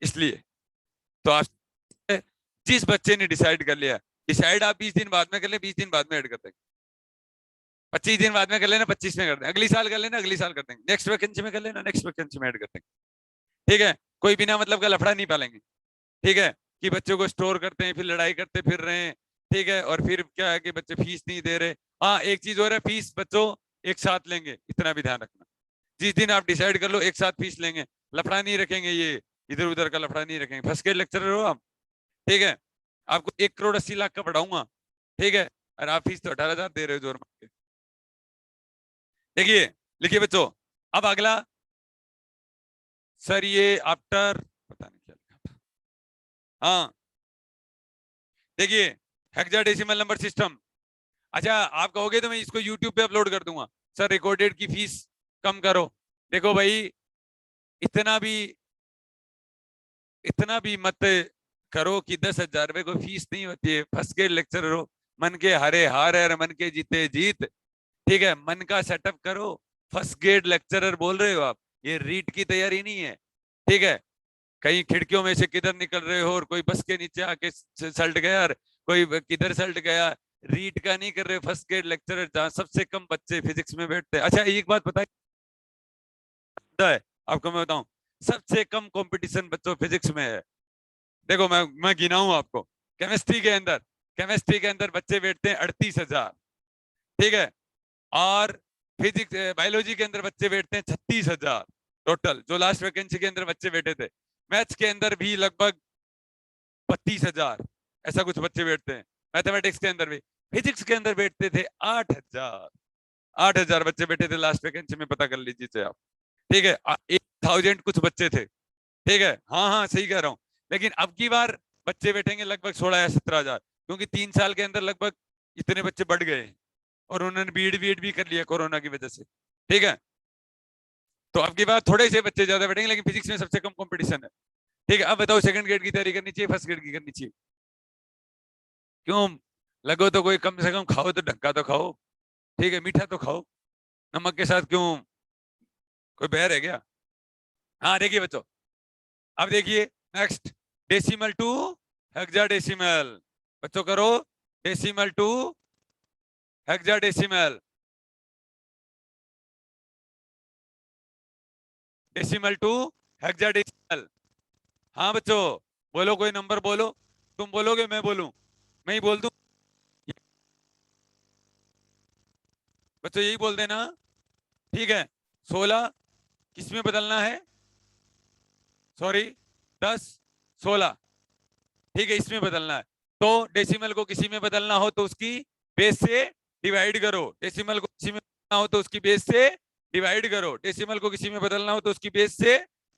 इसलिए। तो आप जिस बच्चे ने डिसाइड कर लिया, डिसाइड आप 20 दिन बाद में कर ले, 20 दिन बाद में ऐड कर देंगे। 25 दिन बाद में कर लेना, 25 में कर देंगे। अगली साल कर लेना, अगली साल कर देंगे। नेक्स्ट वैकेंसी में कर लेना, नेक्स्ट वैकेंसी में ऐड कर देंगे। ठीक है, कोई बिना मतलब का लफड़ा नहीं पालेंगे। ठीक है, कि बच्चों को स्टोर करते हैं फिर लड़ाई करते फिर रहे हैं। ठीक है, और फिर क्या है कि बच्चे फीस नहीं दे रहे। हाँ एक चीज हो रहा है, फीस बच्चों एक साथ लेंगे, इतना भी ध्यान रखना। जिस दिन आप डिसाइड कर लो एक साथ फीस लेंगे, लफड़ा नहीं रखेंगे, ये इधर उधर का लफड़ा नहीं रखेंगे। फर्स्ट ग्रेड लेक्चरर हो आप, ठीक है, आपको 1,80,00,000 का पढ़ाऊंगा, ठीक है, और आप फीस तो 18,000 दे रहे हो जोर मार के। देखिए लिखिए बच्चों, अब अगला सर ये आफ्टर पता नहीं क्या लिखा था। हाँ देखिए, हेक्साडेसिमल नंबर सिस्टम। अच्छा आप कहोगे तो मैं इसको यूट्यूब पे अपलोड कर दूंगा। सर रिकॉर्डेड की फीस कम करो। देखो भाई, इतना भी मत करो कि 10,000 रुपए को फीस नहीं होती है। फर्स्ट ग्रेड लेक्चरर हो, मन के हारे हार है, मन के जीते जीत। ठीक है, मन का सेटअप करो। फर्स्ट ग्रेड लेक्चरर बोल रहे हो आप, ये रीट की तैयारी नहीं है। ठीक है, कहीं खिड़कियों में से किधर निकल रहे हो और कोई बस के नीचे आके सल्ट गया और कोई किधर सल्ट गया, रीड का नहीं कर रहे। फर्स्ट ग्रेड लेक्चरर जहाँ सबसे कम बच्चे फिजिक्स में बैठते हैं। अच्छा एक बात बताइए आपको, मैं बताऊं सबसे कम कंपटीशन बच्चों फिजिक्स में है। देखो मैं गिनाऊं आपको। केमिस्ट्री के अंदर बच्चे बैठते हैं 38,000, ठीक है, और फिजिक्स बायोलॉजी के अंदर बच्चे बैठते हैं 36,000 टोटल, जो लास्ट वैकेंसी के अंदर बच्चे बैठे थे। मैथ्स के अंदर भी लगभग 32,000 ऐसा कुछ बच्चे बैठते हैं, मैथमेटिक्स के अंदर भी। फिजिक्स के अंदर बैठते थे 8,000 बच्चे बैठे थे लास्ट वैकेंसी में, पता कर लीजिए आप, ठीक है। 8,000 कुछ बच्चे थे, ठीक है। हाँ हाँ सही कह रहा हूँ। लेकिन अब की बार बच्चे बैठेंगे लगभग 16 या 17,000, क्योंकि 3 साल के अंदर लगभग इतने बच्चे बढ़ गए हैं और उन्होंने बीएड भी कर लिया कोरोना की वजह से, ठीक है। तो अब की बार थोड़े से बच्चे ज्यादा बैठेंगे, लेकिन फिजिक्स में सबसे कम कंपटीशन है, ठीक है। अब बताओ सेकंड ग्रेड की तैयारी करनी चाहिए, फर्स्ट ग्रेड की करनी चाहिए? क्यों लगो तो कोई कम से कम खाओ तो ढक्का तो खाओ, ठीक है, मीठा तो खाओ, नमक के साथ क्यों कोई बहर है क्या? हाँ देखिए बच्चों, अब देखिए नेक्स्ट, डेसिमल टू हेक्साडेसिमल। बच्चों करो decimal to hexadecimal, decimal to hexadecimal. हाँ बच्चों बोलो, कोई नंबर बोलो, तुम बोलोगे मैं बोलूं, मैं ही बोल दूं? बच्चों यही बोल देना, ठीक है। 16 किस में बदलना है? सॉरी 10 16, ठीक है, इसमें बदलना है। तो डेसिमल को किसी में बदलना हो तो उसकी बेस से डिवाइड करो, डेसिमल को किसी में बदलना हो तो उसकी बेस से डिवाइड करो, डेसिमल को किसी में बदलना हो तो उसकी बेस से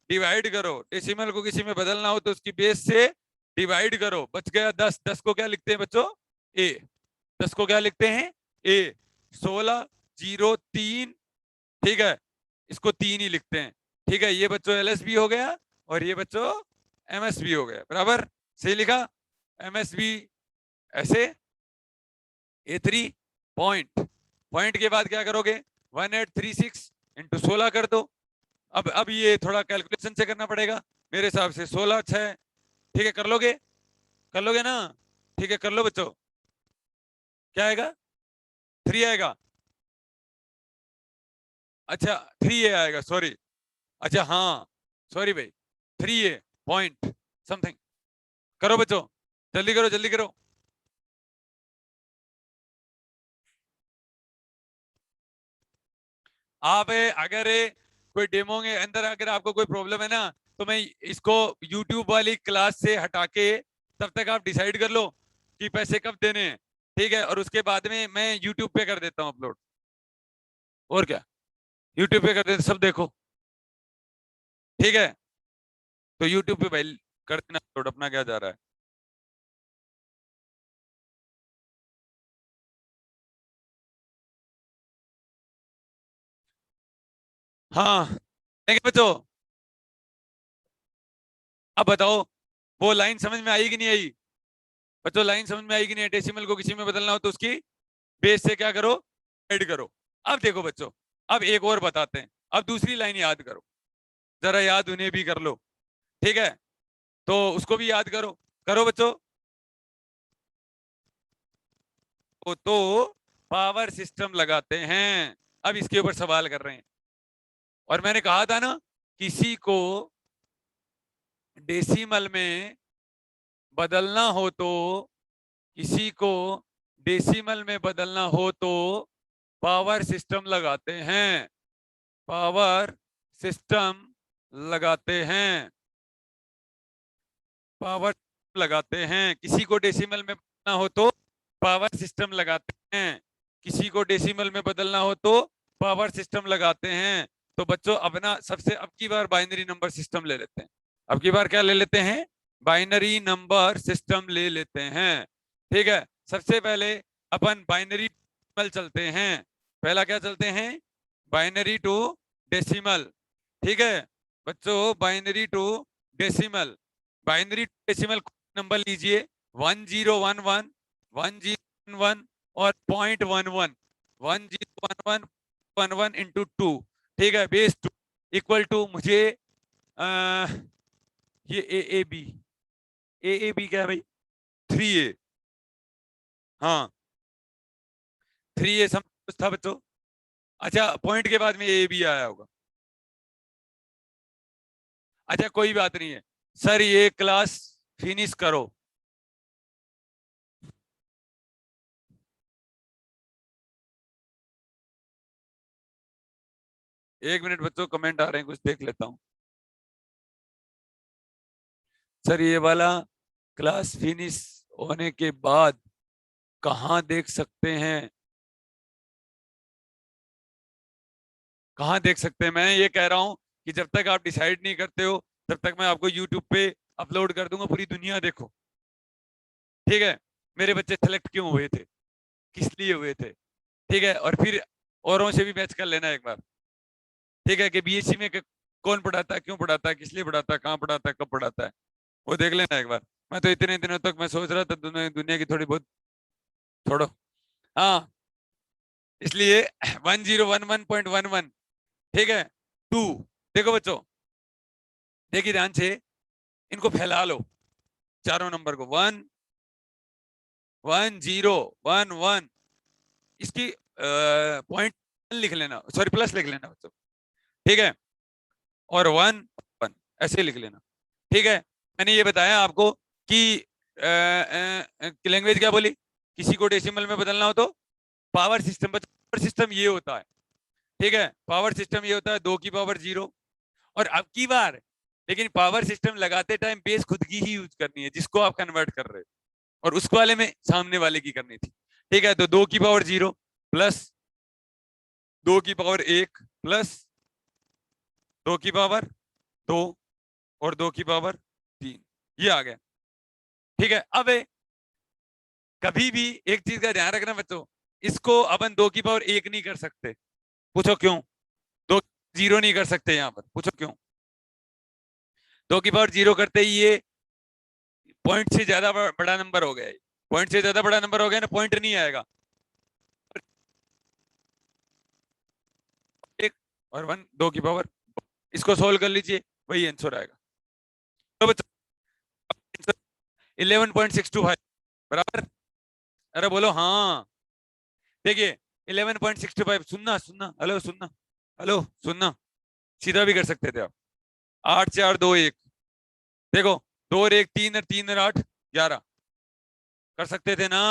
डिवाइड करो, डेसिमल को किसी में बदलना हो तो उसकी बेस से डिवाइड करो। बच गया 10। 10 को क्या लिखते हैं बच्चों? ए। 10 को क्या लिखते हैं? ए। 16 0 3, ठीक है, इसको 3 ही लिखते हैं, ठीक है। ये बच्चों एलएसबी हो गया और ये बच्चों एमएसबी हो गया, बराबर सही लिखा। एमएसबी ऐसे, A3 पॉइंट के बाद क्या करोगे? 1836 इंटू 16 कर दो। अब ये थोड़ा कैलकुलेशन से करना पड़ेगा मेरे हिसाब से। 16 6, ठीक है, कर लोगे ना? ठीक है कर लो बच्चों। क्या आएगा? 3 आएगा। अच्छा 3A आएगा, सॉरी। अच्छा हाँ सॉरी भाई, 3A पॉइंट समथिंग। करो बच्चों, जल्दी करो जल्दी करो। आप अगर कोई डेमो के अंदर अगर आपको कोई प्रॉब्लम है ना, तो मैं इसको YouTube वाली क्लास से हटा के तब तक आप डिसाइड कर लो कि पैसे कब देने हैं, ठीक है। और उसके बाद में मैं YouTube पे कर देता हूँ अपलोड, और क्या, YouTube पे कर देते सब देखो, ठीक है। तो YouTube पे भाई कर देना अपलोड, अपना क्या जा रहा है। हाँ देखिए बच्चों, अब बताओ वो लाइन समझ में आई कि नहीं आई? बच्चों लाइन समझ में आई कि नहीं? डेसिमल को किसी में बदलना हो तो उसकी बेस से क्या करो? ऐड करो। अब देखो बच्चों, अब एक और बताते हैं, अब दूसरी लाइन याद करो, जरा याद उन्हें भी कर लो, ठीक है। तो उसको भी याद करो, करो बच्चों। तो पावर सिस्टम लगाते हैं, अब इसके ऊपर सवाल कर रहे हैं। और मैंने कहा था ना, किसी को डेसिमल में बदलना हो तो, किसी को डेसिमल में बदलना हो तो पावर सिस्टम लगाते हैं, पावर सिस्टम लगाते हैं, पावर लगाते हैं। किसी को डेसिमल में बदलना हो तो पावर सिस्टम लगाते हैं, किसी को डेसिमल में बदलना हो तो पावर सिस्टम लगाते हैं। तो बच्चों अपना सबसे अब की बार बाइनरी नंबर सिस्टम ले लेते हैं। अब की बार क्या ले लेते हैं? बाइनरी नंबर सिस्टम ले लेते हैं, ठीक है। सबसे पहले अपन बाइनरी डेसिमल चलते हैं। पहला क्या चलते हैं? बाइनरी टू डेसिमल, ठीक है बच्चों, binary to decimal. Binary decimal number लीजिए 1011 1011 और 0.11, 1011 11 इंटू 2, ठीक है, बेस 2 इक्वल टू मुझे ये ए बी क्या है भाई? 3A। हाँ 3A सब कुछ था बच्चों। अच्छा पॉइंट के बाद में ए बी आया होगा। अच्छा कोई बात नहीं है सर, ये क्लास फिनिश करो। एक मिनट बच्चों, कमेंट आ रहे हैं कुछ, देख लेता हूँ। सर ये वाला क्लास फिनिश होने के बाद कहाँ देख सकते हैं? कहाँ देख सकते हैं? मैं ये कह रहा हूँ कि जब तक आप डिसाइड नहीं करते हो तब तक मैं आपको यूट्यूब पे अपलोड कर दूंगा, पूरी दुनिया देखो। ठीक है, मेरे बच्चे सेलेक्ट क्यों हुए थे, किस लिए हुए थे, ठीक है, और फिर औरों से भी मैच कर लेना एक बार। ठीक है, कि बीएससी में कौन पढ़ाता है, क्यों पढ़ाता है, किस लिए पढ़ाता है, कहाँ पढ़ाता है, कब पढ़ाता है, वो देख लेना एक बार। मैं तो इतने दिनों तक मैं सोच रहा था दुनिया की थोड़ी बहुत छोड़ो। हाँ इसलिए 1011.11, ठीक है। 2, देखो बच्चों, देखिए ध्यान से, इनको फैला लो चारों नंबर को। 1 1 0 1 1, इसकी पॉइंट लिख लेना, सॉरी प्लस लिख लेना बच्चों, ठीक है, और 1 1 ऐसे लिख लेना। ठीक है, मैंने ये बताया आपको कि लैंग्वेज क्या बोली, किसी को डेसिमल में बदलना हो तो पावर सिस्टम। पावर सिस्टम ये होता है, ठीक है, पावर सिस्टम ये होता है 2 की पावर 0। और अब की बार लेकिन पावर सिस्टम लगाते टाइम बेस खुद की ही यूज करनी है, जिसको आप कन्वर्ट कर रहे हो, और उस वाले में सामने वाले की करनी थी। ठीक है, तो 2 की पावर 0 प्लस 2 की पावर 1 प्लस 2 की पावर 2 और 2 की पावर 3, ये आ गया। ठीक है, अब कभी भी एक चीज का ध्यान रखना बच्चों, इसको अपन 2 की पावर 1 नहीं कर सकते। पूछो क्यों? 2 0 नहीं कर सकते यहाँ पर, पूछो क्यों? 2 की पावर 0 करते ही ये पॉइंट से ज्यादा बड़ा नंबर हो गया। पॉइंट से ज्यादा बड़ा नंबर हो गया ना, पॉइंट नहीं आएगा। एक और 1 2 की पावर, इसको सोल्व कर लीजिए, वही आंसर आएगा। तो बच्चों 11.625 बराबर, अरे बोलो हाँ। देखिए 11.625, सुनना सुनना, हेलो सुनना, हेलो सुनना, सीधा भी कर सकते थे आप। 8 4 2 1, देखो 2 और 1 3 और 3 और 8 11, कर सकते थे ना?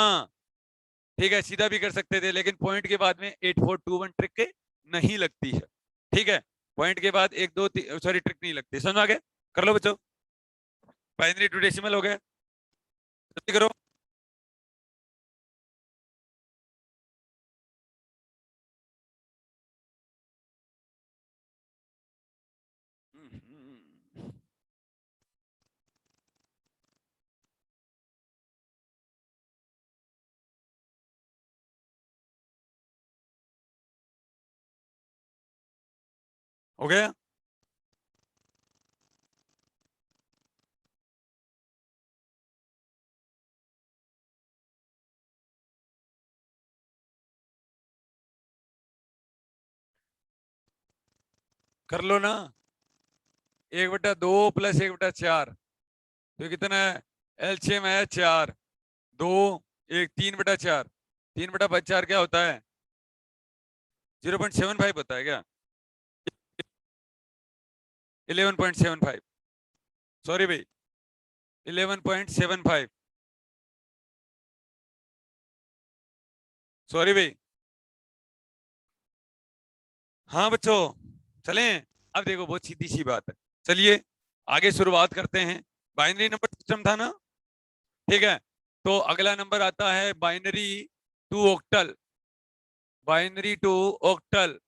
ठीक है, सीधा भी कर सकते थे, लेकिन पॉइंट के बाद में 8421 ट्रिक के नहीं लगती है। ठीक है, पॉइंट के बाद 1 2 सॉरी ट्रिक नहीं लगती, समझ आ गया? कर लो बच्चों, बाइनरी टू डेसिमल हो गया, जल्दी करो। हो गया? कर लो ना। 1/2 प्लस 1/4, तो कितना है? एलसीएम है 4, 2 1 3/4, 3/4 क्या होता है? 0.75 होता है क्या? 11.75, सॉरी भाई 11.75, सॉरी भाई। हाँ बच्चों चलें, अब देखो बहुत सीधी सी बात है, चलिए आगे शुरुआत करते हैं। बाइनरी नंबर सिस्टम था ना, ठीक है, तो अगला नंबर आता है binary to octal. Binary to octal,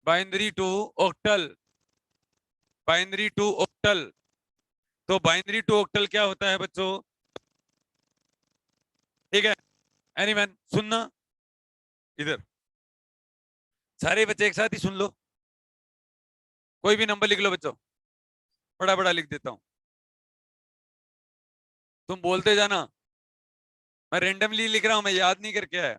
binary to octal, binary to octal. तो बाइनरी टू ऑक्टल क्या होता है बच्चों? ठीक है, एनीवन सुनना, इधर सारे बच्चे एक साथ ही सुन लो, कोई भी नंबर लिख लो बच्चों, बड़ा बड़ा लिख देता हूं, तुम बोलते जाना, मैं रेंडमली लिख रहा हूं, मैं याद नहीं करके आया।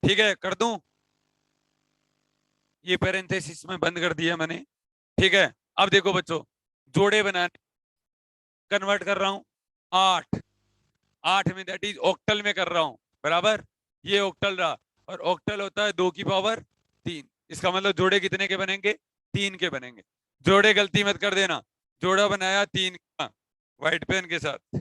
ठीक है, कर दूं? ये पैरेंथेसिस में बंद कर दिया मैंने। ठीक है, अब देखो बच्चों, जोड़े बनाने कन्वर्ट कर रहा हूं। 8 8 में दैट इज ऑक्टल में कर रहा हूं, बराबर। ये ऑक्टल रहा, और ऑक्टल होता है 2 की पावर 3। इसका मतलब जोड़े कितने के बनेंगे? 3 के बनेंगे। जोड़े गलती मत कर देना। जोड़ा बनाया 3 का व्हाइट पेन के साथ।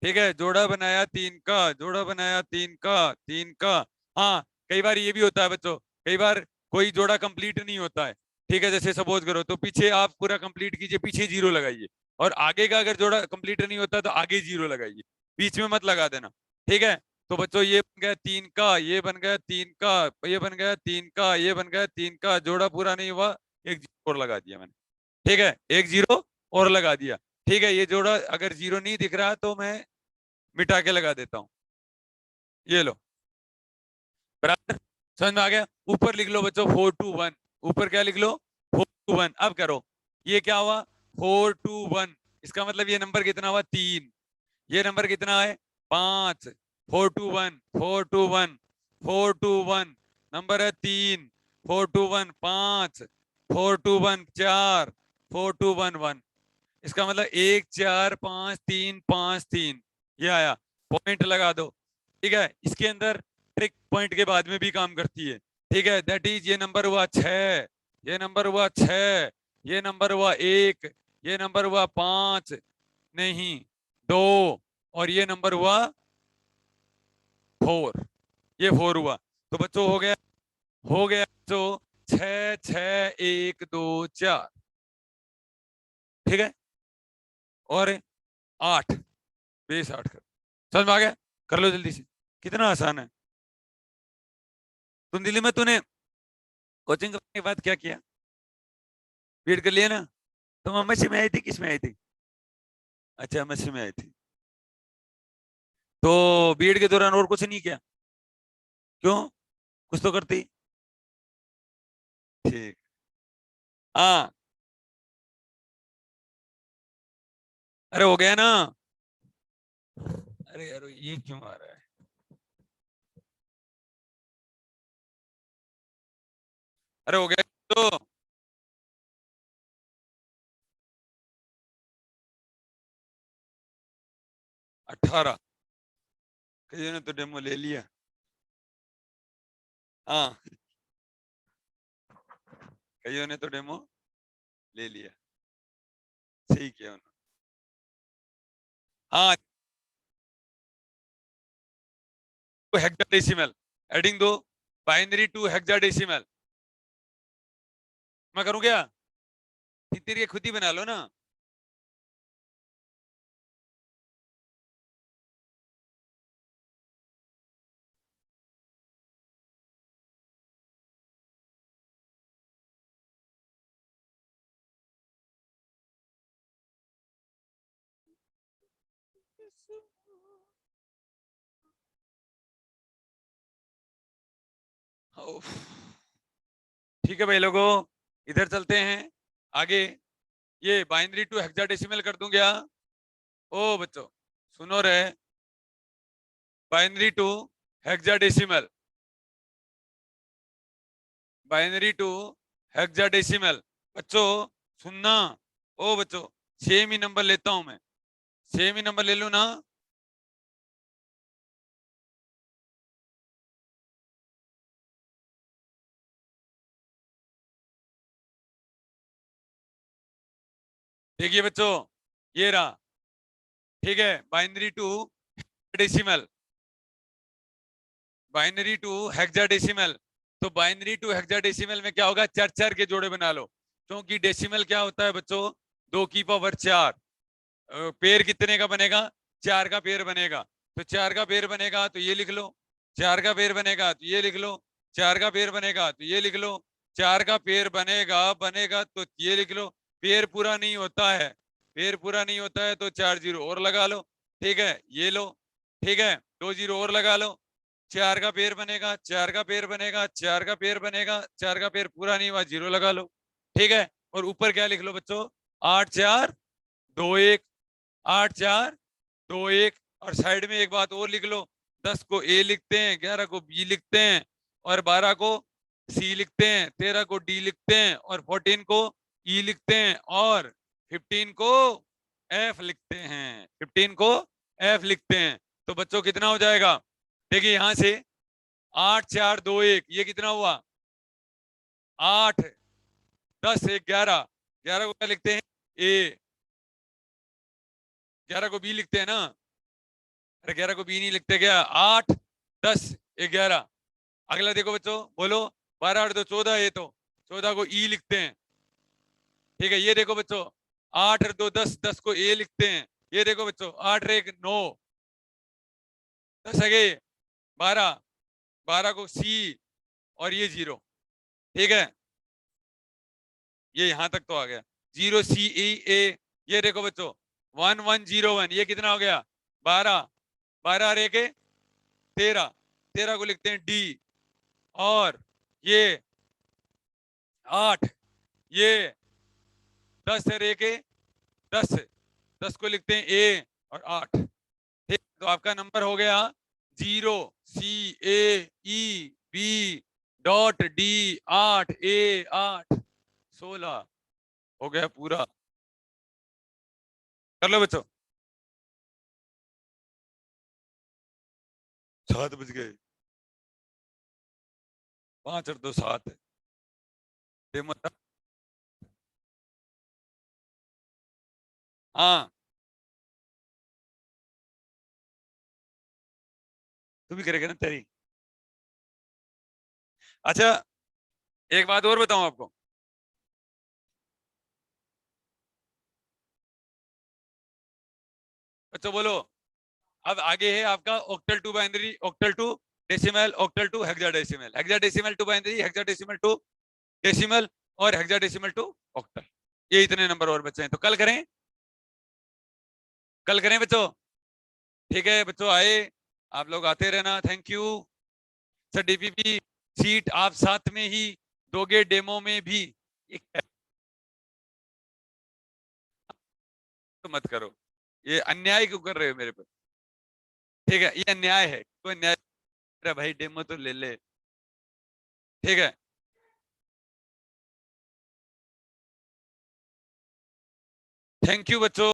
ठीक है, जोड़ा बनाया 3 का, जोड़ा बनाया 3 का, 3 का। हाँ, कई बार ये भी होता है बच्चों, कई बार कोई जोड़ा कंप्लीट नहीं होता है। ठीक है, जैसे सपोज करो तो पीछे आप पूरा कंप्लीट कीजिए, पीछे 0 लगाइए, और आगे का अगर जोड़ा कंप्लीट नहीं होता तो आगे 0 लगाइए, बीच में मत लगा देना। ठीक है, तो बच्चों ये बन गया 3 का, ये बन गया 3 का, ये बन गया 3 का, ये बन गया 3 का। जोड़ा पूरा नहीं हुआ, एक 0 और लगा दिया मैंने। ठीक है, एक 0 और लगा दिया। ठीक है, ये जोड़ा अगर 0 नहीं दिख रहा तो मैं मिटा के लगा देता हूं। ये लो, बराबर, समझ में आ गया? ऊपर लिख लो बच्चों 4 2 1। ऊपर क्या लिख लो? 4 2 1। अब करो, ये क्या हुआ? 4 2 1। इसका मतलब ये नंबर कितना हुआ? 3। ये नंबर कितना है? 5। 4 2 1 4 2 1 4 2 1 नंबर है 3। 4 2 1 5 4 2 1 4 4 2 1 1। इसका मतलब 1 4 5 3 5 3। ये आया, पॉइंट लगा दो। ठीक है, इसके अंदर ट्रिक पॉइंट के बाद में भी काम करती है। ठीक है, दैट इज ये नंबर हुआ 6, ये नंबर हुआ 6, ये नंबर हुआ 1, ये नंबर हुआ 5 नहीं 2, और ये नंबर हुआ 4। ये 4 हुआ। तो बच्चों हो गया, हो गया बच्चों 6 6 1 2 4। ठीक है, और 8 बेस 8 कर। समझ में आ गया? कर लो जल्दी से, कितना आसान है। तुम दिल्ली में तूने कोचिंग करने के बाद क्या किया? बीएड कर लिया ना? तुम एमएससी में आई थी, किस में आई थी? अच्छा, एमएससी में आई थी। तो बीएड के दौरान और कुछ नहीं किया? क्यों, कुछ तो करती। ठीक, हाँ, अरे हो गया ना। अरे यार ये क्यों आ रहा है? अरे हो गया तो। अठारह, कईयों ने तो डेमो ले लिया। हाँ, कईयों ने तो डेमो ले लिया, सही किया उन्होंने। हाँ, हेक्साडेसिमल, एडिंग दो बाइनरी टू हेक्साडेसिमल। मैं करूं क्या? तेरी खुद ही बना लो ना। उफ, ठीक है भाई लोगों, इधर चलते हैं आगे। ये बाइनरी टू हेक्साडेसिमल कर दूं क्या? ओ बच्चों सुनो रे, binary to hexadecimal, binary to hexadecimal. बच्चों सुनना, ओ बच्चों, सेम ही नंबर लेता हूं मैं, सेम ही नंबर ले लूं ना। देखिए बच्चों, ये रहा। ठीक है, binary to decimal, binary to hexadecimal. तो बाइनरी टू हेक्साडेसिमल में क्या होगा? 4 4 के जोड़े बना लो, क्योंकि डेसिमल क्या होता है बच्चों? 2 की पावर 4। पेयर कितने का बनेगा? 4 का पेयर बनेगा। तो 4 का पेयर बनेगा तो ये लिख लो, 4 का पेयर बनेगा तो ये लिख लो, 4 का पेयर बनेगा तो ये लिख लो, 4 का पेयर बनेगा बनेगा तो ये लिख लो। पेयर पूरा नहीं होता है, पेयर पूरा नहीं होता है तो 4 0 और लगा लो। ठीक है, ये लो। ठीक है, 2 0 और लगा लो। 4 का पेयर बनेगा, 4 का पेयर बनेगा, 4 का पेयर बनेगा, 4 का पेयर पूरा नहीं हुआ, 0 लगा लो। ठीक है, और ऊपर क्या लिख लो बच्चों? 8 4 2 1, 8 4 2 1। और साइड में एक बात और लिख लो, 10 को ए लिखते हैं, 11 को बी लिखते हैं और 12 को सी लिखते हैं, 13 को डी लिखते हैं और 14 को ई लिखते हैं और 15 को एफ लिखते हैं, 15 को एफ लिखते हैं। तो बच्चों कितना हो जाएगा? देखिए यहां से 8 4 2 1, ये कितना हुआ? 8 10 1 11, 11 को क्या लिखते हैं? ए। 11 को बी लिखते हैं ना? अरे 11 को बी नहीं लिखते क्या? 8 10 11। अगला देखो बच्चों, बोलो 12 8 2 14, ये तो 14 को ई लिखते हैं। ठीक है, ये देखो बच्चों 8 और 2 10, 10 को ए लिखते हैं। ये देखो बच्चों 8 और 1 9, 10 है 12, 12 को सी और ये 0। ठीक है, ये यहां तक तो आ गया 0 सी ई ए। ये देखो बच्चों 1 1 0 1, ये कितना हो गया? 12, 12 और 1 13, 13 को लिखते हैं डी और ये 8, ये 10 और 1 10, 10 को लिखते हैं ए और 8। ठीक, तो आपका नंबर हो गया 0 सी ए ई बी डॉट डी 8 ए 8 16 हो गया पूरा। कर लो बच्चों, 7 बज गए, 5 और 2 7 है। हाँ तू भी करेगा ना तेरी। अच्छा एक बात और बताऊं आपको, बच्चों बोलो, अब आगे है आपका octal to binary, octal to decimal, octal to hexadecimal, hexadecimal to binary, hexadecimal to decimal और हेक्साडेसिमल टू ऑक्टल। ये इतने नंबर और बचे हैं, तो कल करें, कल करें बच्चों। ठीक है बच्चों, आए आप लोग, आते रहना, thank you sir. DPP seat आप साथ में ही दोगे डेमो में भी, तो मत करो, ये अन्याय क्यों कर रहे हो मेरे पर? ठीक है, ये अन्याय है, कोई न्याय। अरे भाई डेमो तो ले ले। ठीक है, थैंक यू बच्चों।